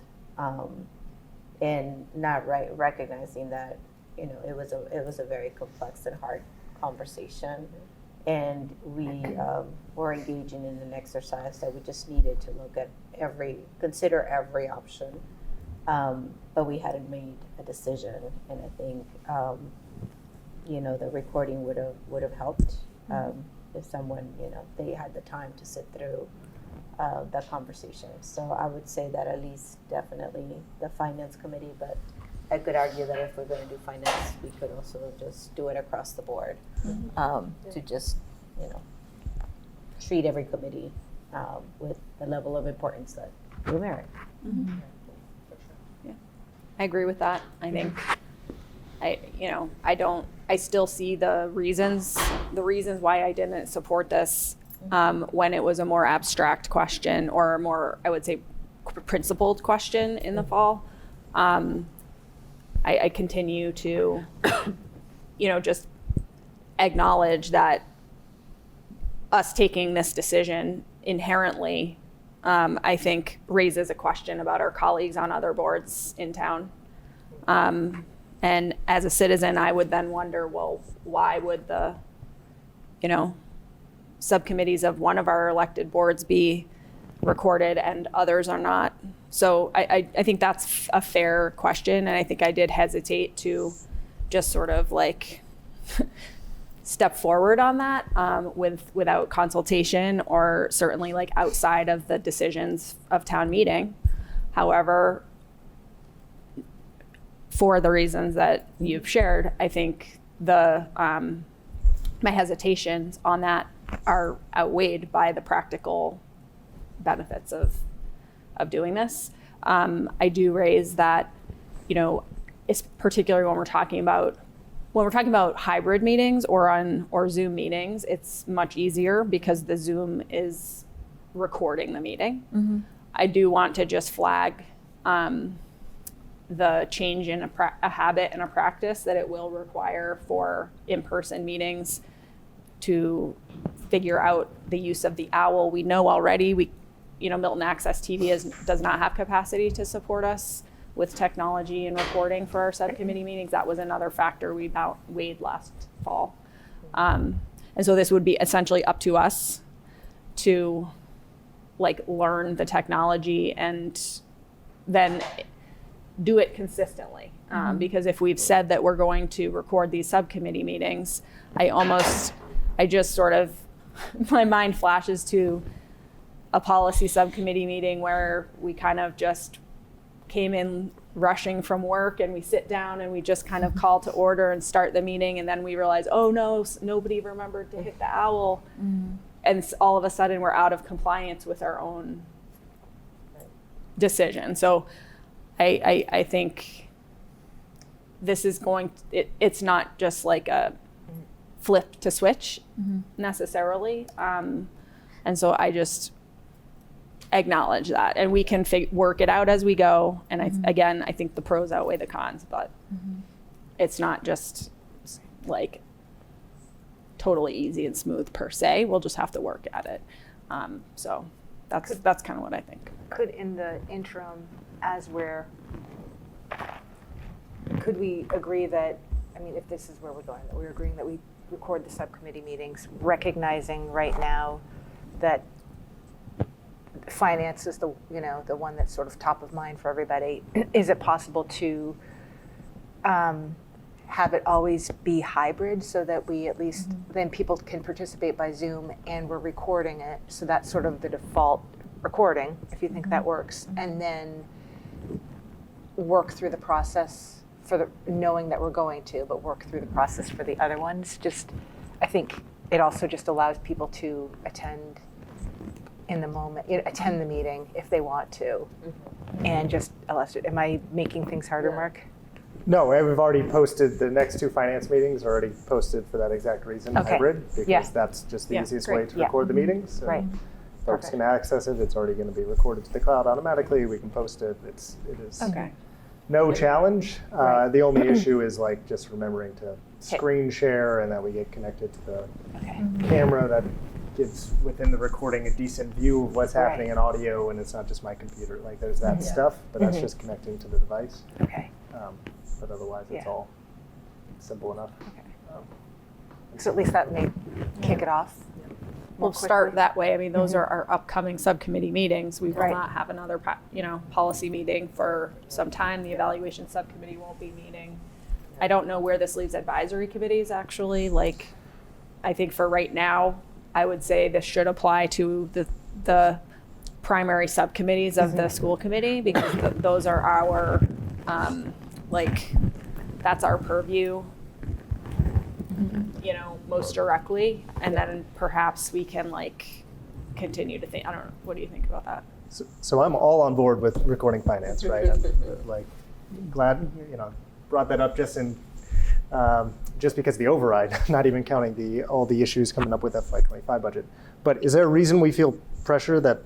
and not recognizing that it was a very complex and hard conversation, and we were engaging in an exercise that we just needed to look at consider every option, but we hadn't made a decision. And I think the recording would have helped. If someone, they had the time to sit through that conversation. So I would say that at least definitely the finance committee, but I could argue that if we're going to do finance, we could also just do it across the board, to just, treat every committee with the level of importance that we merit. Mm-hmm. Yeah, I agree with that. I think I still see the reasons why I didn't support this when it was a more abstract question, or a more, I would say, principled question in the fall. I continue to, just acknowledge that us taking this decision inherently, I think, raises a question about our colleagues on other boards in town. And as a citizen, I would then wonder, well, why would the, subcommittees of one of our elected boards be recorded and others are not? So I think that's a fair question, and I think I did hesitate to just sort of like step forward on that without consultation, or certainly like outside of the decisions of town meeting. However, for the reasons that you've shared, I think my hesitations on that are outweighed by the practical benefits of doing this. I do raise that, it's particularly when we're talking about hybrid meetings or Zoom meetings, it's much easier because the Zoom is recording the meeting. Mm-hmm. I do want to just flag the change in a habit and a practice that it will require for in-person meetings to figure out the use of the OWL. We know already, Milton Access TV does not have capacity to support us with technology and recording for our subcommittee meetings. That was another factor we weighed last fall. And so this would be essentially up to us to like learn the technology and then do it consistently. Because if we've said that we're going to record these subcommittee meetings, I just sort of, my mind flashes to a policy subcommittee meeting where we kind of just came in rushing from work and we sit down and we just kind of call to order and start the meeting, and then we realize, oh no, nobody remembered to hit the owl. And all of a sudden we're out of compliance with our own decision. So I think this is it's not just like a flip to switch necessarily. And so I just acknowledge that, and we can work it out as we go. And I think the pros outweigh the cons, but it's not just like totally easy and smooth per se. We'll just have to work at it. So that's kind of what I think. Could in the interim, could we agree that, I mean, if this is where we're going, that we're agreeing that we record the subcommittee meetings, recognizing right now that finance is the one that's sort of top of mind for everybody. Is it possible to have it always be hybrid so that we at least then people can participate by Zoom and we're recording it, so that's sort of the default recording, if you think that works, and then work through the process for the knowing that we're going to, but work through the process for the other ones. Just, I think it also just allows people to attend in the moment, attend the meeting if they want to, and just allows it. Am I making things harder, Mark? No, we've already posted, the next two finance meetings are already posted for that exact reason, hybrid, because that's just the easiest way to record the meetings. Right. Folks can access it. It's already going to be recorded to the cloud automatically. We can post it. It is no challenge. The only issue is like just remembering to screen share, and that we get connected to the camera that gives within the recording a decent view of what's happening in audio, and it's not just my computer. Like there's that stuff, but that's just connecting to the device. But otherwise, it's all simple enough. So at least that may kick it off. We'll start that way. I mean, those are our upcoming subcommittee meetings. We will not have another, policy meeting for some time. The evaluation subcommittee won't be meeting. I don't know where this leaves advisory committees, actually. Like, I think for right now, I would say this should apply to the primary subcommittees of the school committee, because those are our, that's our purview, most directly. And then perhaps we can continue to think, I don't know, what do you think about that? So I'm all on board with recording finance, right? I'm glad, brought that up just because of the override, not even counting all the issues coming up with FY25 budget. But is there a reason we feel pressure that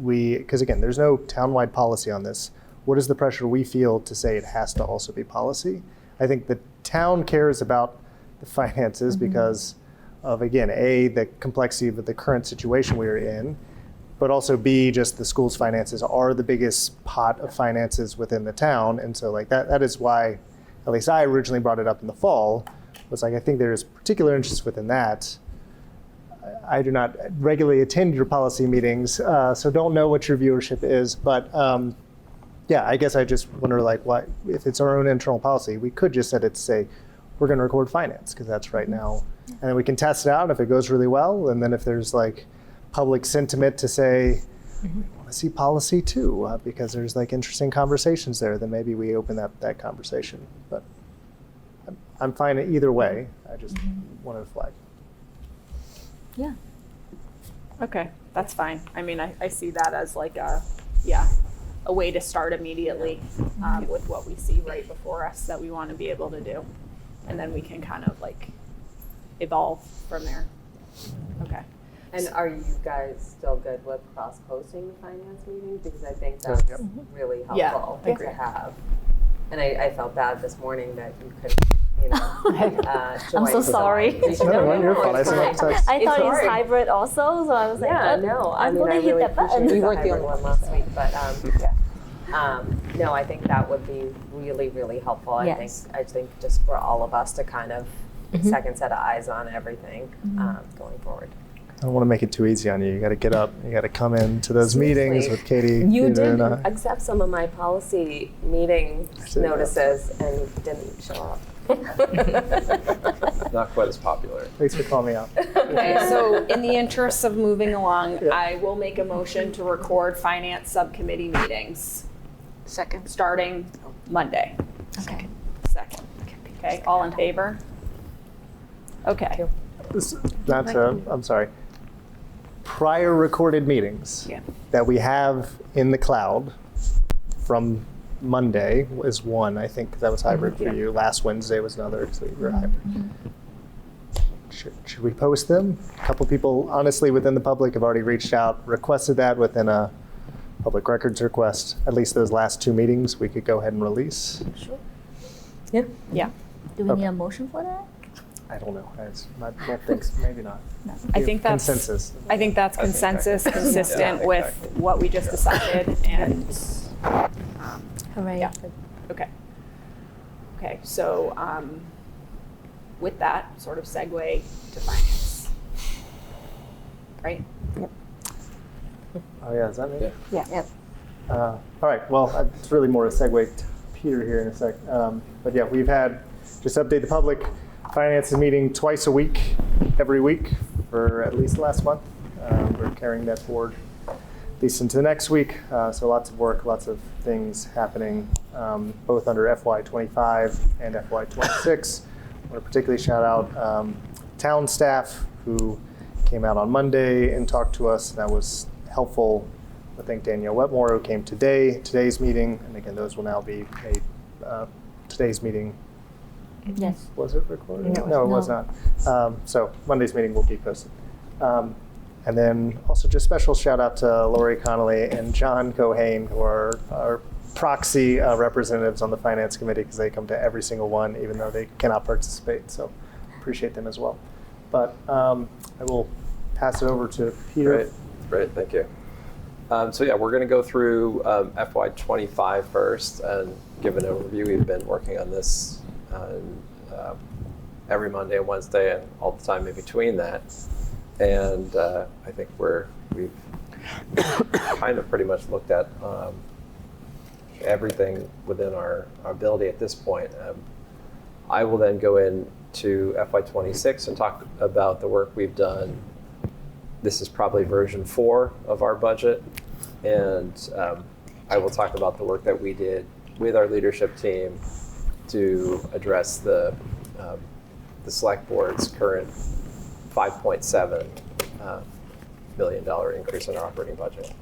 because again, there's no townwide policy on this. What is the pressure we feel to say it has to also be policy? I think the town cares about the finances because of, again, A, the complexity of the current situation we're in, but also B, just the school's finances are the biggest pot of finances within the town. And so that is why, at least I originally brought it up in the fall, was I think there's particular interest within that. I do not regularly attend your policy meetings, so don't know what your viewership is, but I guess I just wonder why, if it's our own internal policy, we could just set it to say, we're going to record finance, because that's right now. And then we can test it out if it goes really well. And then if there's public sentiment to say, we want to see policy too, because there's interesting conversations there, then maybe we open that conversation. But I'm fine either way. I just wanted to flag. Yeah. Okay, that's fine. I mean, I see that as a way to start immediately with what we see right before us that we want to be able to do. And then we can kind of evolve from there. Okay. And are you guys still good with cross-posting the finance meetings? Because I think that's really helpful to have. And I felt bad this morning that you couldn't, I'm so sorry. No, you're fine. I thought it's hybrid also, so I was like, I really hit that button. appreciate We weren't the only one last week, but No, I think that would be really, really helpful. Yes. I think just for all of us to kind of second set of eyes on everything going forward. I don't want to make it too easy on you. You got to get up. You got to come into those meetings with Katie. You Peter, did and I. accept some of my policy meeting did, yeah. notices and didn't show up. Not quite as popular. Thanks for calling me out. Okay, so in the interest of moving along, I will make a motion to record finance subcommittee meetings Second. starting Monday. Okay. Second. Okay, all in favor? Okay. I'm sorry. Prior recorded meetings Yeah. that we have in the cloud from Monday is one, I think, 'cause that was hybrid for you. Last Wednesday was another, so you were hybrid. Should we post them? A couple people, honestly, within the public have already reached out, requested that within a public records request. At least those last 2 meetings, we could go ahead and release. Yeah. Do we Okay. need a motion for that? I don't know. Maybe not. I think that's Consensus. I think that's consensus, consistent Yeah, with exactly. what we just decided, and Hooray. Yeah. okay. Okay, so with that sort of segue to finance, right? Oh, yeah, is that me? Yeah. Yep. All right, well, it's really more a segue to Peter here in a sec. But yeah, we've had, just to update the public, finance is meeting twice a week, every week, for at least last month. We're carrying that forward at least into the next week. So lots of work, lots of things happening, both under FY25 and FY26. I want to particularly shout out town staff who came out on Monday and talked to us. That was helpful. I think Danielle Wetmore, who came today's meeting, and again, those will now be made, today's meeting. Yes. Was it recorded? No, it was no. not. So Monday's meeting will be posted. And then also just special shout out to Lori Connolly and John Cohane, who are our proxy representatives on the finance committee, because they come to every single one, even though they cannot participate. So appreciate them as well. But I will pass it over to Peter. Great, thank you. So yeah, we're going to go through FY25 first and give an overview. We've been working on this every Monday and Wednesday and all the time in between that. And I think we've kind of pretty much looked at everything within our ability at this point. I will then go into FY26 and talk about the work we've done. This is probably version 4 of our budget. And I will talk about the work that we did with our leadership team to address the select board's current $5.7 million increase in our operating budget.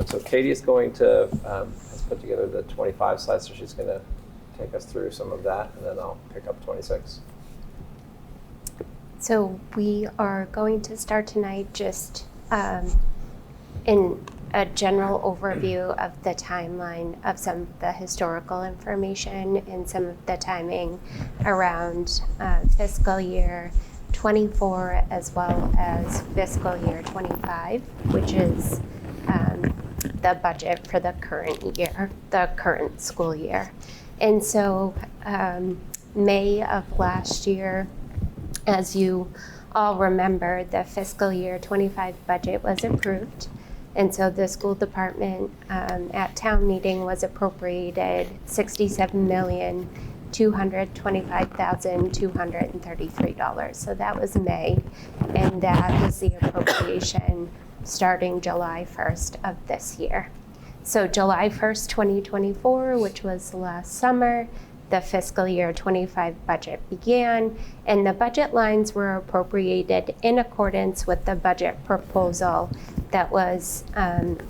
So Katie is going to has put together the 25 slides, so she's going to take us through some of that, and then I'll pick up 26. So we are going to start tonight just in a general overview of the timeline of some of the historical information and some of the timing around fiscal year 24 as well as fiscal year 25, which is the budget for the current year, the current school year. And so May of last year, as you all remember, the fiscal year 25 budget was approved. And so the school department at town meeting was appropriated $67,225,233. So that was May, and that was the appropriation starting July 1st of this year. So July 1st, 2024, which was last summer, the fiscal year 25 budget began, and the budget lines were appropriated in accordance with the budget proposal that was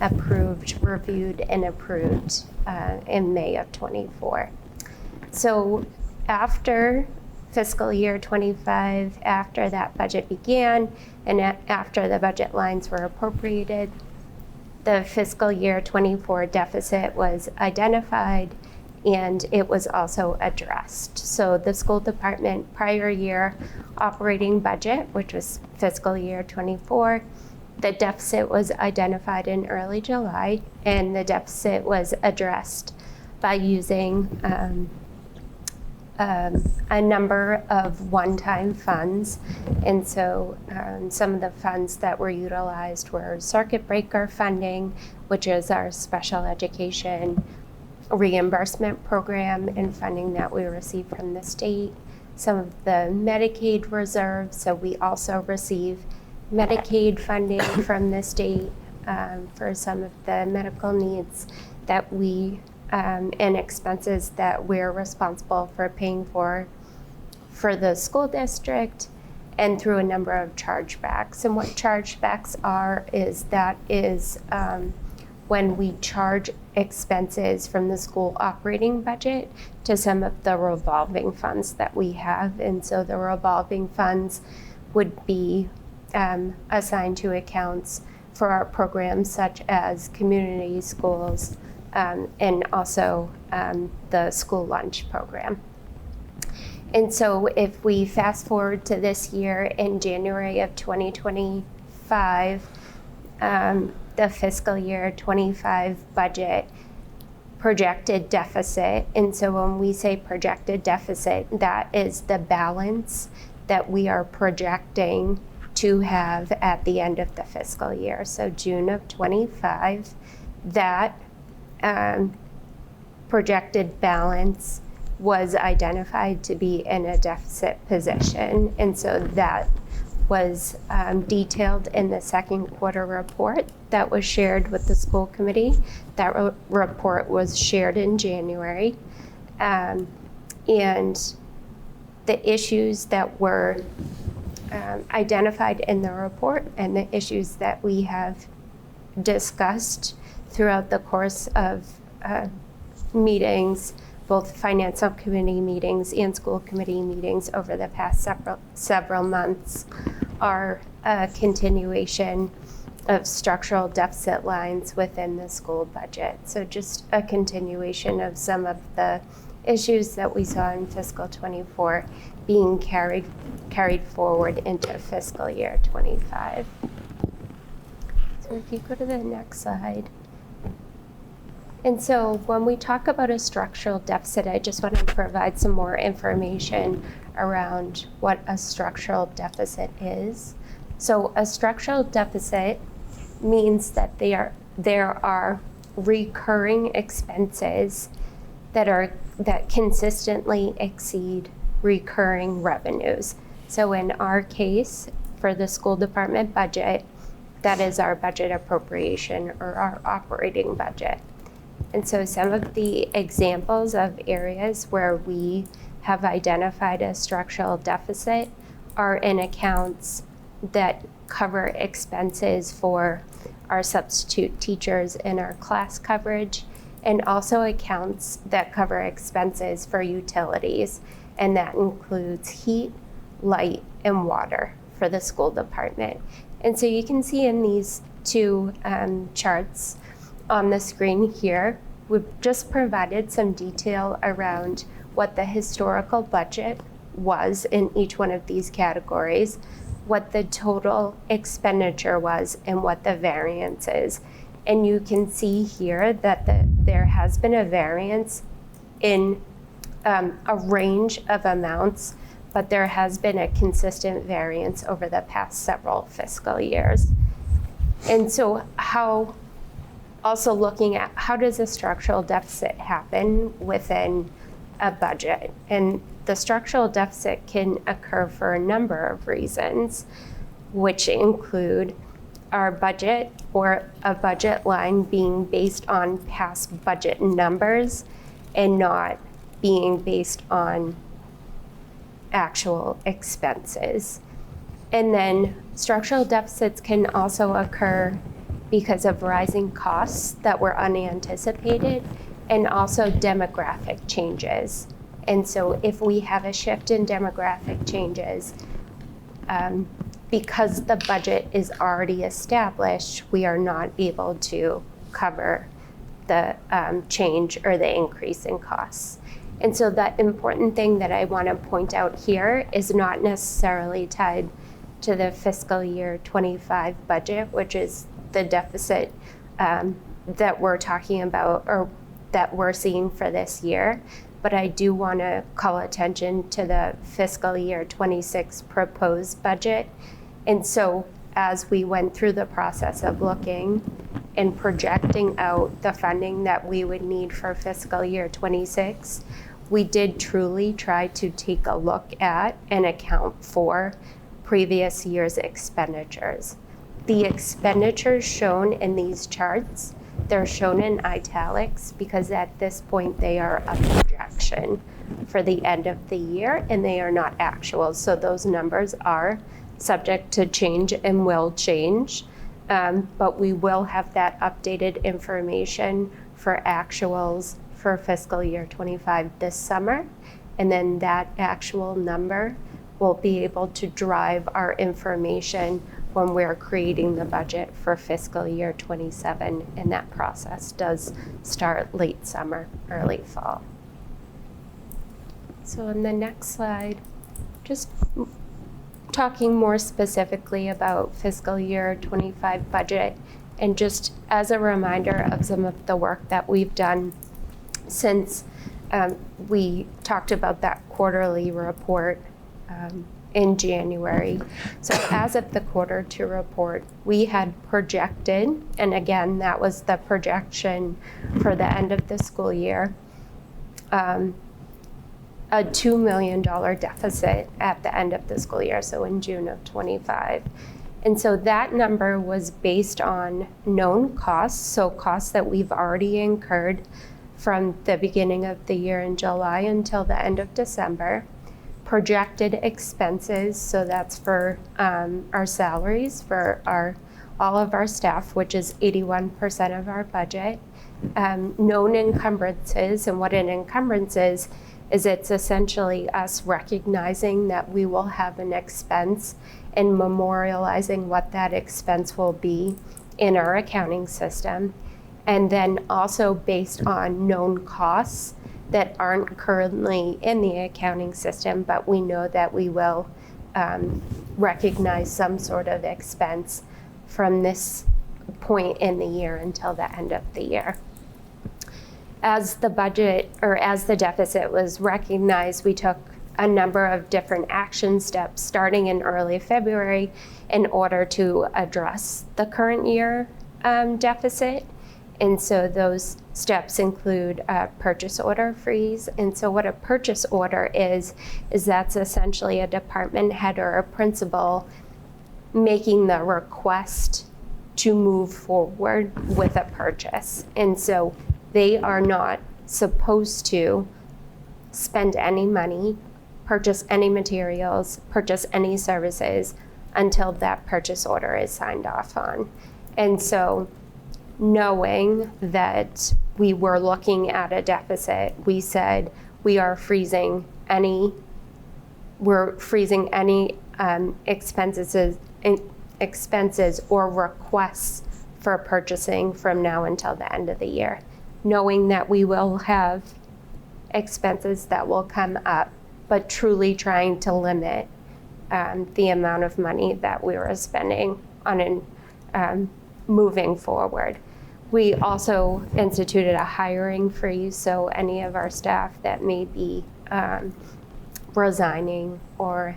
approved, reviewed, and approved in May of 24. So after fiscal year 25, after that budget began, and after the budget lines were appropriated, the fiscal year 24 deficit was identified, and it was also addressed. So the school department prior year operating budget, which was fiscal year 24, the deficit was identified in early July, and the deficit was addressed by using a number of one-time funds. And so some of the funds that were utilized were circuit breaker funding, which is our special education reimbursement program and funding that we receive from the state. Some of the Medicaid reserves, so we also receive Medicaid funding from the state for some of the medical needs that we and expenses that we're responsible for paying for the school district, and through a number of chargebacks. And what chargebacks are is when we charge expenses from the school operating budget to some of the revolving funds that we have. And so the revolving funds would be assigned to accounts for our programs such as community schools, and also the school lunch program. And so if we fast forward to this year, in January of 2025, the fiscal year 25 budget projected deficit. And so when we say projected deficit, that is the balance that we are projecting to have at the end of the fiscal year. So June of 25, that projected balance was identified to be in a deficit position. And so that was detailed in the second quarter report that was shared with the school committee. That report was shared in January. And the issues that were identified in the report and the issues that we have discussed throughout the course of meetings, both financial committee meetings and school committee meetings over the past several months, are a continuation of structural deficit lines within the school budget. So just a continuation of some of the issues that we saw in fiscal 24 being carried forward into fiscal year 25. So if you go to the next slide. And so when we talk about a structural deficit, I just want to provide some more information around what a structural deficit is. So a structural deficit means that there are recurring expenses that consistently exceed recurring revenues. So in our case, for the school department budget, that is our budget appropriation or our operating budget. And so some of the examples of areas where we have identified a structural deficit are in accounts that cover expenses for our substitute teachers in our class coverage, and also accounts that cover expenses for utilities. And that includes heat, light, and water for the school department. And so you can see in these two charts on the screen here, we've just provided some detail around what the historical budget was in each one of these categories, what the total expenditure was, and what the variance is. And you can see here that there has been a variance in a range of amounts, but there has been a consistent variance over the past several fiscal years. And so also looking at how does a structural deficit happen within a budget? And the structural deficit can occur for a number of reasons, which include our budget or a budget line being based on past budget numbers and not being based on actual expenses. And then structural deficits can also occur because of rising costs that were unanticipated, and also demographic changes. And so if we have a shift in demographic changes, because the budget is already established, we are not able to cover the change or the increase in costs. And so that important thing that I want to point out here is not necessarily tied to the fiscal year 25 budget, which is the deficit that we're talking about, or that we're seeing for this year. But I do want to call attention to the fiscal year 26 proposed budget. And so as we went through the process of looking and projecting out the funding that we would need for fiscal year 26, we did truly try to take a look at and account for previous year's expenditures. The expenditures shown in these charts, they're shown in italics because at this point they are a projection for the end of the year and they are not actual. So those numbers are subject to change and will change. But we will have that updated information for actuals for fiscal year 25 this summer. And then that actual number will be able to drive our information when we're creating the budget for fiscal year 27. And that process does start late summer, early fall. So on the next slide, just talking more specifically about fiscal year 25 budget, and just as a reminder of some of the work that we've done since we talked about that quarterly report in January. So as of the quarter two report, we had projected, and again, that was the projection for the end of the school year, a $2 million deficit at the end of the school year, so in June of 25. And so that number was based on known costs, so costs that we've already incurred from the beginning of the year in July until the end of December, projected expenses, so that's for our salaries for all of our staff, which is 81% of our budget, known encumbrances, and what an encumbrance is it's essentially us recognizing that we will have an expense and memorializing what that expense will be in our accounting system. And then also based on known costs that aren't currently in the accounting system, but we know that we will recognize some sort of expense from this point in the year until the end of the year. As the budget, or as the deficit was recognized, we took a number of different action steps starting in early February in order to address the current year deficit. And so those steps include a purchase order freeze. And so what a purchase order is that's essentially a department head or a principal making the request to move forward with a purchase. And so they are not supposed to spend any money, purchase any materials, purchase any services until that purchase order is signed off on. And so knowing that we were looking at a deficit, we said we are freezing any expenses or requests for purchasing from now until the end of the year, knowing that we will have expenses that will come up, but truly trying to limit the amount of money that we were spending on moving forward. We also instituted a hiring freeze, so any of our staff that may be resigning or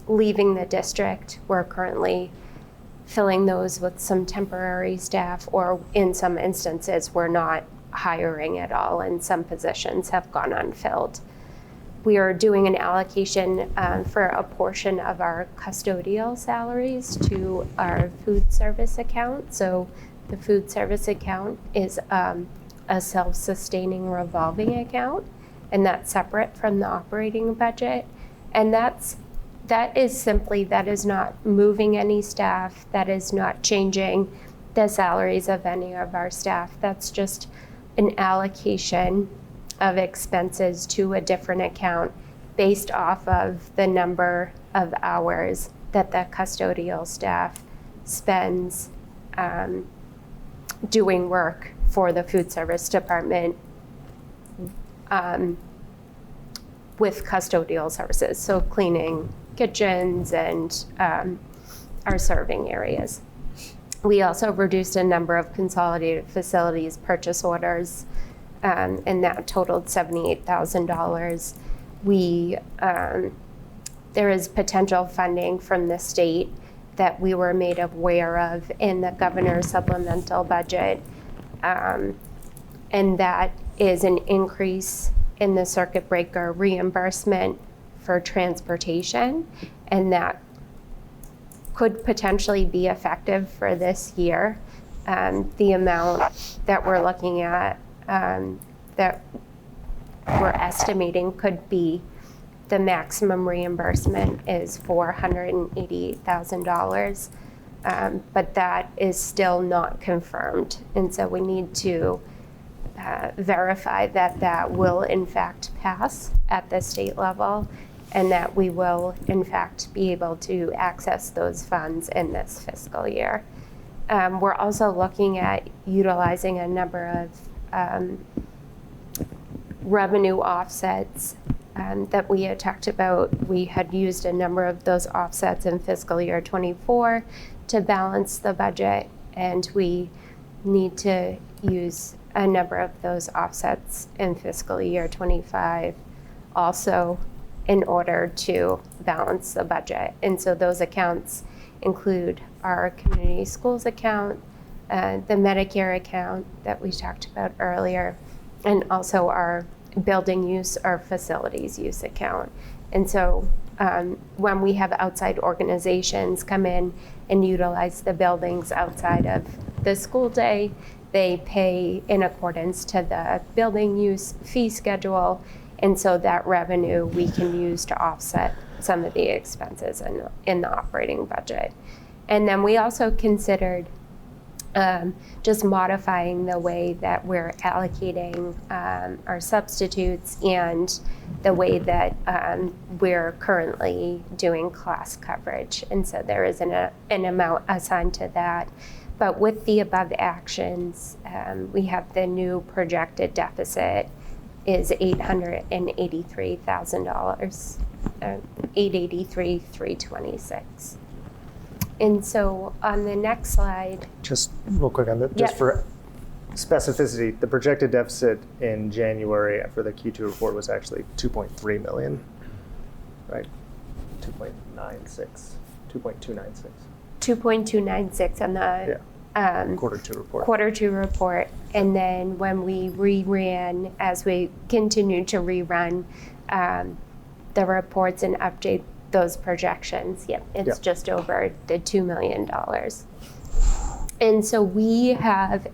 leaving the district, we're currently filling those with some temporary staff, or in some instances, we're not hiring at all, and some positions have gone unfilled. We are doing an allocation for a portion of our custodial salaries to our food service account. So the food service account is a self-sustaining revolving account, and that's separate from the operating budget. And that is not moving any staff, that is not changing the salaries of any of our staff. That's just an allocation of expenses to a different account based off of the number of hours that the custodial staff spends doing work for the food service department with custodial services, so cleaning kitchens and our serving areas. We also reduced a number of consolidated facilities purchase orders, and that totaled $78,000. There is potential funding from the state that we were made aware of in the governor's supplemental budget, and that is an increase in the circuit breaker reimbursement for transportation, and that could potentially be effective for this year. The amount that we're looking at, that we're estimating could be, the maximum reimbursement is $488,000, but that is still not confirmed. And so we need to verify that that will in fact pass at the state level, and that we will in fact be able to access those funds in this fiscal year. We're also looking at utilizing a number of revenue offsets that we had talked about. We had used a number of those offsets in fiscal year 24 to balance the budget, and we need to use a number of those offsets in fiscal year 25 also in order to balance the budget. And so those accounts include our community schools account, the Medicare account that we talked about earlier, and also our building use or facilities use account. And so when we have outside organizations come in and utilize the buildings outside of the school day, they pay in accordance to the building use fee schedule. And so that revenue we can use to offset some of the expenses in the operating budget. And then we also considered just modifying the way that we're allocating our substitutes and the way that we're currently doing class coverage. And so there is an amount assigned to that. But with the above actions, we have the new projected deficit is $883,000, $883,326. And so on the next slide. Just real quick on that, just for specificity, the projected deficit in January for the Q2 report was actually 2.3 million, right? 2.296. 2.296 on the quarter two report. And then when we reran, as we continue to rerun the reports and update those projections, it's just over the $2 million. And so we have,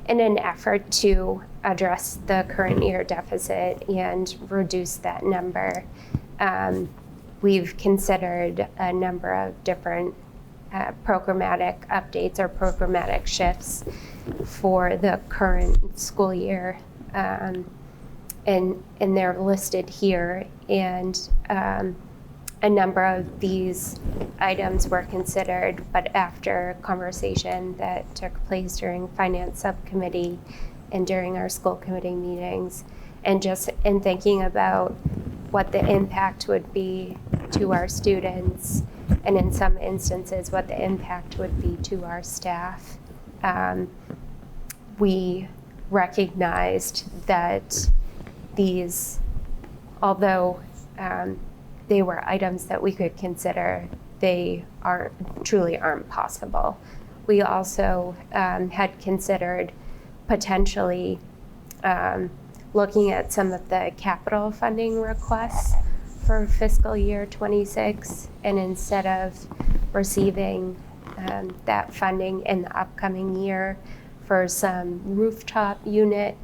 in an effort to address the current year deficit and reduce that number, we've considered a number of different programmatic updates or programmatic shifts for the current school year, and they're listed here. And a number of these items were considered, but after conversation that took place during finance subcommittee and during our school committee meetings, and just in thinking about what the impact would be to our students, and in some instances what the impact would be to our staff, we recognized that these, although they were items that we could consider, they truly aren't possible. We also had considered potentially looking at some of the capital funding requests for fiscal year 26, and instead of receiving that funding in the upcoming year for some rooftop unit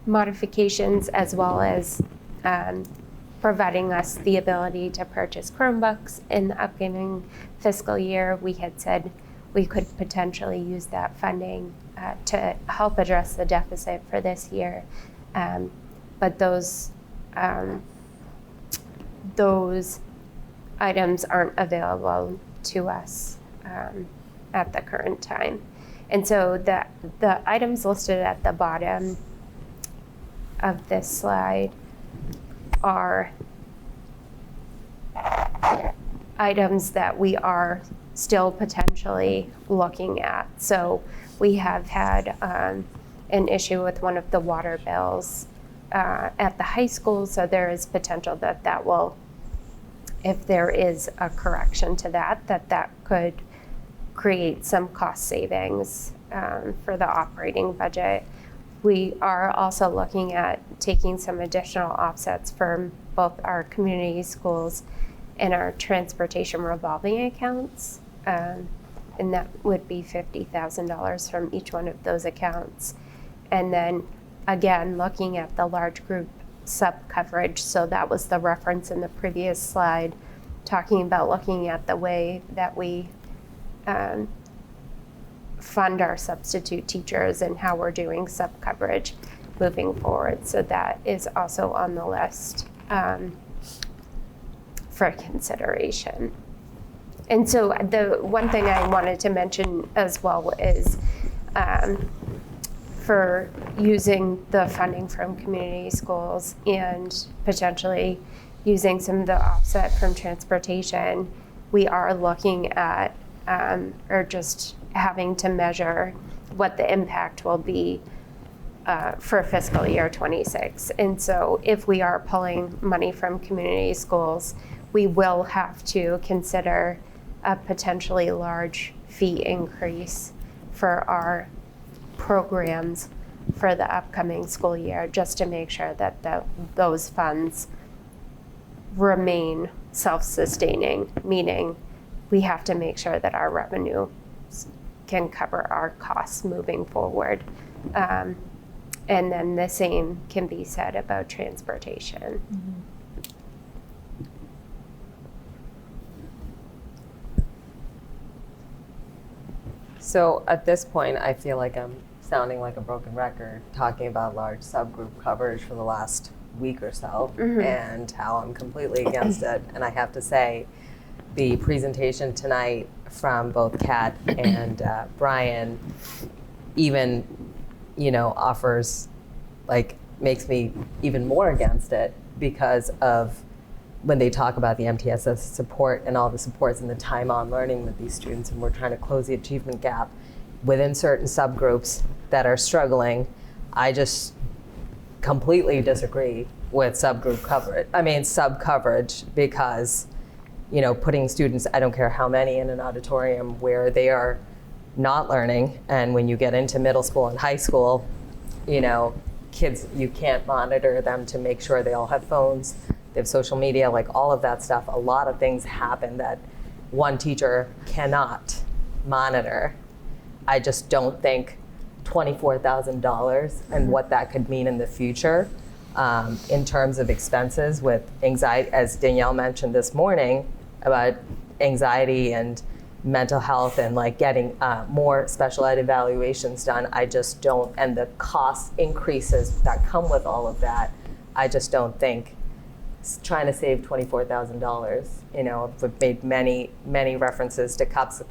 modifications, as well as providing us the ability to purchase Chromebooks in the upcoming fiscal year, we had said we could potentially use that funding to help address the deficit for this year. But those items aren't available to us at the current time. And so the items listed at the bottom of this slide are items that we are still potentially looking at. So we have had an issue with one of the water bills at the high school, so there is potential that that will, if there is a correction to that, that could create some cost savings for the operating budget. We are also looking at taking some additional offsets from both our community schools and our transportation revolving accounts. And that would be $50,000 from each one of those accounts. And then again, looking at the large group sub-coverage. So that was the reference in the previous slide, talking about looking at the way that we fund our substitute teachers and how we're doing sub-coverage moving forward. So that is also on the list for consideration. And so the one thing I wanted to mention as well is for using the funding from community schools and potentially using some of the offset from transportation, we are looking at or just having to measure what the impact will be for fiscal year 26. And so if we are pulling money from community schools, we will have to consider a potentially large fee increase for our programs for the upcoming school year, just to make sure that those funds remain self-sustaining, meaning we have to make sure that our revenue can cover our costs moving forward. And then the same can be said about transportation. So at this point, I feel like I'm sounding like a broken record, talking about large subgroup coverage for the last week or so, and how I'm completely against it. And I have to say, the presentation tonight from both Kat and Brian even, offers, makes me even more against it because of when they talk about the MTSS support and all the supports and the time on learning with these students, and we're trying to close the achievement gap within certain subgroups that are struggling. I just completely disagree with sub coverage because, putting students, I don't care how many, in an auditorium where they are not learning, and when you get into middle school and high school, kids, you can't monitor them to make sure they all have phones, they have social media, all of that stuff. A lot of things happen that one teacher cannot monitor. I just don't think $24,000 and what that could mean in the future in terms of expenses with anxiety, as Danielle mentioned this morning about anxiety and mental health and getting more special ed evaluations done. I just don't, and the cost increases that come with all of that, I just don't think trying to save $24,000, we've made many references to cups of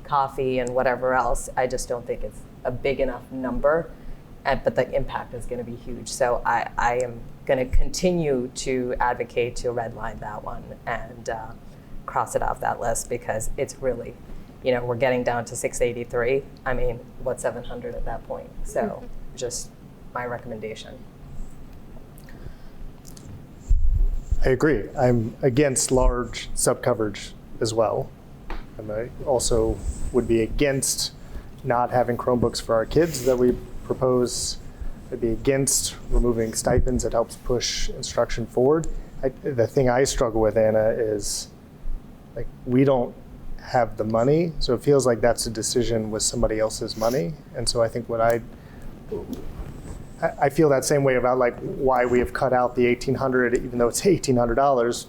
coffee and whatever else. I just don't think it's a big enough number, but the impact is going to be huge. So I am going to continue to advocate to redline that one and cross it off that list, because it's really, we're getting down to 683. I mean, what's 700 at that point? So just my recommendation. I agree. I'm against large sub-coverage as well. And I also would be against not having Chromebooks for our kids that we propose. I'd be against removing stipends that helps push instruction forward. The thing I struggle with, Anna, is we don't have the money, so it feels like that's a decision with somebody else's money. And so I think I feel that same way about why we have cut out the $1,800, even though it's $1,800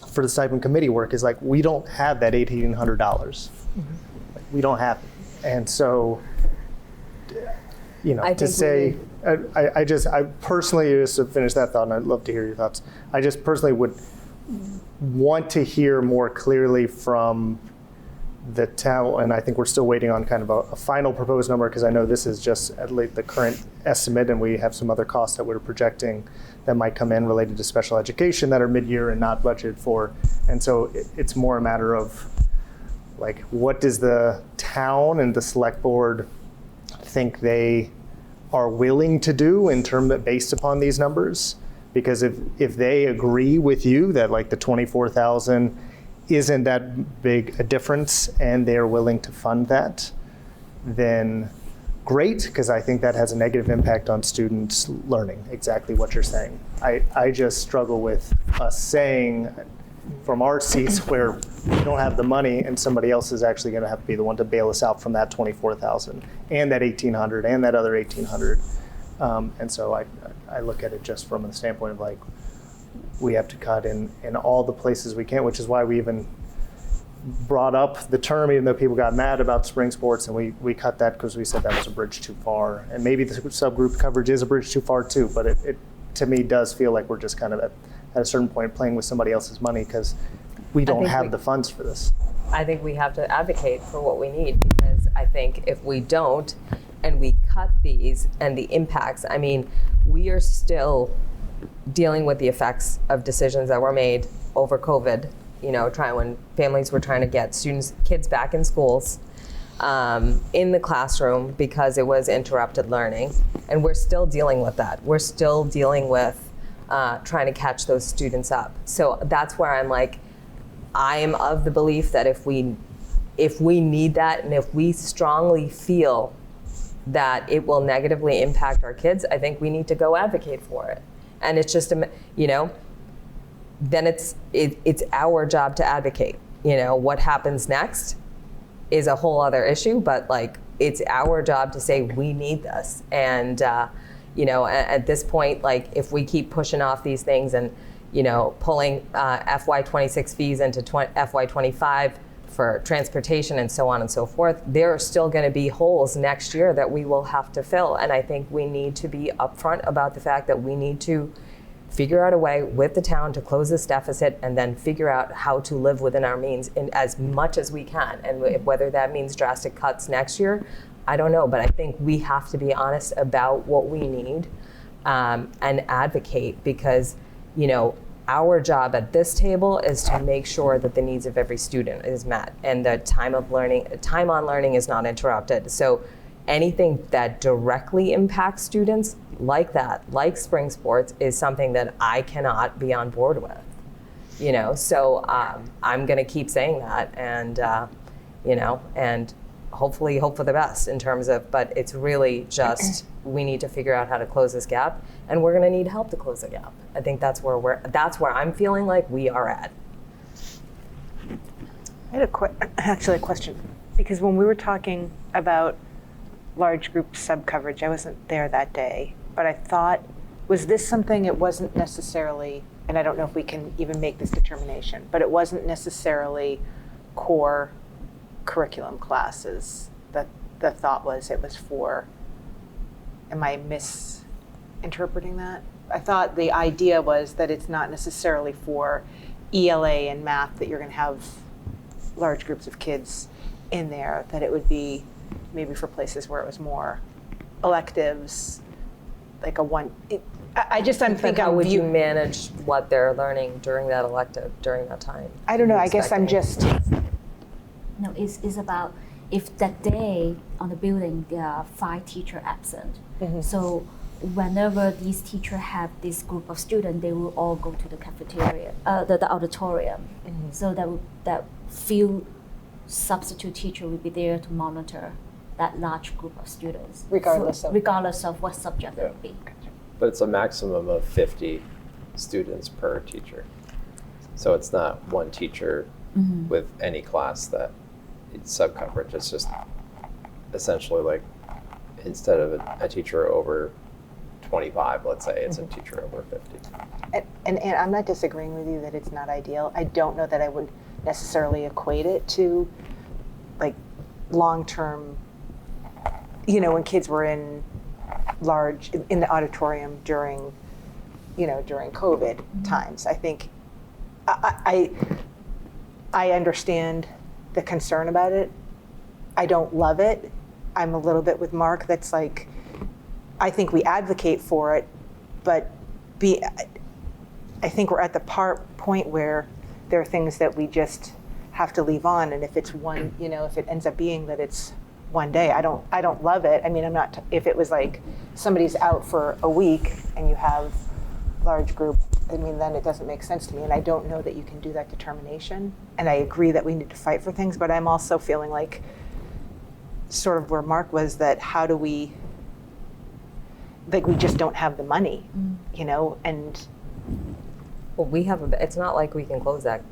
for the stipend committee work, is we don't have that $1,800. We don't have it. And so, to say, I personally, just to finish that thought, and I'd love to hear your thoughts, I just personally would want to hear more clearly from the town, and I think we're still waiting on kind of a final proposed number, because I know this is just at least the current estimate, and we have some other costs that we're projecting that might come in related to special education that are mid-year and not budgeted for. And so it's more a matter of Like, what does the town and the select board think they are willing to do in terms of based upon these numbers? Because if they agree with you that like the 24,000 isn't that big a difference and they're willing to fund that, then great, because I think that has a negative impact on students learning, exactly what you're saying. I just struggle with us saying from our seats where we don't have the money and somebody else is actually going to have to be the one to bail us out from that 24,000 and that 1,800 and that other 1,800. And so I look at it just from the standpoint of like, we have to cut in all the places we can, which is why we even brought up the term, even though people got mad about spring sports, and we cut that because we said that was a bridge too far. And maybe the subgroup coverage is a bridge too far too, but it to me does feel like we're just kind of at a certain point playing with somebody else's money because we don't have the funds for this. I think we have to advocate for what we need, because I think if we don't and we cut these and the impacts, I mean, we are still dealing with the effects of decisions that were made over COVID, you know, when families were trying to get kids back in schools, in the classroom because it was interrupted learning. And we're still dealing with that. We're still dealing with trying to catch those students up. So that's where I'm like, I am of the belief that if we need that and if we strongly feel that it will negatively impact our kids, I think we need to go advocate for it. And it's just, you know, then it's our job to advocate. You know, what happens next is a whole other issue, but like, it's our job to say we need this. And, you know, at this point, like if we keep pushing off these things and, you know, pulling FY26 fees into FY25 for transportation and so on and so forth, there are still going to be holes next year that we will have to fill. And I think we need to be upfront about the fact that we need to figure out a way with the town to close this deficit and then figure out how to live within our means in as much as we can. And whether that means drastic cuts next year, I don't know. But I think we have to be honest about what we need and advocate, because, you know, our job at this table is to make sure that the needs of every student is met and the time on learning is not interrupted. So anything that directly impacts students like that, like spring sports, is something that I cannot be on board with. You know, so I'm going to keep saying that, and you know, and hopefully hope for the best in terms of. But it's really just we need to figure out how to close this gap, and we're going to need help to close the gap. I think that's where I'm feeling like we are at. I had actually a question, because when we were talking about large group sub-coverage, I wasn't there that day, but I thought, was this something it wasn't necessarily, and I don't know if we can even make this determination, but it wasn't necessarily core curriculum classes, that the thought was it was for, am I misinterpreting that? I thought the idea was that it's not necessarily for ELA and math that you're going to have large groups of kids in there, that it would be maybe for places where it was more electives, like a one. I'm thinking, how would you manage what they're learning during that elective, during that time? I don't know. I guess I'm just. No, it's about if that day on the building there are 5 teachers absent. Mm-hmm. So whenever these teachers have this group of students, they will all go to the cafeteria, the auditorium. Mm-hmm. So that few substitute teacher will be there to monitor that large group of students, regardless of what subject it would be. But it's a maximum of 50 students per teacher. So it's not one teacher with any class that it's sub-coverage. It's just essentially like, instead of a teacher over 25, let's say, it's a teacher over 50. And I'm not disagreeing with you that it's not ideal. I don't know that I would necessarily equate it to like long-term, you know, when kids were in the auditorium during COVID times. I think I understand the concern about it. I don't love it. I'm a little bit with Mark. That's like, I think we advocate for it, but I think we're at the point where there are things that we just have to leave on, and if it's one, you know, if it ends up being that it's one day, I don't love it. I mean, I'm not, if it was like somebody's out for a week and you have large group, I mean, then it doesn't make sense to me, and I don't know that you can do that determination. And I agree that we need to fight for things, but I'm also feeling like sort of where Mark was, that how do we, like, we just don't have the money, you know, and Well, we have, it's not like we can close that.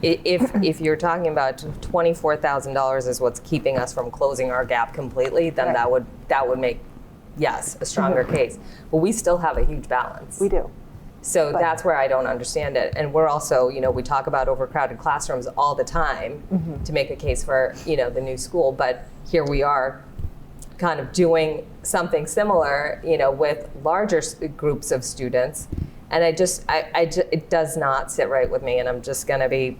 If you're talking about $24,000 is what's keeping us from closing our gap completely, then Right. that would make, yes, a stronger case. But we still have a huge balance. we do. So But- that's where I don't understand it. And we're also, you know, we talk about overcrowded classrooms all the time to make a case for, you know, the new school. But here we are kind of doing something similar, you know, with larger groups of students. And it does not sit right with me. And I'm just going to be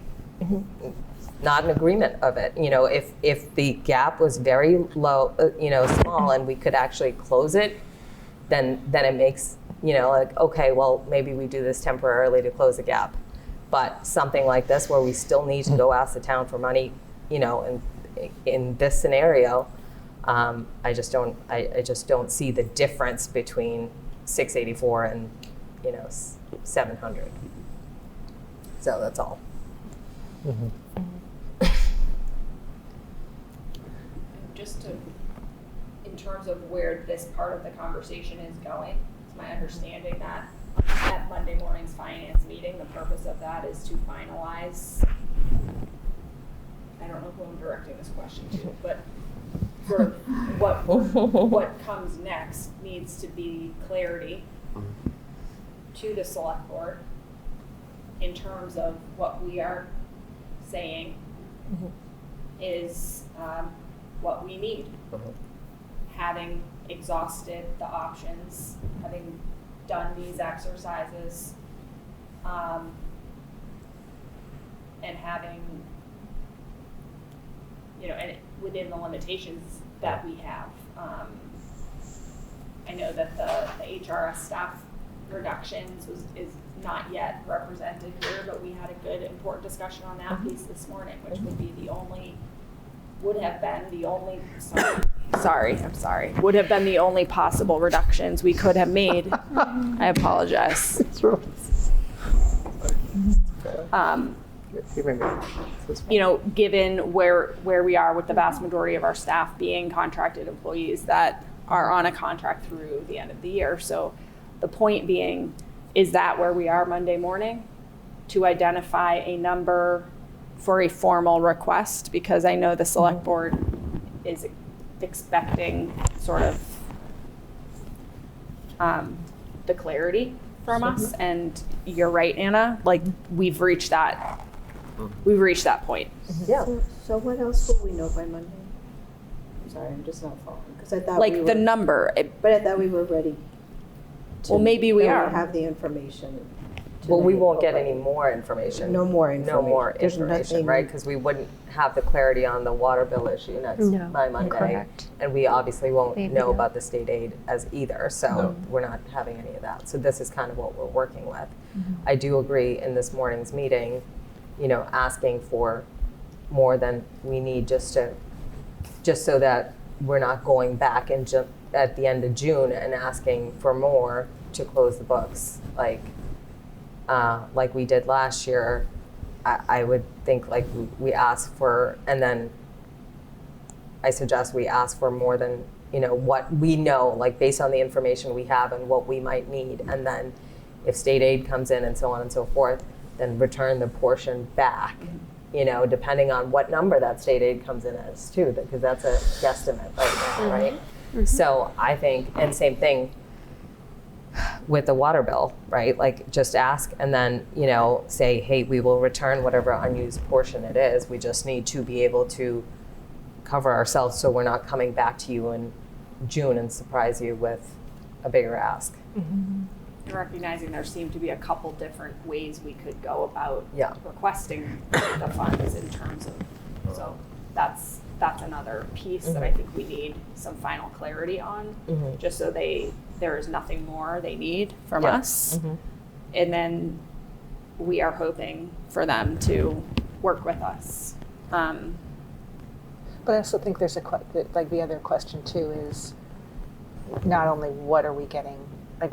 not in agreement of it. You know, if the gap was very low, you know, small, and we could actually close it, then it makes, you know, like, okay, well, maybe we do this temporarily to close the gap. But something like this, where we still need to go ask the town for money, you know, in this scenario, I just don't see the difference between 684 and, you know, 700. So that's all. Just to, in terms of where this part of the conversation is going, it's my understanding that at Monday morning's finance meeting, the purpose of that is to finalize, I don't know who I'm directing this question to, but sort of what comes next needs to be clarity to the select board in terms of what we are saying is what we need. Having exhausted the options, having done these exercises, and having, you know, and within the limitations that we have. I know that the HRS staff reductions is not yet represented here, but we had a good, important discussion on that piece this morning, which would be would have been the only possible reductions we could have made. I apologize. You know, given where we are with the vast majority of our staff being contracted employees that are on a contract through the end of the year. So the point being, is that where we are Monday morning? To identify a number for a formal request, because I know the select board is expecting sort of the clarity from us. And you're right, Anna, like we've reached that point. Yeah. So what else will we know by Monday? I'm sorry, I'm just not following, because I thought Like we the were, number. but I thought we were ready. Well, maybe we that are. have the information. to Well, we make won't get public. any more information. No more information. No more There's information, nothing- right? Because we wouldn't have the clarity on the water bill issue by Monday. correct. And we obviously won't Maybe know not. about the state aid as either, so we're not having any of that. So this is kind of what we're working with. I do agree in this morning's meeting, you know, asking for more than we need just so that we're not going back at the end of June and asking for more to close the books, like we did last year. I would think like we ask for, and then I suggest we ask for more than, you know, what we know, like based on the information we have and what we might need. And then if state aid comes in and so on and so forth, then return the portion back, you know, depending on what number that state aid comes in as too, because that's a guesstimate right now, right? So I think, and same thing with the water bill, right? Like just ask and then, you know, say, hey, we will return whatever unused portion it is. We just need to be able to cover ourselves so we're not coming back to you in June and surprise you with a bigger ask. Recognizing there seem to be a couple different ways we could go about Yeah. requesting the funds in terms of, so that's another piece that I think we need some final clarity on, just so there is nothing more they need from us. And then we are hoping for them to work with us. But I also think there's like the other question too is not only what are we getting, like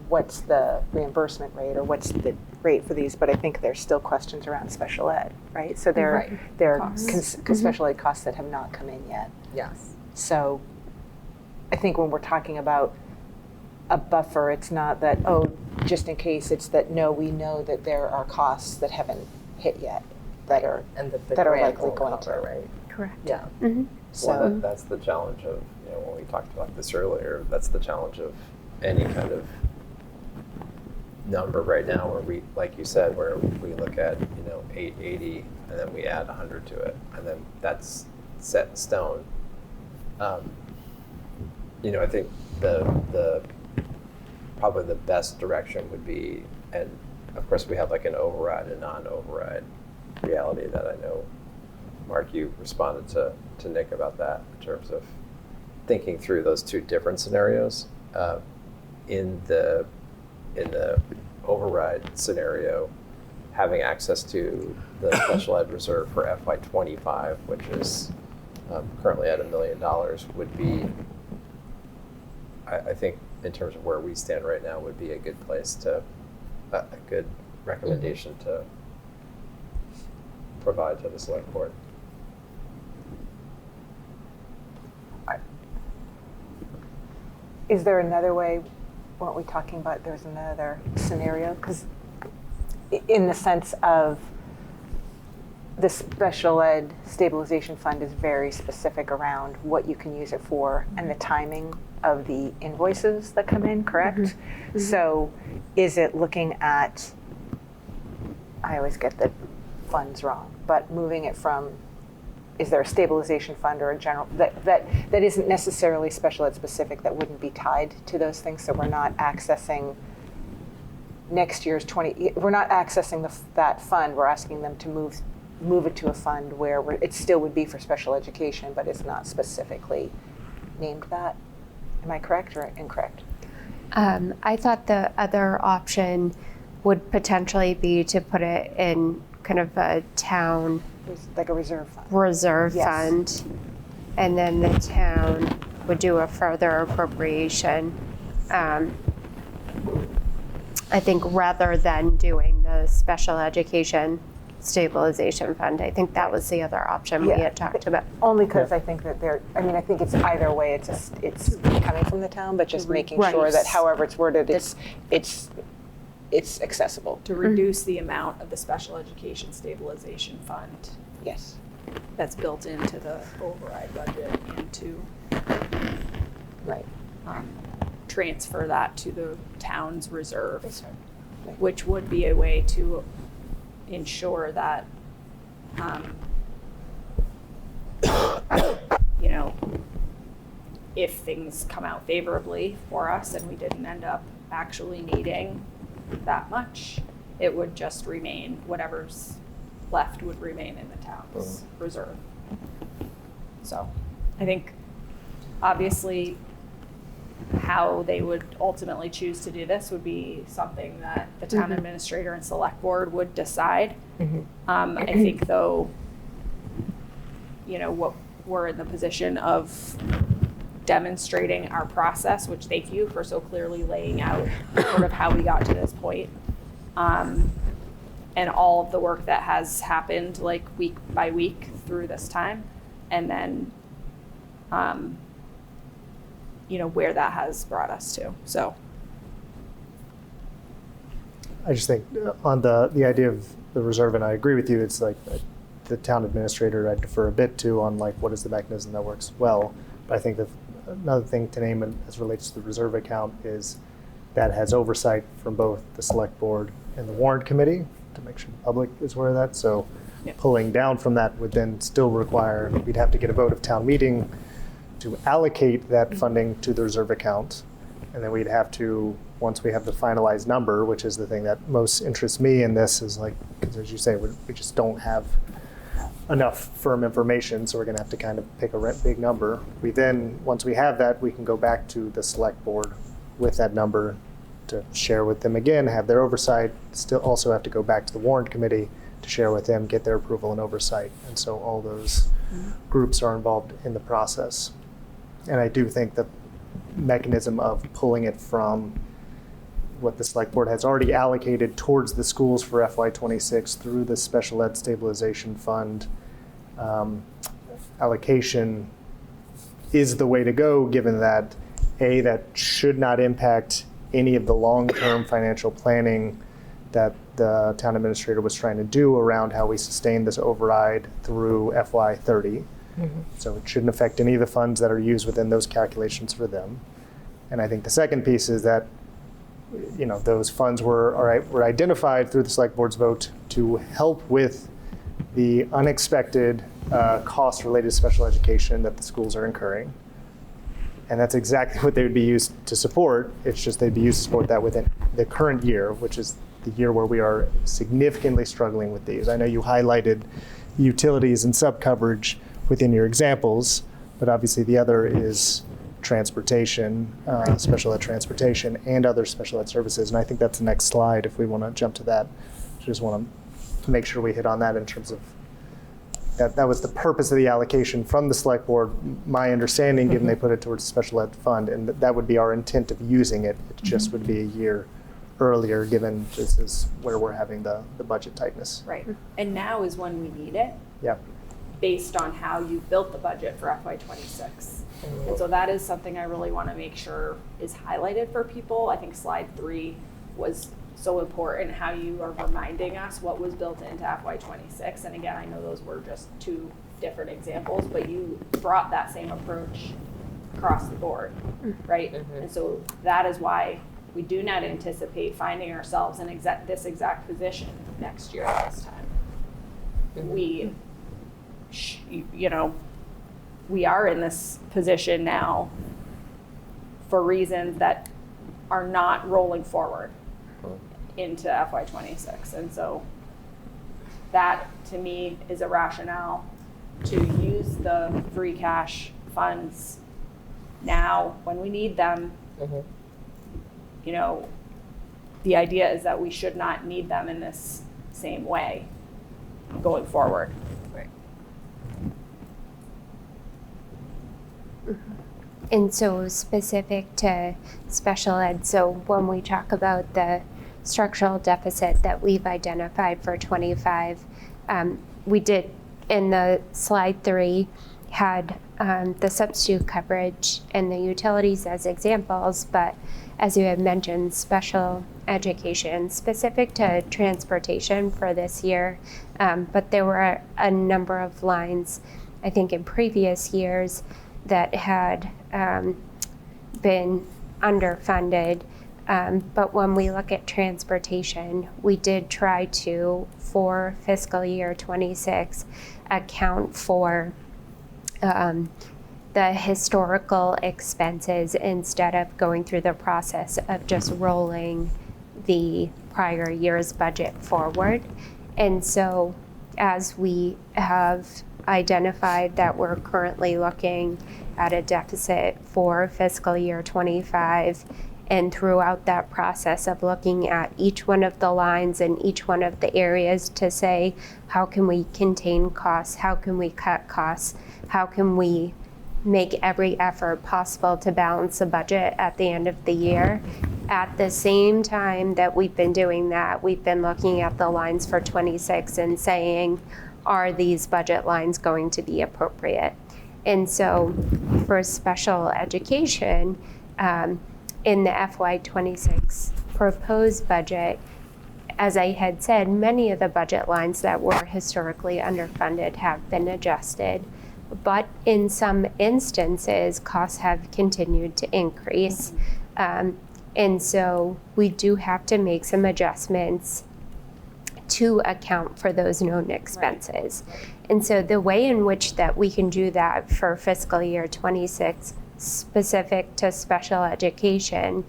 what's the reimbursement rate or what's the rate for these, but I think there's still questions around special ed, right? So there are special ed costs that have not come in yet. Yes. So I think when we're talking about a buffer, it's not that, oh, just in case, it's that, no, we know that there are costs that haven't hit yet that are And the that are grant likely will going cover, to. right? Correct. Yeah. So Well, that's the challenge of, when we talked about this earlier, that's the challenge of any kind of number right now where we, like you said, where we look at, 880 and then we add 100 to it and then that's set in stone. I think the probably the best direction would be, and of course we have like an override and non-override reality that I know, Mark, you responded to Nick about that in terms of thinking through those two different scenarios. In the override scenario, having access to the special ed reserve for FY25, which is currently at $1 million, would be, I think, in terms of where we stand right now, would be a good place to, a good recommendation to provide to the select board. is there another way, weren't we talking about there's another scenario? Because in the sense of the special ed stabilization fund is very specific around what you can use it for and the timing of the invoices that come in, correct? Mm-hmm. So is it looking at, I always get the funds wrong, but moving it from, is there a stabilization fund or a general, that isn't necessarily special ed specific, that wouldn't be tied to those things, so we're not accessing next year's we're not accessing that fund, we're asking them to move it to a fund where it still would be for special education, but it's not specifically named that. Am I correct or incorrect? I thought the other option would potentially be to put it in kind of a town like a reserve fund. Yes. Fund, and then the town would do a further appropriation. I think rather than doing the special education stabilization fund, I think that was the other option we had talked about. Only because I think that I think it's either way, it's coming from the town, but just making sure that however it's worded, it's accessible. To reduce the amount of the special education stabilization fund. Yes. That's built into the override budget and to transfer that to the town's reserve, which would be a way to ensure that, if things come out favorably for us and we didn't end up actually needing that much, it would just remain, whatever's left would remain in the town's reserve. So I think obviously how they would ultimately choose to do this would be something that the town administrator and select board would decide. I think though, what we're in the position of demonstrating our process, which thank you for so clearly laying out sort of how we got to this point. And all of the work that has happened like week by week through this time, and then where that has brought us to. So I just think on the idea of the reserve, and I agree with you, it's like the town administrator I defer a bit to on like what is the mechanism that works well. But I think that another thing to name as relates to the reserve account is that has oversight from both the select board and the warrant committee to make sure the public is aware of that. So pulling down from that would then still require, we'd have to get a vote of town meeting to allocate that funding to the reserve account. And then we'd have to, once we have the finalized number, which is the thing that most interests me in this, is like, because as you say, we just don't have enough firm information, so we're gonna have to kind of pick a big number. We then, once we have that, we can go back to the select board with that number to share with them again, have their oversight, still also have to go back to the warrant committee to share with them, get their approval and oversight. And so all those groups are involved in the process. And I do think the mechanism of pulling it from what the select board has already allocated towards the schools for FY26 through the special ed stabilization fund allocation is the way to go, given that that should not impact any of the long-term financial planning that the town administrator was trying to do around how we sustain this override through FY30. So it shouldn't affect any of the funds that are used within those calculations for them. And I think the second piece is that, you know, those funds were identified through the select board's vote to help with the unexpected costs related to special education that the schools are incurring. And that's exactly what they would be used to support. It's just they'd be used to support that within the current year, which is the year where we are significantly struggling with these. I know you highlighted utilities and sub-coverage within your examples, but obviously the other is transportation, special ed transportation, and other special ed services. And I think that's the next slide if we want to jump to that. Just want to make sure we hit on that in terms of that was the purpose of the allocation from the select board, my understanding, given they put it towards the special ed fund, and that would be our intent of using it. It just would be a year earlier, given this is where we're having the budget tightness. Right. And now is when we need it. Yeah. Based on how you built the budget for FY26. And so that is something I really want to make sure is highlighted for people. I think slide 3 was so important, how you are reminding us what was built into FY26. And again, I know those were just 2 different examples, but you brought that same approach across the board, right? And so that is why we do not anticipate finding ourselves in this exact position next year at this time. We, you know, we are in this position now for reasons that are not rolling forward into FY26. And so that to me is a rationale to use the free cash funds now when we need them. You know, the idea is that we should not need them in this same way going forward. And so specific to special ed, so when we talk about the structural deficit that we've identified for 25, we did in the slide 3 had the substitute coverage and the utilities as examples, but as you had mentioned, special education specific to transportation for this year, but there were a number of lines, I think in previous years, that had been underfunded. But when we look at transportation, we did try to, for fiscal year 26, account for the historical expenses instead of going through the process of just rolling the prior year's budget forward. And so as we have identified that we're currently looking at a deficit for fiscal year 25, and throughout that process of looking at each one of the lines and each one of the areas to say, how can we contain costs? How can we cut costs? How can we make every effort possible to balance the budget at the end of the year? At the same time that we've been doing that, we've been looking at the lines for 26 and saying, are these budget lines going to be appropriate? And so for special education, in the FY26 proposed budget, as I had said, many of the budget lines that were historically underfunded have been adjusted, but in some instances, costs have continued to increase. And so we do have to make some adjustments to account for those known expenses. And so the way in which that we can do that for fiscal year 26 specific to special education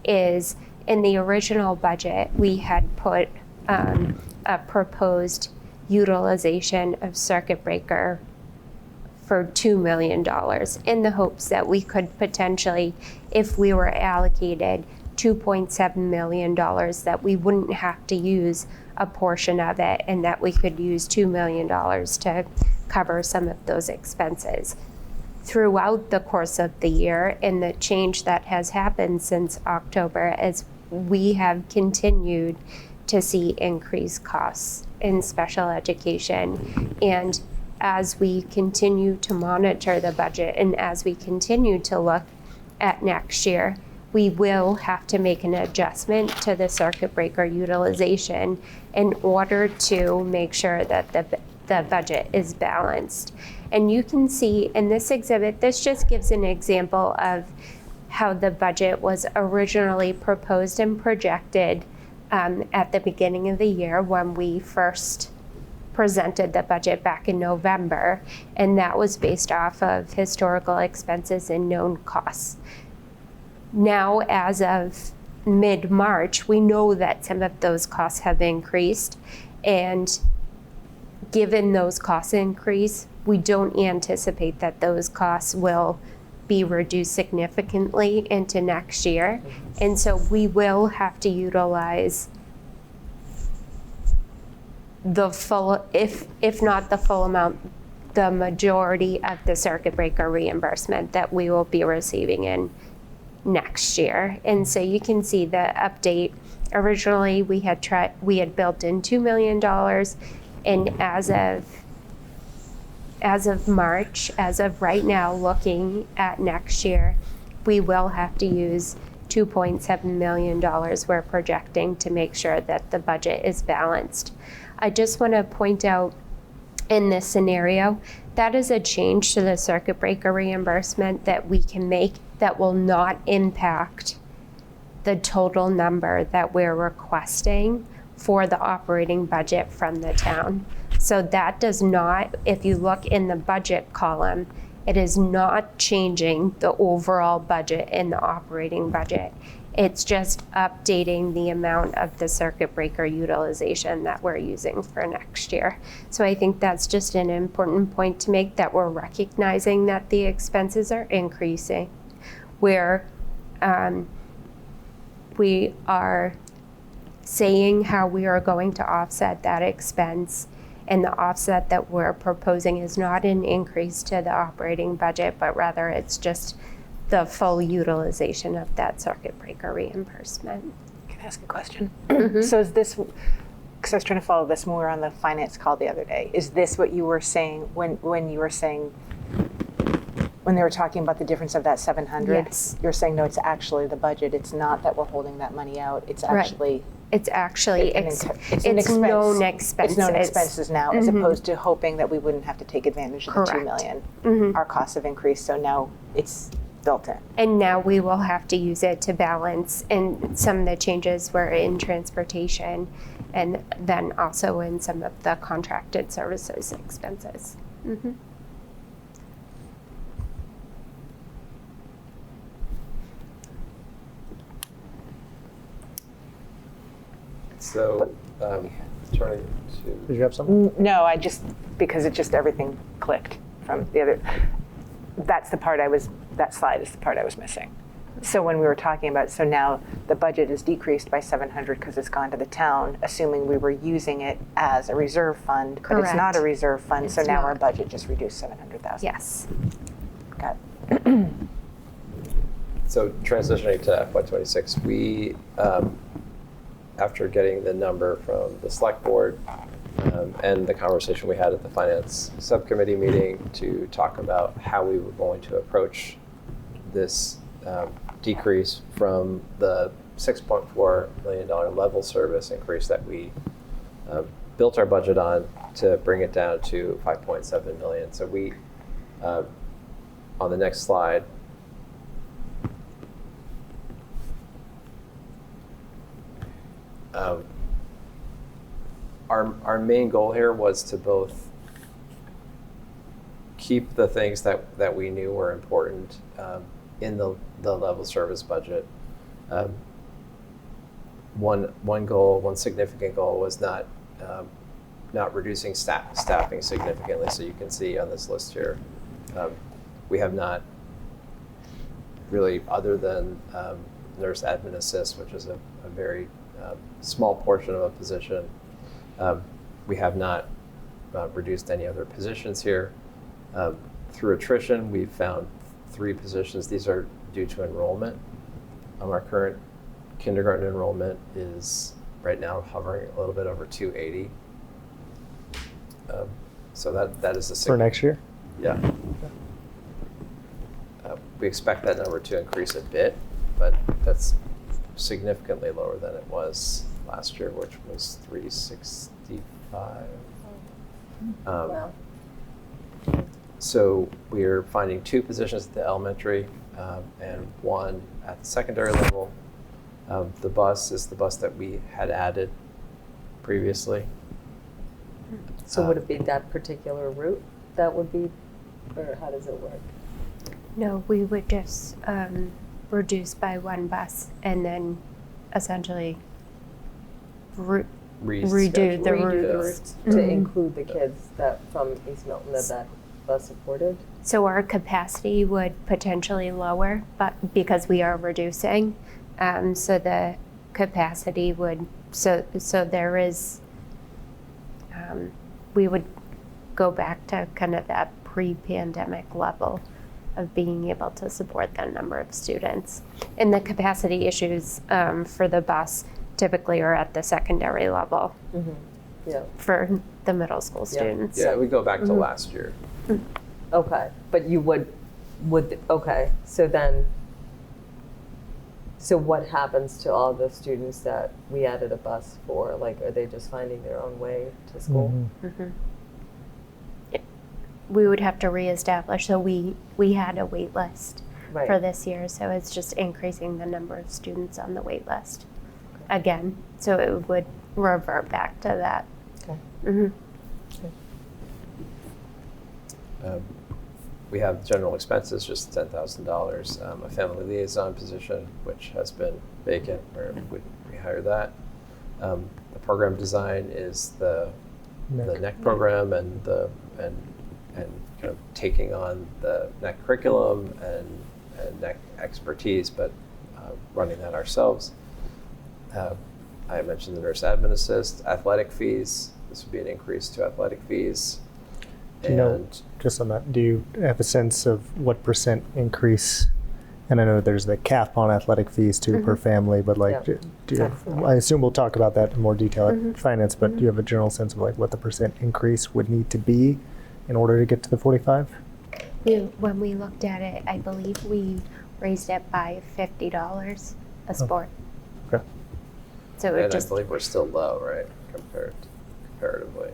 is in the original budget, we had put a proposed utilization of circuit breaker for $2 million in the hopes that we could potentially, if we were allocated $2.7 million, that we wouldn't have to use a portion of it and that we could use $2 million to cover some of those expenses. Throughout the course of the year, and the change that has happened since October is we have continued to see increased costs in special education. And as we continue to monitor the budget and as we continue to look at next year, we will have to make an adjustment to the circuit breaker utilization in order to make sure that the budget is balanced. And you can see in this exhibit, this just gives an example of how the budget was originally proposed and projected at the beginning of the year when we first presented the budget back in November, and that was based off of historical expenses and known costs. Now, as of mid-March, we know that some of those costs have increased, and given those costs increase, we don't anticipate that those costs will be reduced significantly into next year. And so we will have to utilize the full, if not the full amount, the majority of the circuit breaker reimbursement that we will be receiving in next year. And so you can see the update. Originally, we had built in $2 million, and as of March, as of right now, looking at next year, we will have to use $2.7 million we're projecting to make sure that the budget is balanced. I just want to point out in this scenario, that is a change to the circuit breaker reimbursement that we can make that will not impact the total number that we're requesting for the operating budget from the town. So that does not, if you look in the budget column, it is not changing the overall budget in the operating budget. It's just updating the amount of the circuit breaker utilization that we're using for next year. So I think that's just an important point to make, that we're recognizing that the expenses are increasing, where we are saying how we are going to offset that expense, and the offset that we're proposing is not an increase to the operating budget, but rather it's just the full utilization of that circuit breaker reimbursement. Can I ask a question? Mm-hmm. So is this, because I was trying to follow this when we were on the finance call the other day, is this what you were saying when you were saying, when they were talking about the difference of that 700? Yes. You're saying, no, it's actually the budget. It's not that we're holding that money out. It's Right. actually It's actually it's known expenses. It's known expenses now, as opposed to hoping that we wouldn't have to take advantage of the $2 million. Mhm. Our costs have increased, so now it's built in. And now we will have to use it to balance, and some of the changes were in transportation, and then also in some of the contracted services expenses. Mm-hmm. So, turning to. Did you have something? No, I just, because it just, everything clicked from the other. That slide is the part I was missing. So when we were talking about, so now the budget is decreased by 700 because it's gone to the town, assuming we were using it as a reserve fund, but it's not a Correct. reserve fund, so It's now not. our budget just reduced 700,000. Yes. Got it. So transitioning to FY26, we, after getting the number from the select board and the conversation we had at the finance subcommittee meeting to talk about how we were going to approach this decrease from the $6.4 million level service increase that we built our budget on, to bring it down to $5.7 million. So we, on the next slide, our main goal here was to both keep the things that we knew were important in the level service budget. One significant goal was not reducing staffing significantly. So you can see on this list here, we have not really, other than nurse admin assist, which is a very small portion of a position. We have not reduced any other positions here. Through attrition, we've found 3 positions. These are due to enrollment. Our current kindergarten enrollment is right now hovering a little bit over 280. So that is a For next year? Yeah. We expect that number to increase a bit, but that's significantly lower than it was last year, which was 365. Wow. So we're finding 2 positions at the elementary and 1 at the secondary level. The bus is the bus that we had added previously. So would it be that particular route that would be, or how does it work? No, we would just reduce by 1 bus and then essentially redo the routes. To include the kids that from East Milton that bus supported? So our capacity would potentially lower, but because we are reducing, so the capacity would, so there is, we would go back to kind of that pre-pandemic level of being able to support that number of students. And the capacity issues for the bus typically are at the secondary level Yeah. for the middle school students. Yeah, we go back to last year. Okay, but you would, okay, so then, so what happens to all the students that we added a bus for? Like, are they just finding their own way to school? We would have to reestablish, so we had a wait list Right. for this year, so it's just increasing the number of students on the wait list again, so it would revert back to that. Okay. We have general expenses, just $10,000, a family liaison position, which has been vacant, where we hire that. The program design is the NEC program and kind of taking on the NEC curriculum and NEC expertise, but running that ourselves. I mentioned the nurse admin assist, athletic fees. This would be an increase to athletic fees. Do you know, just on that, do you have a sense of what percent increase? And I know there's the cap on athletic fees too per family, but like, Yeah. do you have, I assume we'll talk about that in more detail at finance, but do you have a general sense of like what the percent increase would need to be in order to get to the 45? When we looked at it, I believe we raised it by $50 a sport. Okay. So And it just, I believe we're still low, right, comparatively.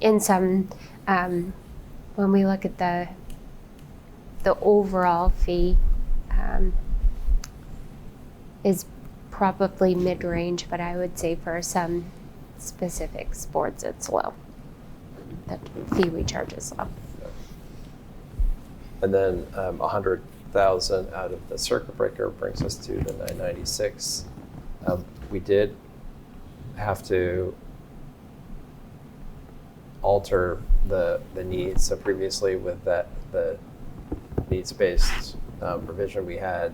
in some, when we look at the overall fee, is probably mid-range, but I would say for some specific sports, it's low. The fee we charge is low. And then 100,000 out of the circuit breaker brings us to the 996. We did have to alter the needs. So previously with the needs-based revision, we had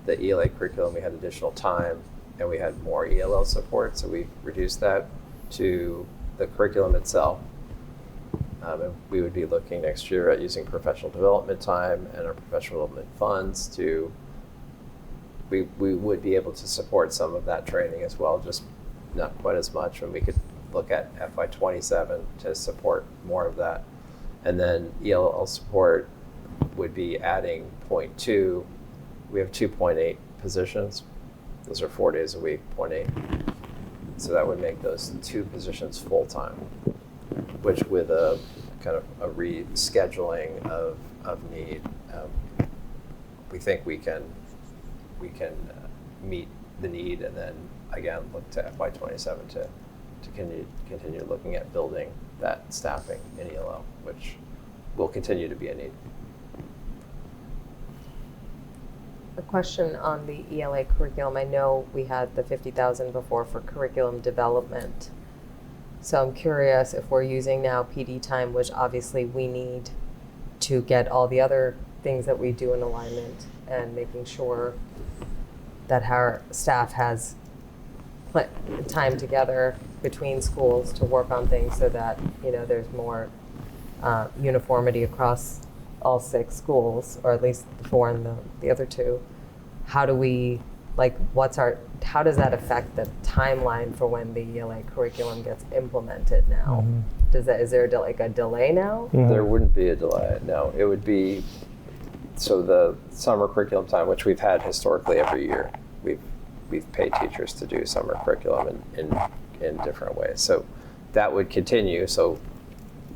the ELA curriculum, we had additional time, and we had more ELL support. So we reduced that to the curriculum itself. And we would be looking next year at using professional development time and our professional development funds to, we would be able to support some of that training as well, just not quite as much. And we could look at FY27 to support more of that. And then ELL support would be adding 0.2. We have 2.8 positions. Those are 4 days a week, 0.8. So that would make those 2 positions full-time, which with a kind of a rescheduling of need, we think we can meet the need, and then again look to FY27 to continue looking at building that staffing in ELL, which will continue to be a need. A question on the ELA curriculum. I know we had the 50,000 before for curriculum development. So I'm curious if we're using now PD time, which obviously we need to get all the other things that we do in alignment, and making sure that our staff has time together between schools to work on things so that, there's more uniformity across all 6 schools, or at least the 4 and the other 2. How do we, how does that affect the timeline for when the ELA curriculum gets implemented now? Is there a delay now? There wouldn't be a delay, no. It would be, so the summer curriculum time, which we've had historically every year, we've paid teachers to do summer curriculum in different ways. So that would continue. So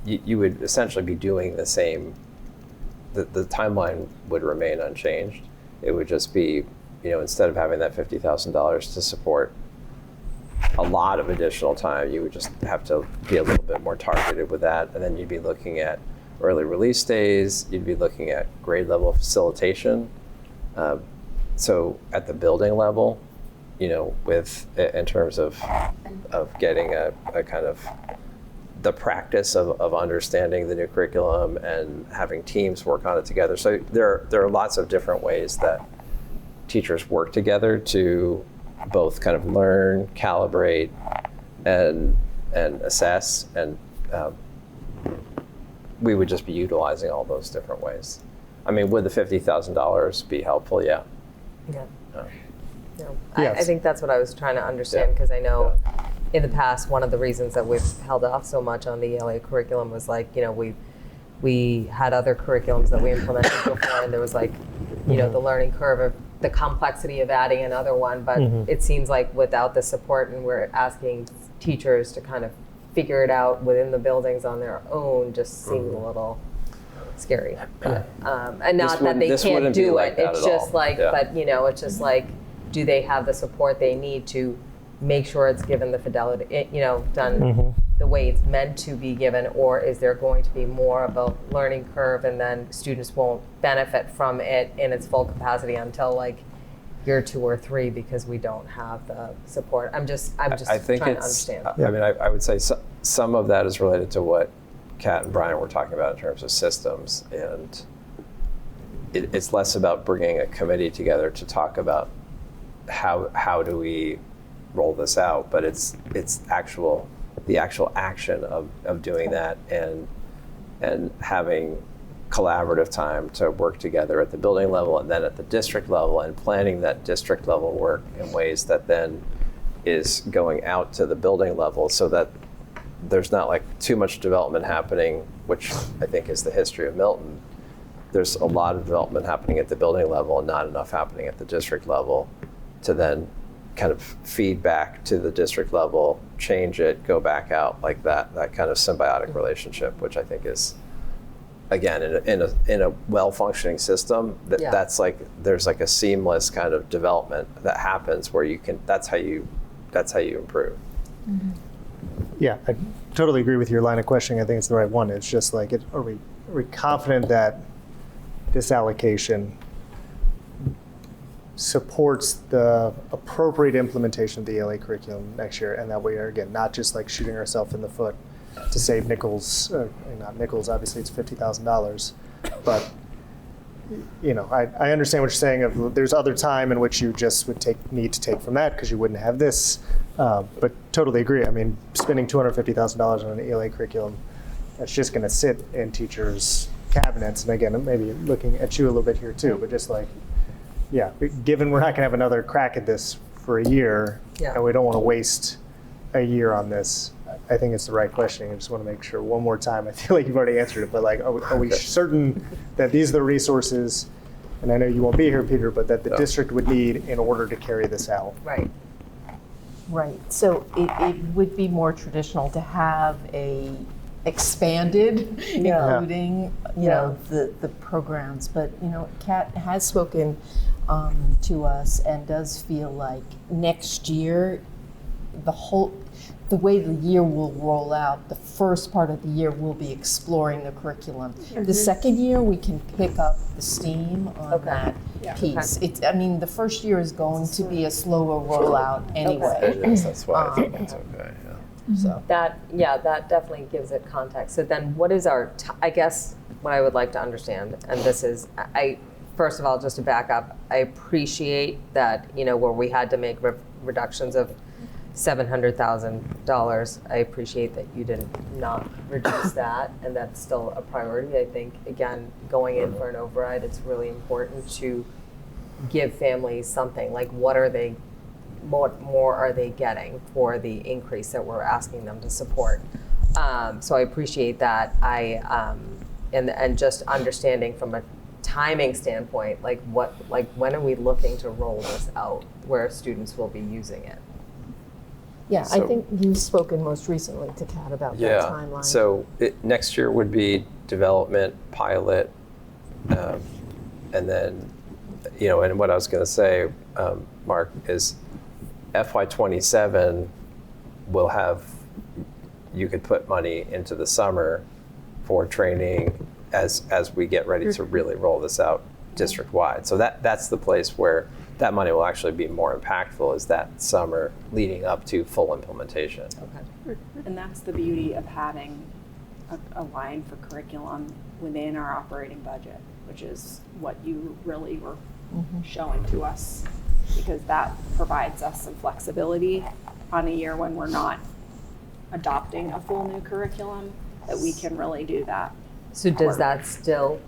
you would essentially be doing the same, the timeline would remain unchanged. It would just be, instead of having that $50,000 to support a lot of additional time, you would just have to be a little bit more targeted with that. And then you'd be looking at early release days, you'd be looking at grade level facilitation. So at the building level, in terms of getting a kind of the practice of understanding the new curriculum and having teams work on it together. So there are lots of different ways that teachers work together to both kind of learn, calibrate, and assess, and we would just be utilizing all those different ways. I mean, would the $50,000 be helpful? Yeah. Yeah. Yes. I think that's what I was trying to understand, because I know in the past, one of the reasons that we've held off so much on the ELA curriculum was we had other curriculums that we implemented before, and there was the learning curve of the complexity of adding another one, but it seems like without the support, and we're asking teachers to kind of figure it out within the buildings on their own, just seemed a little scary. And not that they can't do it, it's just but it's just do they have the support they need to make sure it's given the fidelity, done the way it's meant to be given, or is there going to be more of a learning curve and then students won't benefit from it in its full capacity until year 2 or 3 because we don't have the support? I'm just I think trying to understand. I mean, I would say some of that is related to what Kat and Brian were talking about in terms of systems, and it's less about bringing a committee together to talk about how do we roll this out, but it's the actual action of doing that and having collaborative time to work together at the building level and then at the district level, and planning that district level work in ways that then is going out to the building level, so that there's not too much development happening, which I think is the history of Milton. There's a lot of development happening at the building level and not enough happening at the district level to then kind of feed back to the district level, change it, go back out, that kind of symbiotic relationship, which I think is, again, in a well-functioning system, that's there's a seamless kind of development that happens where you can, that's how you improve. Yeah, I totally agree with your line of questioning. I think it's the right one. It's just are we confident that this allocation supports the appropriate implementation of the ELA curriculum next year, and that we are, again, not just shooting ourselves in the foot to save nickels, not nickels, obviously it's $50,000, but I understand what you're saying of there's other time in which you just would need to take from that because you wouldn't have this, but totally agree. I mean, spending $250,000 on an ELA curriculum, that's just going to sit in teachers' cabinets, and again, maybe looking at you a little bit here too, but just yeah, given we're not going to have another crack at this for a year, and we don't want to waste a year on this, I think it's the right question. I just want to make sure one more time. I feel like you've already answered it, but are we certain that these are the resources, and I know you won't be here, Peter, but that the district would need in order to carry this out? Right. Right. So it would be more traditional to have a expanded, including the programs. But Kat has spoken to us and does feel like next year, the way the year will roll out, the first part of the year will be exploring the curriculum. The second year, we can pick up the steam on that piece. I mean, the first year is going to be a slower rollout anyway. It is. That's why I think it's okay. So that definitely gives it context. So then what is I guess what I would like to understand, and this is, first of all, just to back up, I appreciate that, where we had to make reductions of $700,000. I appreciate that you did not reduce that, and that's still a priority. I think, again, going in for an override, it's really important to give families something. Like, what more are they getting for the increase that we're asking them to support? So I appreciate that. And just understanding from a timing standpoint, when are we looking to roll this out where students will be using it? Yeah, I So- think you've spoken most recently to Kat about that timeline. So next year would be development, pilot, and then, and what I was going to say, Mark, is FY27 will have, you could put money into the summer for training as we get ready to really roll this out district-wide. So that's the place where that money will actually be more impactful, is that summer leading up to full implementation. Okay. And that's the beauty of having a line for curriculum within our operating budget, which is what you really were showing to us, because that provides us some flexibility on a year when we're not adopting a full new curriculum, that we can really do that. So does that still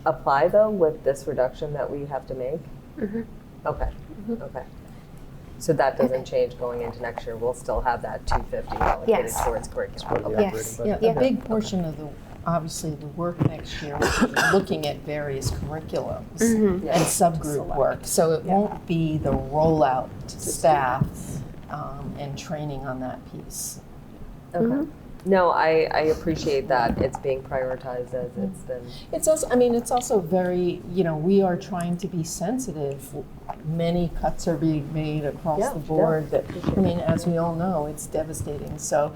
apply, though, with this reduction that we have to make? Okay. Okay. So that doesn't change going into next year. We'll still have that $250 allocated Yes. towards curriculum. Yes. Yeah, a big portion of obviously the work next year will be looking at various curriculums and subgroup work. So it won't be the rollout to staff and training on that piece. Okay. No, I appreciate that it's being prioritized as it's been. It's also very, we are trying to be sensitive. Many cuts are being made across the board that, as we all know, it's devastating. So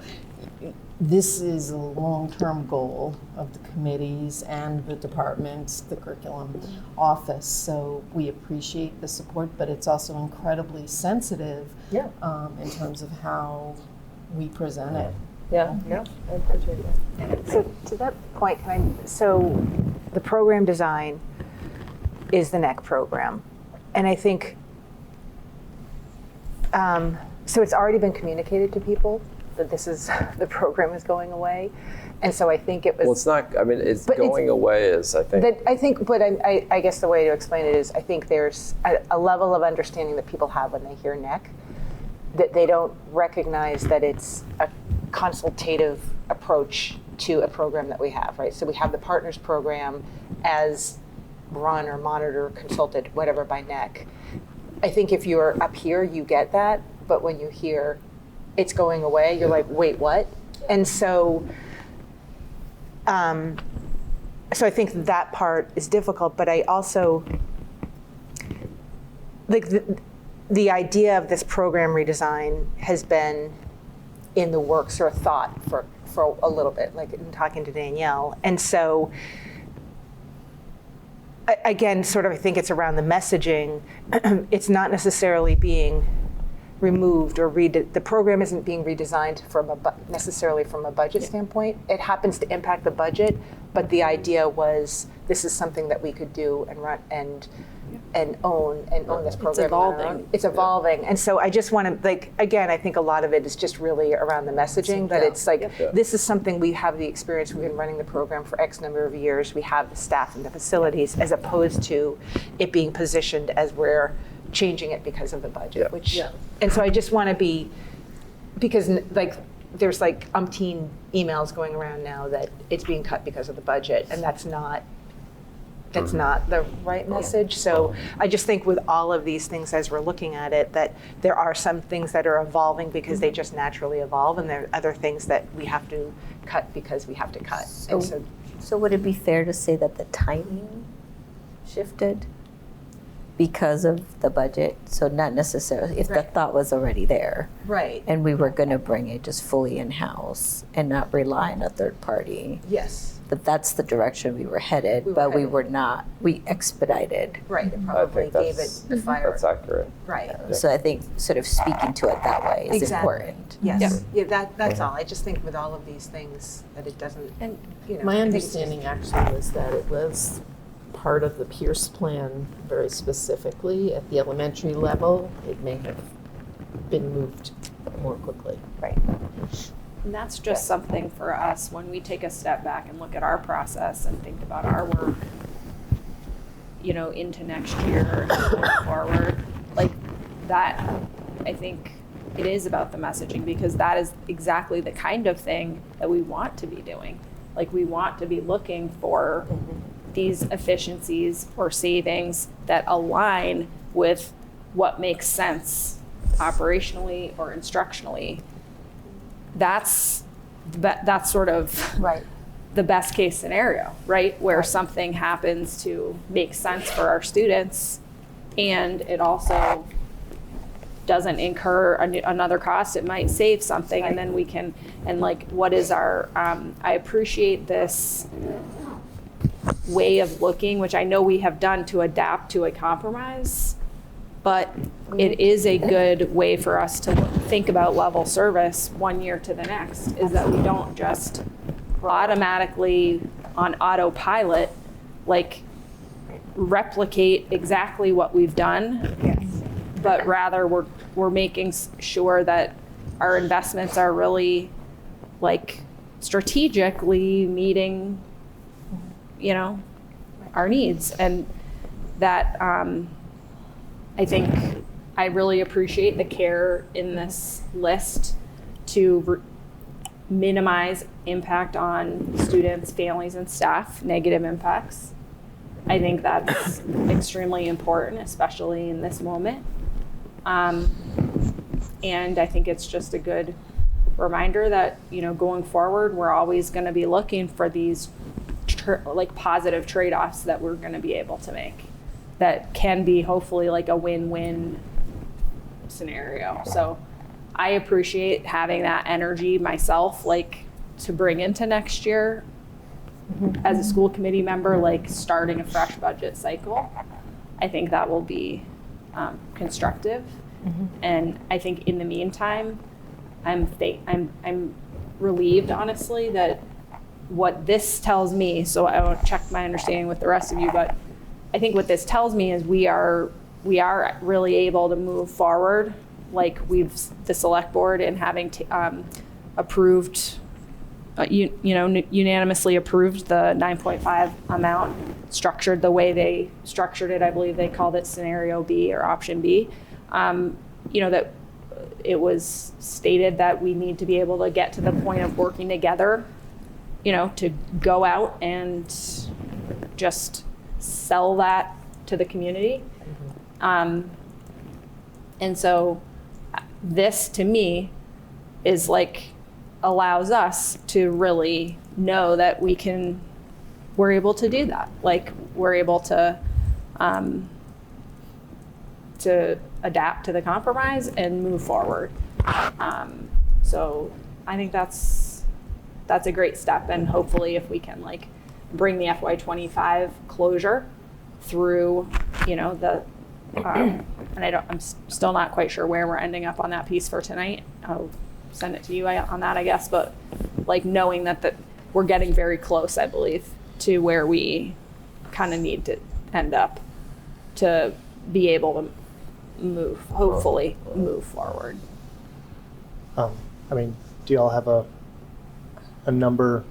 this is a long-term goal of the committees and the departments, the curriculum office. So we appreciate the support, but it's also incredibly sensitive in terms of how we present it. Yeah, no, I appreciate that. So to that point, so the program design is the NEC program. And I think, so it's already been communicated to people that the program is going away. And so I think it was. Well, it's not, it's going away is, I think. I guess the way to explain it is, I think there's a level of understanding that people have when they hear NEC, that they don't recognize that it's a consultative approach to a program that we have, right? So we have the Partners program as run or monitored, consulted, whatever, by NEC. I think if you're up here, you get that, but when you hear it's going away, you're like, wait, what? And so, so I think that part is difficult, but I also, the idea of this program redesign has been in the works or thought for a little bit, like in talking to Danielle. And so, again, sort of I think it's around the messaging. It's not necessarily being removed or the program isn't being redesigned necessarily from a budget standpoint. It happens to impact the budget, but the idea was this is something that we could do and run and own this program. It's evolving. It's evolving. And so I just want to, again, I think a lot of it is just really around the messaging, that it's like, this is something we have the experience, we've been running the program for X number of years, we have the staff and the facilities, as opposed to it being positioned as we're changing it because of the budget, and so I just want to be, because there's umpteen emails going around now that it's being cut because of the budget, and that's not the right message. So I just think with all of these things as we're looking at it, that there are some things that are evolving because they just naturally evolve, and there are other things that we have to cut because we have to cut. So would it be fair to say that the timing shifted because of the budget? So not necessarily, if the thought was already there. Right. And we were going to bring it just fully in-house and not rely on a third party. Yes. But that's the direction we were headed, we expedited. Right, it probably gave it the fire. That's accurate. Right. So I think sort of speaking to it that way is important. Yes, that's all. I just think with all of these things that it doesn't, And you know. my I think it's understanding actually was that it was part of the Pierce plan very specifically at the elementary level. It may have been moved more quickly. Right. And that's just something for us when we take a step back and look at our process and think about our work, you know, into next year and going forward. Like that, I think it is about the messaging, because that is exactly the kind of thing that we want to be doing. Like we want to be looking for these efficiencies or savings that align with what makes sense operationally or instructionally. That's sort of Right. the best case scenario, right? Where something happens to make sense for our students, and it also doesn't incur another cost. It might save something, and then we can, and like, what is our, I appreciate this way of looking, which I know we have done to adapt to a compromise, but it is a good way for us to think about level service 1 year to the next, is that we don't just automatically on autopilot, like replicate exactly what we've done, but rather we're making sure that our investments are really like strategically meeting, you know, our needs. And that I think I really appreciate the care in this list to minimize impact on students, families, and staff, negative impacts. I think that's extremely important, especially in this moment. And I think it's just a good reminder that, you know, going forward, we're always going to be looking for these like positive trade-offs that we're going to be able to make that can be hopefully like a win-win scenario. So I appreciate having that energy myself, like to bring into next year as a school committee member, like starting a fresh budget cycle. I think that will be constructive. And I think in the meantime, I'm relieved, honestly, that what this tells me, so I won't check my understanding with the rest of you, but I think what this tells me is we are really able to move forward, like the select board, and having approved, unanimously approved the 9.5 amount, structured the way they structured it. I believe they called it scenario B or option B. That it was stated that we need to be able to get to the point of working together, to go out and just sell that to the community. And so this, to me, is like allows us to really know that we're able to do that. Like we're able to adapt to the compromise and move forward. So I think that's a great step, and hopefully if we can like bring the FY25 closure through, and I'm still not quite sure where we're ending up on that piece for tonight. I'll send it to you on that, I guess, but like knowing that we're getting very close, I believe, to where we kind of need to end up to be able to hopefully move forward. Do y'all have a number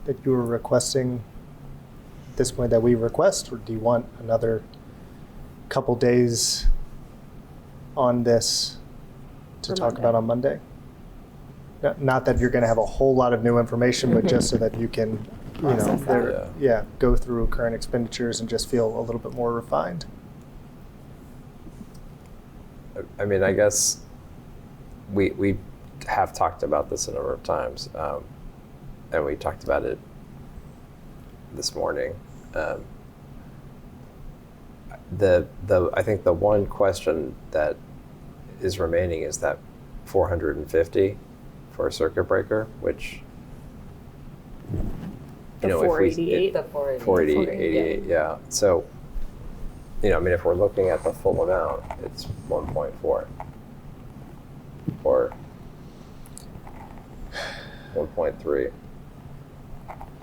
that you were requesting at this point that we request, or do you want another couple days on this to talk about on Monday? Not that you're going to have a whole lot of new information, but just so that you can, go through current expenditures and just feel a little bit more refined. I mean, I guess we have talked about this a number of times, and we talked about it this morning. I think the one question that is remaining is that 450 for a circuit breaker, which the 488. The 488, yeah. So, if we're looking at the full amount, it's 1.4 or 1.3.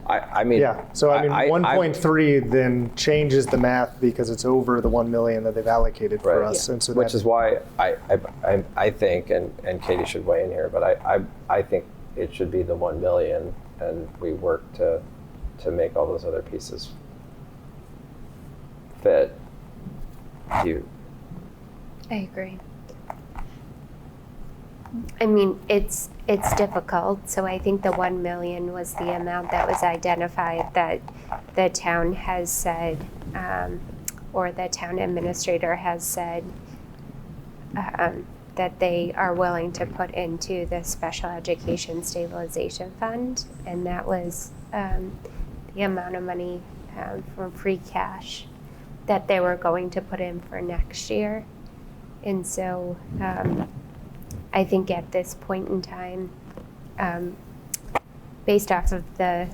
I mean, Yeah, so I mean, 1.3 then changes the math because it's over the 1 million that they've allocated for Right. us. And so which that- is why I think, and Katie should weigh in here, but I think it should be the 1 million, and we work to make all those other pieces fit. I agree. I mean, it's difficult, so I think the 1 million was the amount that was identified that the town has said, or the town administrator has said, that they are willing to put into the Special Education Stabilization Fund, and that was the amount of money from free cash that they were going to put in for next year. And so I think at this point in time, based off of the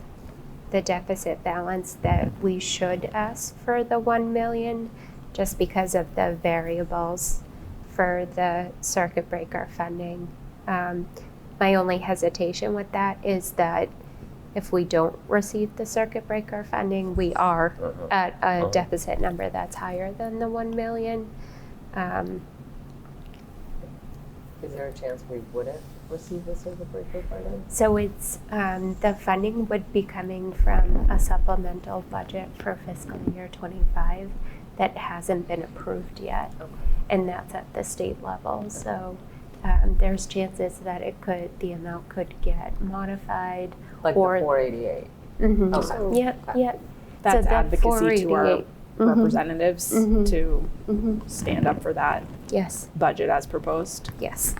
deficit balance, that we should ask for the 1 million just because of the variables for the circuit breaker funding. My only hesitation with that is that if we don't receive the circuit breaker funding, we are at a deficit number that's higher than the 1 million. Is there a chance we wouldn't receive the circuit breaker funding? So it's, the funding would be coming from a supplemental budget for fiscal year 25 that hasn't been approved yet. Okay. And that's at the state level. So there's chances that the amount could get modified. Like or, the 488? Mm-hmm. Okay. Yep, Okay. yep. That's So that advocacy to our 488. representatives Mhm. to Mhm. stand up for that Yes, budget as proposed. yes.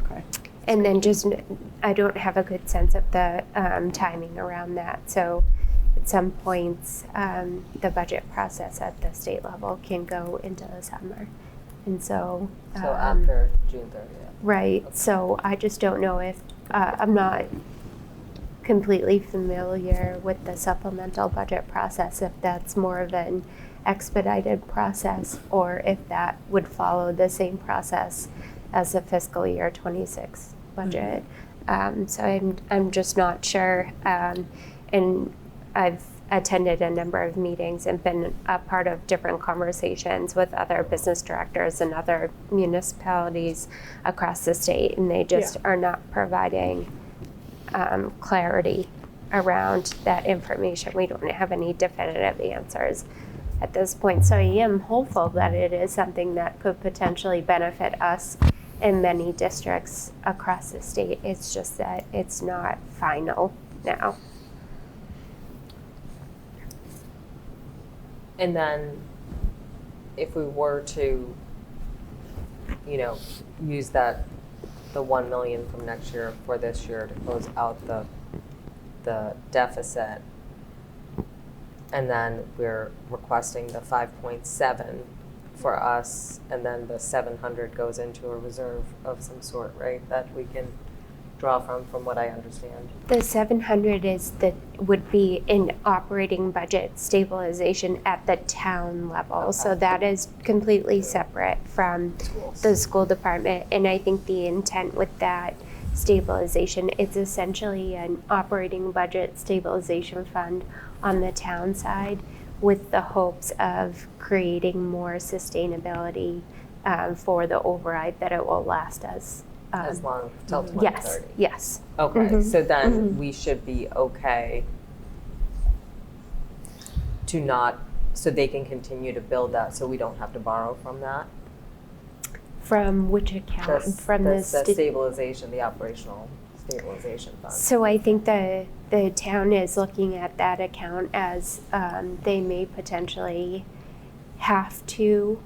Okay. And then I don't have a good sense of the timing around that. So at some points, the budget process at the state level can go into the summer. And so. So after June 30th? Right. So I just don't know if, I'm not completely familiar with the supplemental budget process, if that's more of an expedited process or if that would follow the same process as the fiscal year 26 budget. So I'm just not sure. And I've attended a number of meetings and been a part of different conversations with other business directors and other municipalities across the state, and they just are not providing clarity around that information. We don't have any definitive answers at this point. So I am hopeful that it is something that could potentially benefit us in many districts across the state. It's just that it's not final now. And then if we were to, use the 1 million from next year for this year to close out the deficit, and then we're requesting the 5.7 for us, and then the 700 goes into a reserve of some sort, right, that we can draw from what I understand. The 700 would be in operating budget stabilization at the town level. Okay. So that is completely separate from the school department. And I think the intent with that stabilization, it's essentially an operating budget stabilization fund on the town side with the hopes of creating more sustainability for the override, that it will last us. As long till 2030? Yes. Okay, Mhm. so then we should be okay to not, so they can continue to build that, so we don't have to borrow from that? From which account? From the stabilization, the operational stabilization fund. So I think the town is looking at that account as they may potentially have to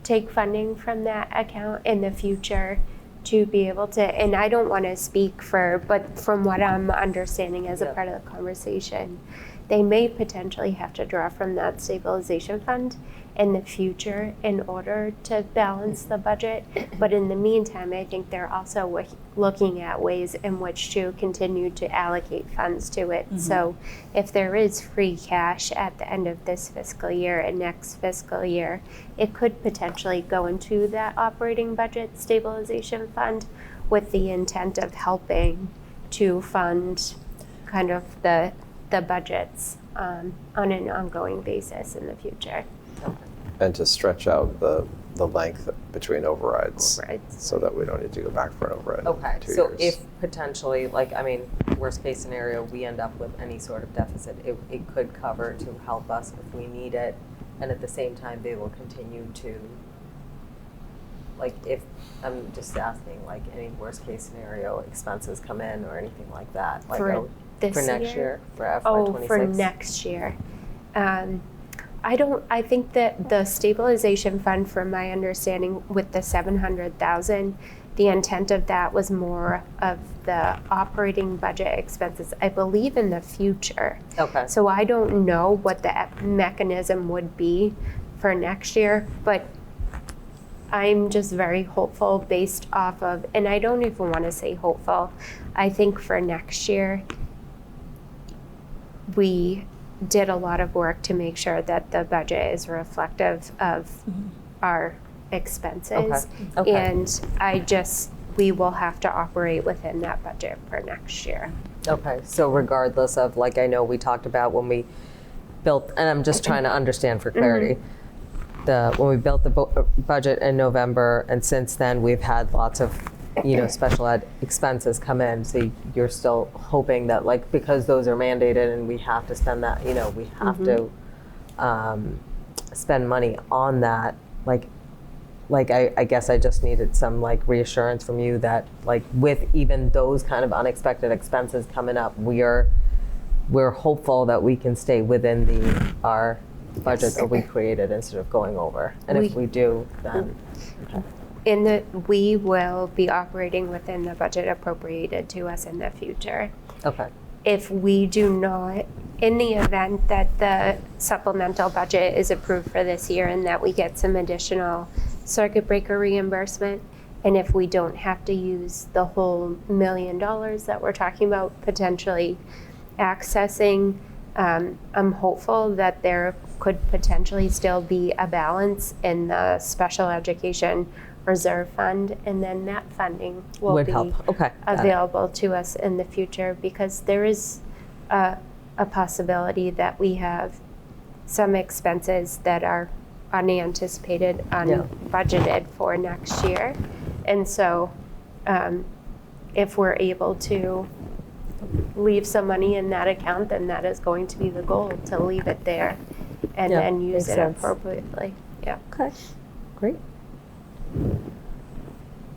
take funding from that account in the future to be able to, and I don't want to speak for, but from what I'm understanding as a part of the conversation, they may potentially have to draw from that stabilization fund in the future in order to balance the budget. But in the meantime, I think they're also looking at ways in which to continue to allocate funds to it. Mm-hmm. So if there is free cash at the end of this fiscal year and next fiscal year, it could potentially go into that operating budget stabilization fund with the intent of helping to fund kind of the budgets on an ongoing basis in the future. And to stretch out the length between overrides, so that we don't need to go back for an override. Okay, in 2 so years. if potentially, like, I mean, worst case scenario, we end up with any sort of deficit, it could cover to help us if we need it, and at the same time, they will continue to, like, if, I'm just asking, like, any worst case scenario expenses come in or anything like that, like, For this for next year, for FY Oh, '26? for next year. I think that the stabilization fund, from my understanding with the 700,000, the intent of that was more of the operating budget expenses, I believe, in the future. Okay. So I don't know what the mechanism would be for next year, but I'm just very hopeful based off of, and I don't even want to say hopeful, I think for next year, we did a lot of work to make sure that the budget is reflective of our expenses. Okay. And we will have to operate within that budget for next year. Okay, so regardless of, like, I know we talked about when we built, and I'm just trying to understand for clarity, when we built the budget in November, and since then, we've had lots of, special ed expenses come in, so you're still hoping that, like, because those are mandated and we have to spend that, we have to spend money on that, I guess I just needed some, like, reassurance from you that, like, with even those kind of unexpected expenses coming up, we're hopeful that we can stay within our budget that we created instead of going over. And if we do, then, okay. We will be operating within the budget appropriated to us in the future. Okay. If we do not, in the event that the supplemental budget is approved for this year and that we get some additional circuit breaker reimbursement, and if we don't have to use the whole $1 million that we're talking about potentially accessing, I'm hopeful that there could potentially still be a balance in the special education reserve fund, and then that funding will Would be help. Okay, got it. available to us in the future, because there is a possibility that we have some expenses that are unanticipated, unbudgeted for next year. And so if we're able to leave some money in that account, then that is going to be the goal, to leave it there and then use makes it sense. appropriately. Yeah. Okay, great.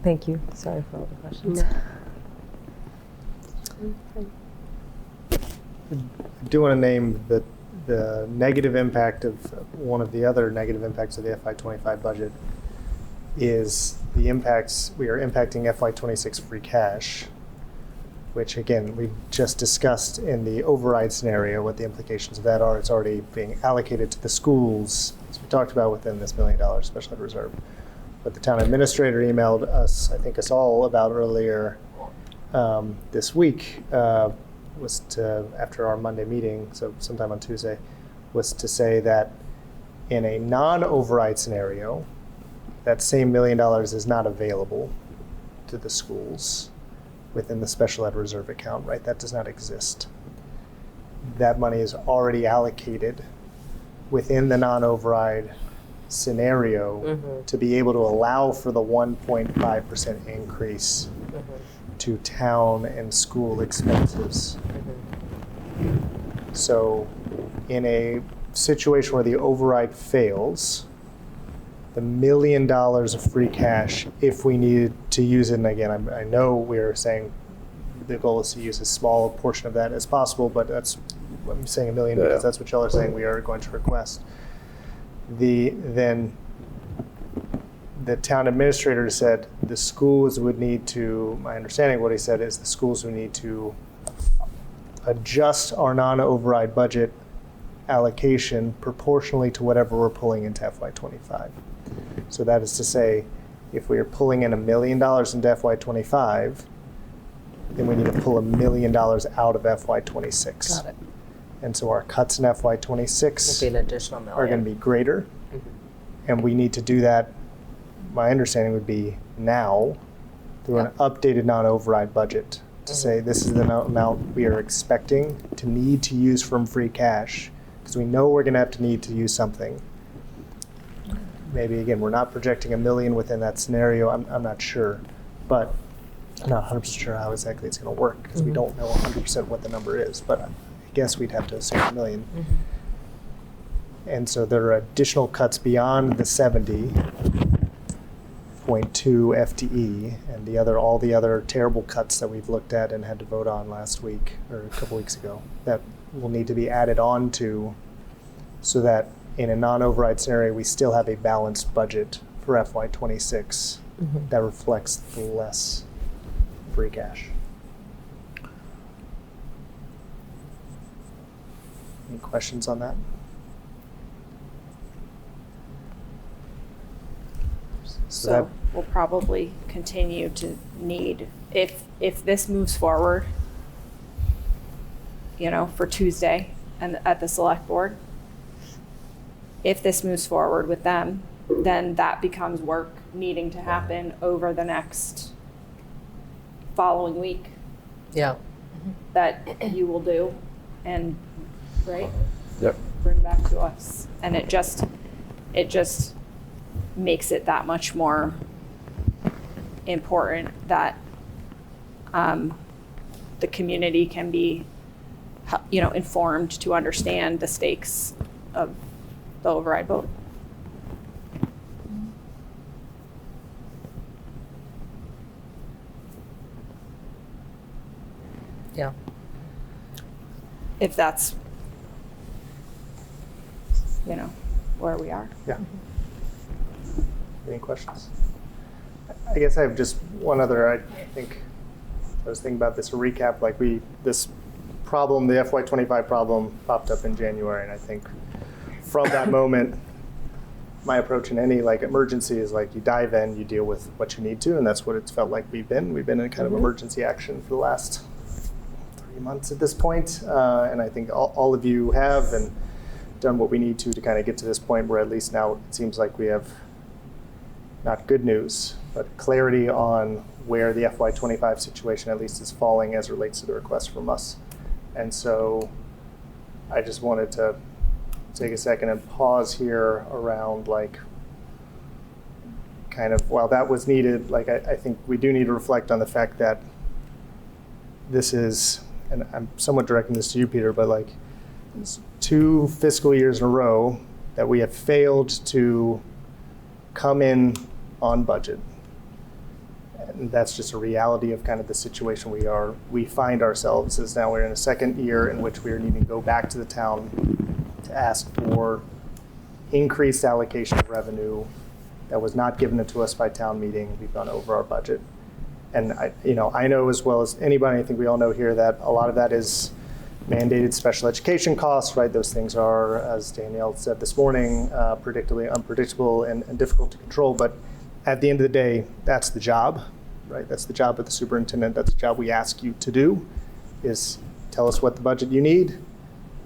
Thank you. Sorry for all the questions. I do want to name the negative impact of one of the other negative impacts of the FY25 budget is the impacts, we are impacting FY26 free cash, which again, we just discussed in the override scenario what the implications of that are. It's already being allocated to the schools, as we talked about, within this $1 million special ed reserve. But the town administrator emailed us, I think us all, about earlier this week, was to, after our Monday meeting, so sometime on Tuesday, was to say that in a non-override scenario, that same $1 million is not available to the schools within the special ed reserve account, right? That does not exist. That money is already allocated within the non-override scenario to be able to allow for the 1.5% increase to town and school expenses. So in a situation where the override fails, the $1 million of free cash, if we needed to use it, and again, I know we're saying the goal is to use as small a portion of that as possible, but that's, I'm saying $1 million because that's what y'all are saying we are going to request. Then the town administrator said the schools would need to, my understanding of what he said is the schools would need to adjust our non-override budget allocation proportionally to whatever we're pulling into FY25. So that is to say, if we are pulling in $1 million into FY25, then we need to pull $1 million out of FY26. Got it. And so our cuts in FY26 Would be an additional $1 million. are going to be greater. And we need to do that, my understanding would be now, through an updated non-override budget to say this is the amount we are expecting to need to use from free cash, because we know we're going to have to need to use something. Maybe, again, we're not projecting $1 million within that scenario. I'm not sure. But I'm not 100% sure how exactly it's going to work, because we don't know 100% what the number is. But I guess we'd have to assume $1 million. And so there are additional cuts beyond the 70.2 FTE and all the other terrible cuts that we've looked at and had to vote on last week or a couple weeks ago that will need to be added on to, so that in a non-override scenario we still have a balanced budget for FY26 that reflects the less free cash. Any questions on that? So we'll probably continue to need, if this moves forward, for Tuesday and at the select board, if this moves forward with them, then that becomes work needing to happen over the next following week Yeah. that you will do and, right? Yep. Bring back to us. And it just makes it that much more important that the community can be, informed to understand the stakes of the override vote. Yeah. If that's, where we are. Yeah. Any questions? I guess I have just one other. I think I was thinking about this recap. This problem, the FY25 problem, popped up in January, and I think from that moment, my approach in any emergency is you dive in, you deal with what you need to, and that's what it's felt like we've been. We've been in kind of emergency action for the last 3 months at this point, and I think all of you have and done what we need to kind of get to this point where at least now it seems like we have not good news, but clarity on where the FY25 situation at least is falling as it relates to the request from us. And so I just wanted to take a second and pause here around while that was needed, I think we do need to reflect on the fact that this is, and I'm somewhat directing this to you, Peter, but it's 2 fiscal years in a row that we have failed to come in on budget. And that's just a reality of kind of the situation we find ourselves, as now we're in a second year in which we are needing to go back to the town to ask for increased allocation of revenue that was not given to us by town meeting. We've gone over our budget. And I know as well as anybody, I think we all know here, that a lot of that is mandated special education costs, right? Those things are, as Danielle said this morning, predictably unpredictable and difficult to control. But at the end of the day, that's the job, right? That's the job of the superintendent. That's the job we ask you to do, is tell us what the budget you need,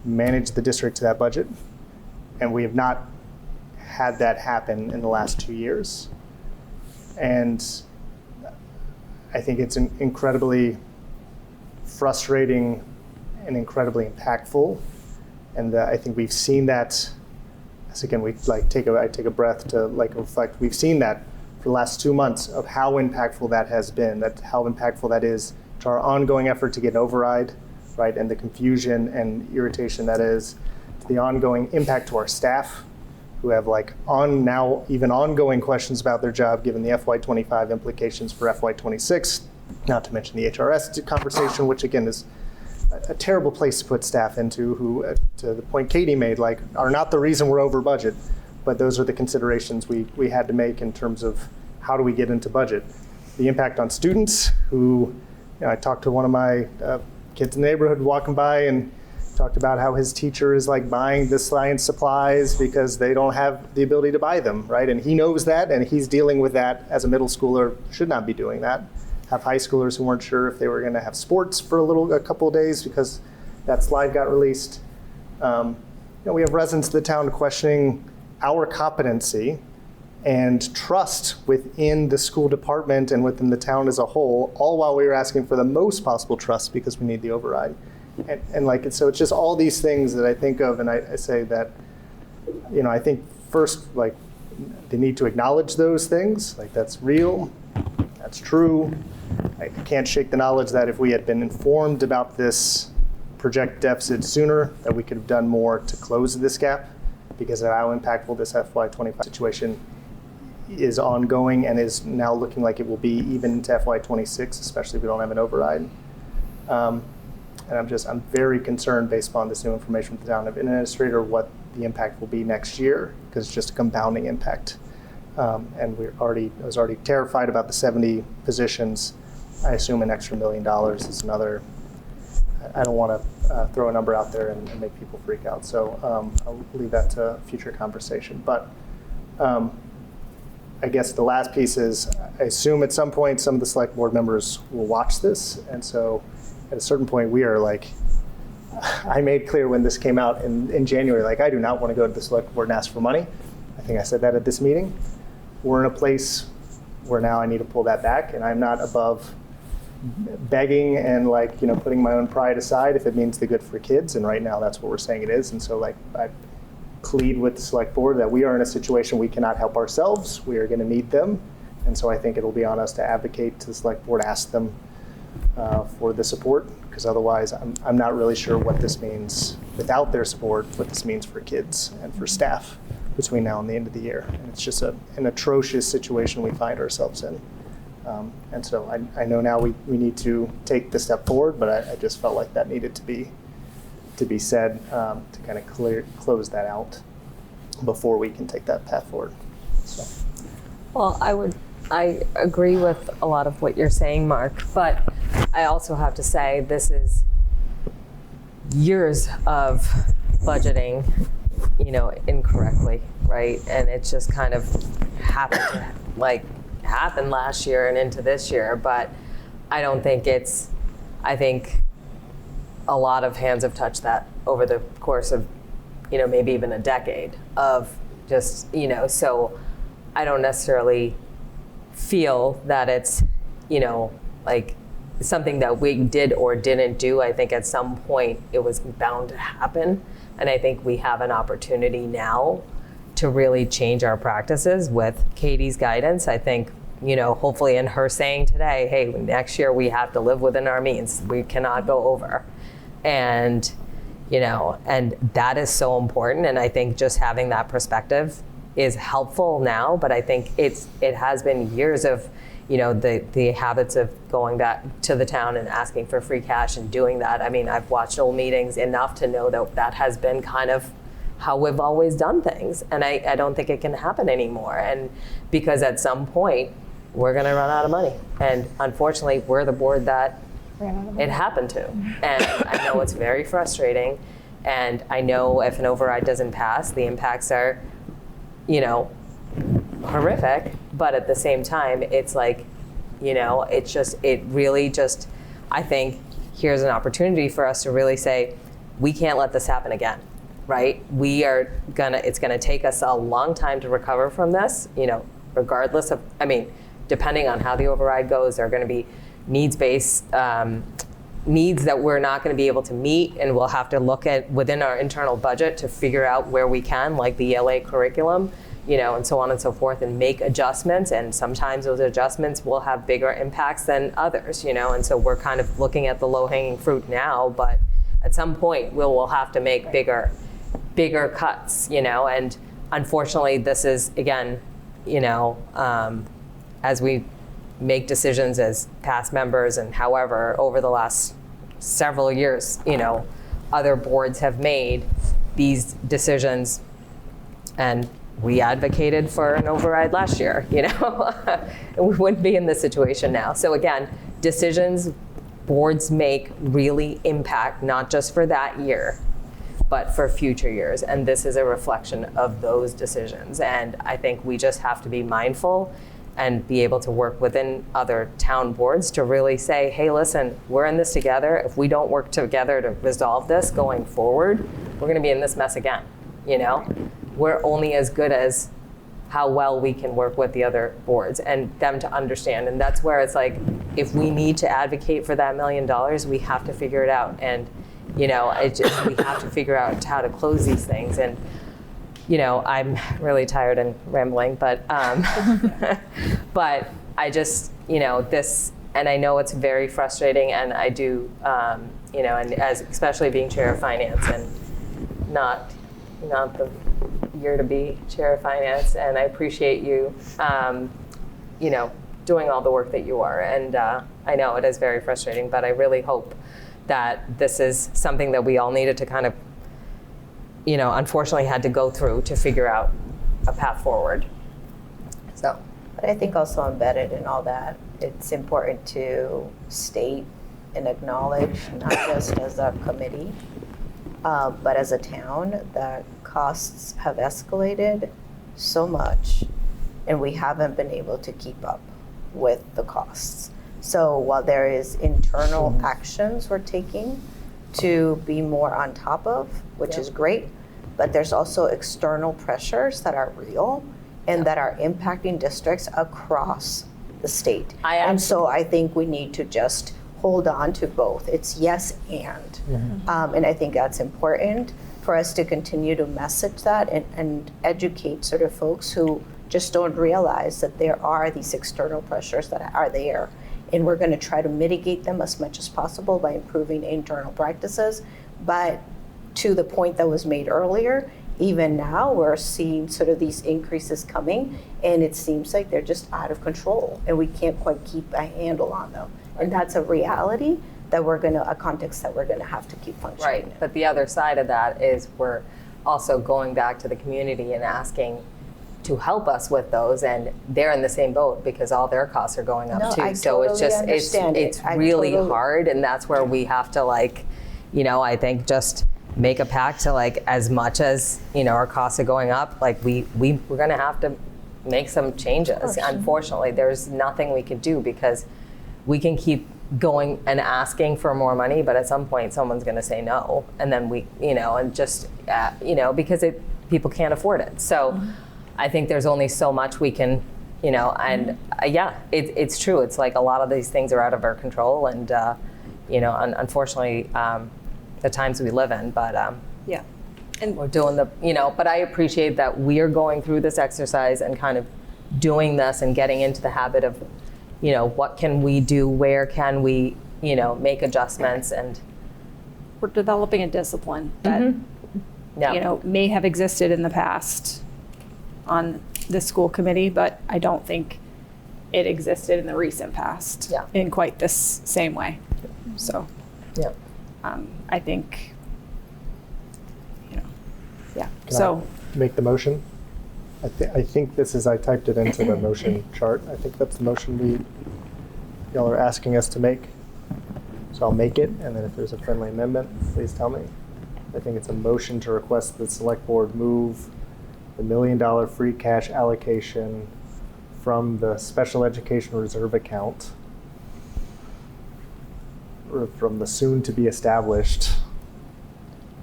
manage the district to that budget. And we have not had that happen in the last 2 years. And I think it's incredibly frustrating and incredibly impactful. And I think we've seen that, as again, I take a breath to reflect. We've seen that for the last 2 months of how impactful that has been, how impactful that is to our ongoing effort to get an override, right? And the confusion and irritation that is, to the ongoing impact to our staff, who have now even ongoing questions about their job given the FY25 implications for FY26, not to mention the HRS conversation, which again is a terrible place to put staff into, who, to the point Katie made, are not the reason we're over budget, but those are the considerations we had to make in terms of how do we get into budget. The impact on students, who, I talked to one of my kids in the neighborhood walking by and talked about how his teacher is buying the science supplies because they don't have the ability to buy them, right? And he knows that, and he's dealing with that as a middle schooler, should not be doing that. Have high schoolers who weren't sure if they were going to have sports for a couple of days because that slide got released. We have residents of the town questioning our competency and trust within the school department and within the town as a whole, all while we were asking for the most possible trust because we need the override. And like, so it's just all these things that I think of, and I say that, you know, I think first, like, they need to acknowledge those things, like that's real, that's true. I can't shake the knowledge that if we had been informed about this project deficit sooner, that we could have done more to close this gap, because of how impactful this FY25 situation is ongoing and is now looking like it will be even into FY26, especially if we don't have an override. And I'm very concerned based upon this new information from the town administrator what the impact will be next year, because it's just a compounding impact. And I was already terrified about the 70 positions. I assume an extra $1 million is another. I don't want to throw a number out there and make people freak out. So I'll leave that to future conversation. But I guess the last piece is, I assume at some point some of the select board members will watch this. And so at a certain point we are like, I made clear when this came out in January, like I do not want to go to the select board and ask for money. I think I said that at this meeting. We're in a place where now I need to pull that back, and I'm not above begging and like, you know, putting my own pride aside if it means the good for kids. And right now that's what we're saying it is. And so like I plead with the select board that we are in a situation we cannot help ourselves. We are going to need them. And so I think it'll be on us to advocate to the select board, ask them for the support, because otherwise I'm not really sure what this means without their support, what this means for kids and for staff between now and the end of the year. And it's just an atrocious situation we find ourselves in. And so I know now we need to take the step forward, but I just felt like that needed to be said to kind of close that out before we can take that path forward. So. Well, I agree with a lot of what you're saying, Mark, but I also have to say this is years of budgeting, you know, incorrectly, right? And it's just kind of happened last year and into this year, but I don't think I think a lot of hands have touched that over the course of, you know, maybe even a decade of just, you know, so I don't necessarily feel that it's, you know, like something that we did or didn't do. I think at some point it was bound to happen. And I think we have an opportunity now to really change our practices with Katie's guidance. I think, you know, hopefully in her saying today, hey, next year we have to live within our means. We cannot go over. And, you know, and that is so important. And I think just having that perspective is helpful now, but I think it has been years of, you know, the habits of going back to the town and asking for free cash and doing that. I mean, I've watched old meetings enough to know that that has been kind of how we've always done things. And I don't think it can happen anymore. And because at some point we're going to run out of money. And unfortunately, we're the board that it happened to. And I know it's very frustrating. And I know if an override doesn't pass, the impacts are, you know, horrific, but at the same time, it's like, you know, it really just, I think here's an opportunity for us to really say, we can't let this happen again, right? It's gonna take us a long time to recover from this, you know, regardless of, I mean, depending on how the override goes, there are gonna be needs-based needs that we're not going to be able to meet, and we'll have to look at within our internal budget to figure out where we can, like the ELA curriculum, you know, and so on and so forth, and make adjustments. And sometimes those adjustments will have bigger impacts than others, you know, and so we're kind of looking at the low-hanging fruit now, but at some point we'll have to make bigger cuts, you know. And unfortunately, this is, again, you know, as we make decisions as past members and however over the last several years, you know, other boards have made these decisions, and we advocated for an override last year, you know, and we wouldn't be in this situation now. So again, decisions boards make really impact not just for that year, but for future years. And this is a reflection of those decisions. And I think we just have to be mindful and be able to work within other town boards to really say, hey, listen, we're in this together. If we don't work together to resolve this going forward, we're gonna be in this mess again, you know? We're only as good as how well we can work with the other boards and them to understand. And that's where it's like, if we need to advocate for that $1 million, we have to figure it out. And, we have to figure out how to close these things. And, I'm really tired and rambling, but, but I just, this, and I know it's very frustrating, and I do, and especially being chair of finance and not the year to be chair of finance, and I appreciate you, doing all the work that you are. And I know it is very frustrating, but I really hope that this is something that we all needed to kind of, unfortunately had to go through to figure out a path forward. So. But I think also embedded in all that, it's important to state and acknowledge, not just as a committee, but as a town, that costs have escalated so much, and we haven't been able to keep up with the costs. So while there is internal actions we're taking to be more on top of, which is great, but there's also external pressures that are real and that are impacting districts across the state. And so I think we need to just hold on to both. It's yes and. And I think that's important for us to continue to message that and educate sort of folks who just don't realize that there are these external pressures that are there. And we're going to try to mitigate them as much as possible by improving internal practices. But to the point that was made earlier, even now we're seeing sort of these increases coming, and it seems like they're just out of control, and we can't quite keep a handle on them. And that's a reality that a context that we're going to have to keep functioning. Right, but the other side of that is we're also going back to the community and asking to help us with those, and they're in the same boat because all their costs are going up too. I So it's totally just understand it's it. I really totally- hard, and that's where we have to I think just make a pact to as much as our costs are going up, we're going to have to make some changes. Unfortunately, there's nothing we can do because we can keep going and asking for more money, but at some point someone's going to say no, and then because people can't afford it. So I think there's only so much we can, it's true. It's like a lot of these things are out of our control, and unfortunately, the times we live in. But and we're doing But I appreciate that we are going through this exercise and kind of doing this and getting into the habit of, what can we do? Where can we, make adjustments? And We're developing a discipline that may have existed in the past on the school committee, but I don't think it existed in the recent past in quite this same way. So I think, Can I make the motion? I think this is, I typed it into the motion chart. I think that's the motion y'all are asking us to make. So I'll make it, and then if there's a friendly amendment, please tell me. I think it's a motion to request the select board move the $1 million free cash allocation from the special education reserve account, or from the soon to be established.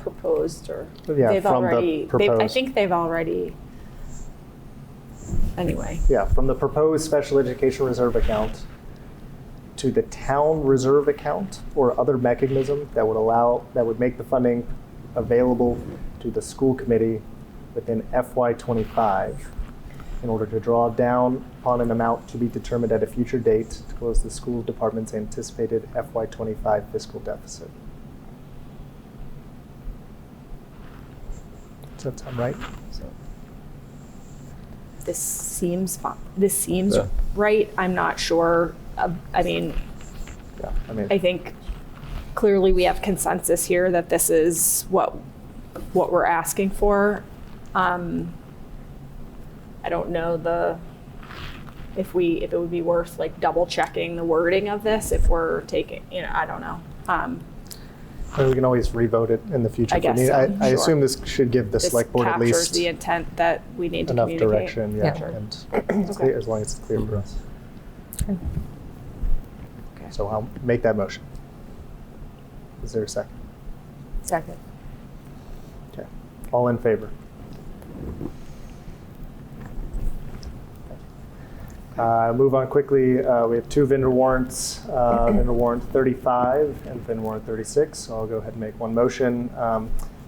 proposed or Yeah, they've from the already, I proposed. think they've already, anyway. Yeah, from the proposed special education reserve account to the town reserve account or other mechanism that would make the funding available to the school committee within FY25 in order to draw down upon an amount to be determined at a future date to close the school department's anticipated FY25 fiscal deficit. Does that sound right? This seems right. I'm not sure. I think clearly we have consensus here that this is what we're asking for. I don't know if it would be worth double checking the wording of this if we're taking, I don't know. We can always revote it in the future. I guess I so, I sure. assume this should give the select board at This captures least the intent that we need to enough communicate. direction, and it's clear, as long as it's clear for us. Okay. So I'll make that motion. Is there a second? Second. Okay. All in favor? Move on quickly. We have two vendor warrants, vendor warrant 35 and vendor warrant 36. So I'll go ahead and make one motion.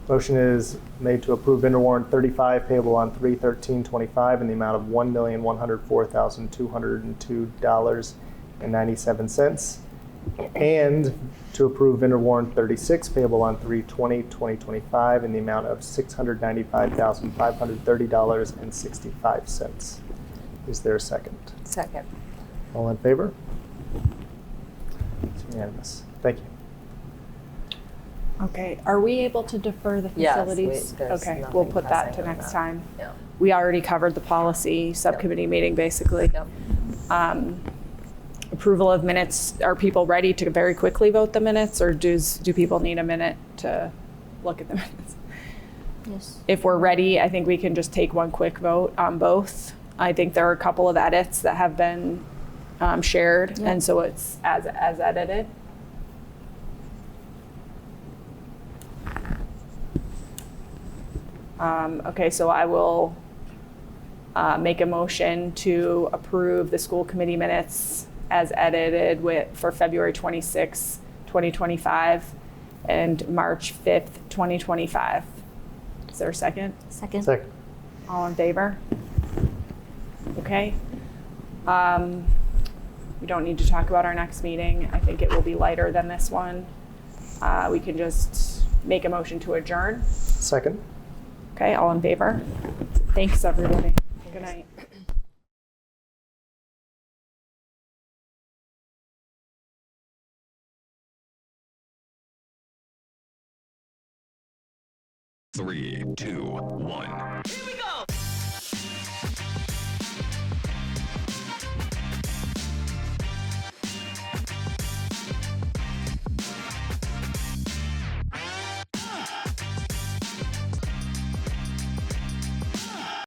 Motion is made to approve vendor warrant 35 payable on 3/13/25 in the amount of $1,104,202.97, and to approve vendor warrant 36 payable on 3/20/2025 in the amount of $695,530.65. Is there a second? Second. All in favor? It's unanimous. Thank you. Okay, are we able to defer the Yes, facilities? there's Okay, nothing we'll put that to pressing on next that. time. Yeah. We already covered the policy subcommittee meeting, basically. Yep. Approval of minutes, are people ready to very quickly vote the minutes, or do people need a minute to look at the minutes? Yes. If we're ready, I think we can just take one quick vote on both. I think there are a couple of edits that have been shared, Yeah. and so it's as edited. Okay, so I will make a motion to approve the school committee minutes as edited for February 26, 2025 and March 5th, 2025. Is there a second? Second. Second. All in favor? Okay. We don't need to talk about our next meeting. I think it will be lighter than this one. We can just make a motion to adjourn. Second. Okay, all in favor? Thanks, everybody. Good night. 3, 2, 1. Here we go!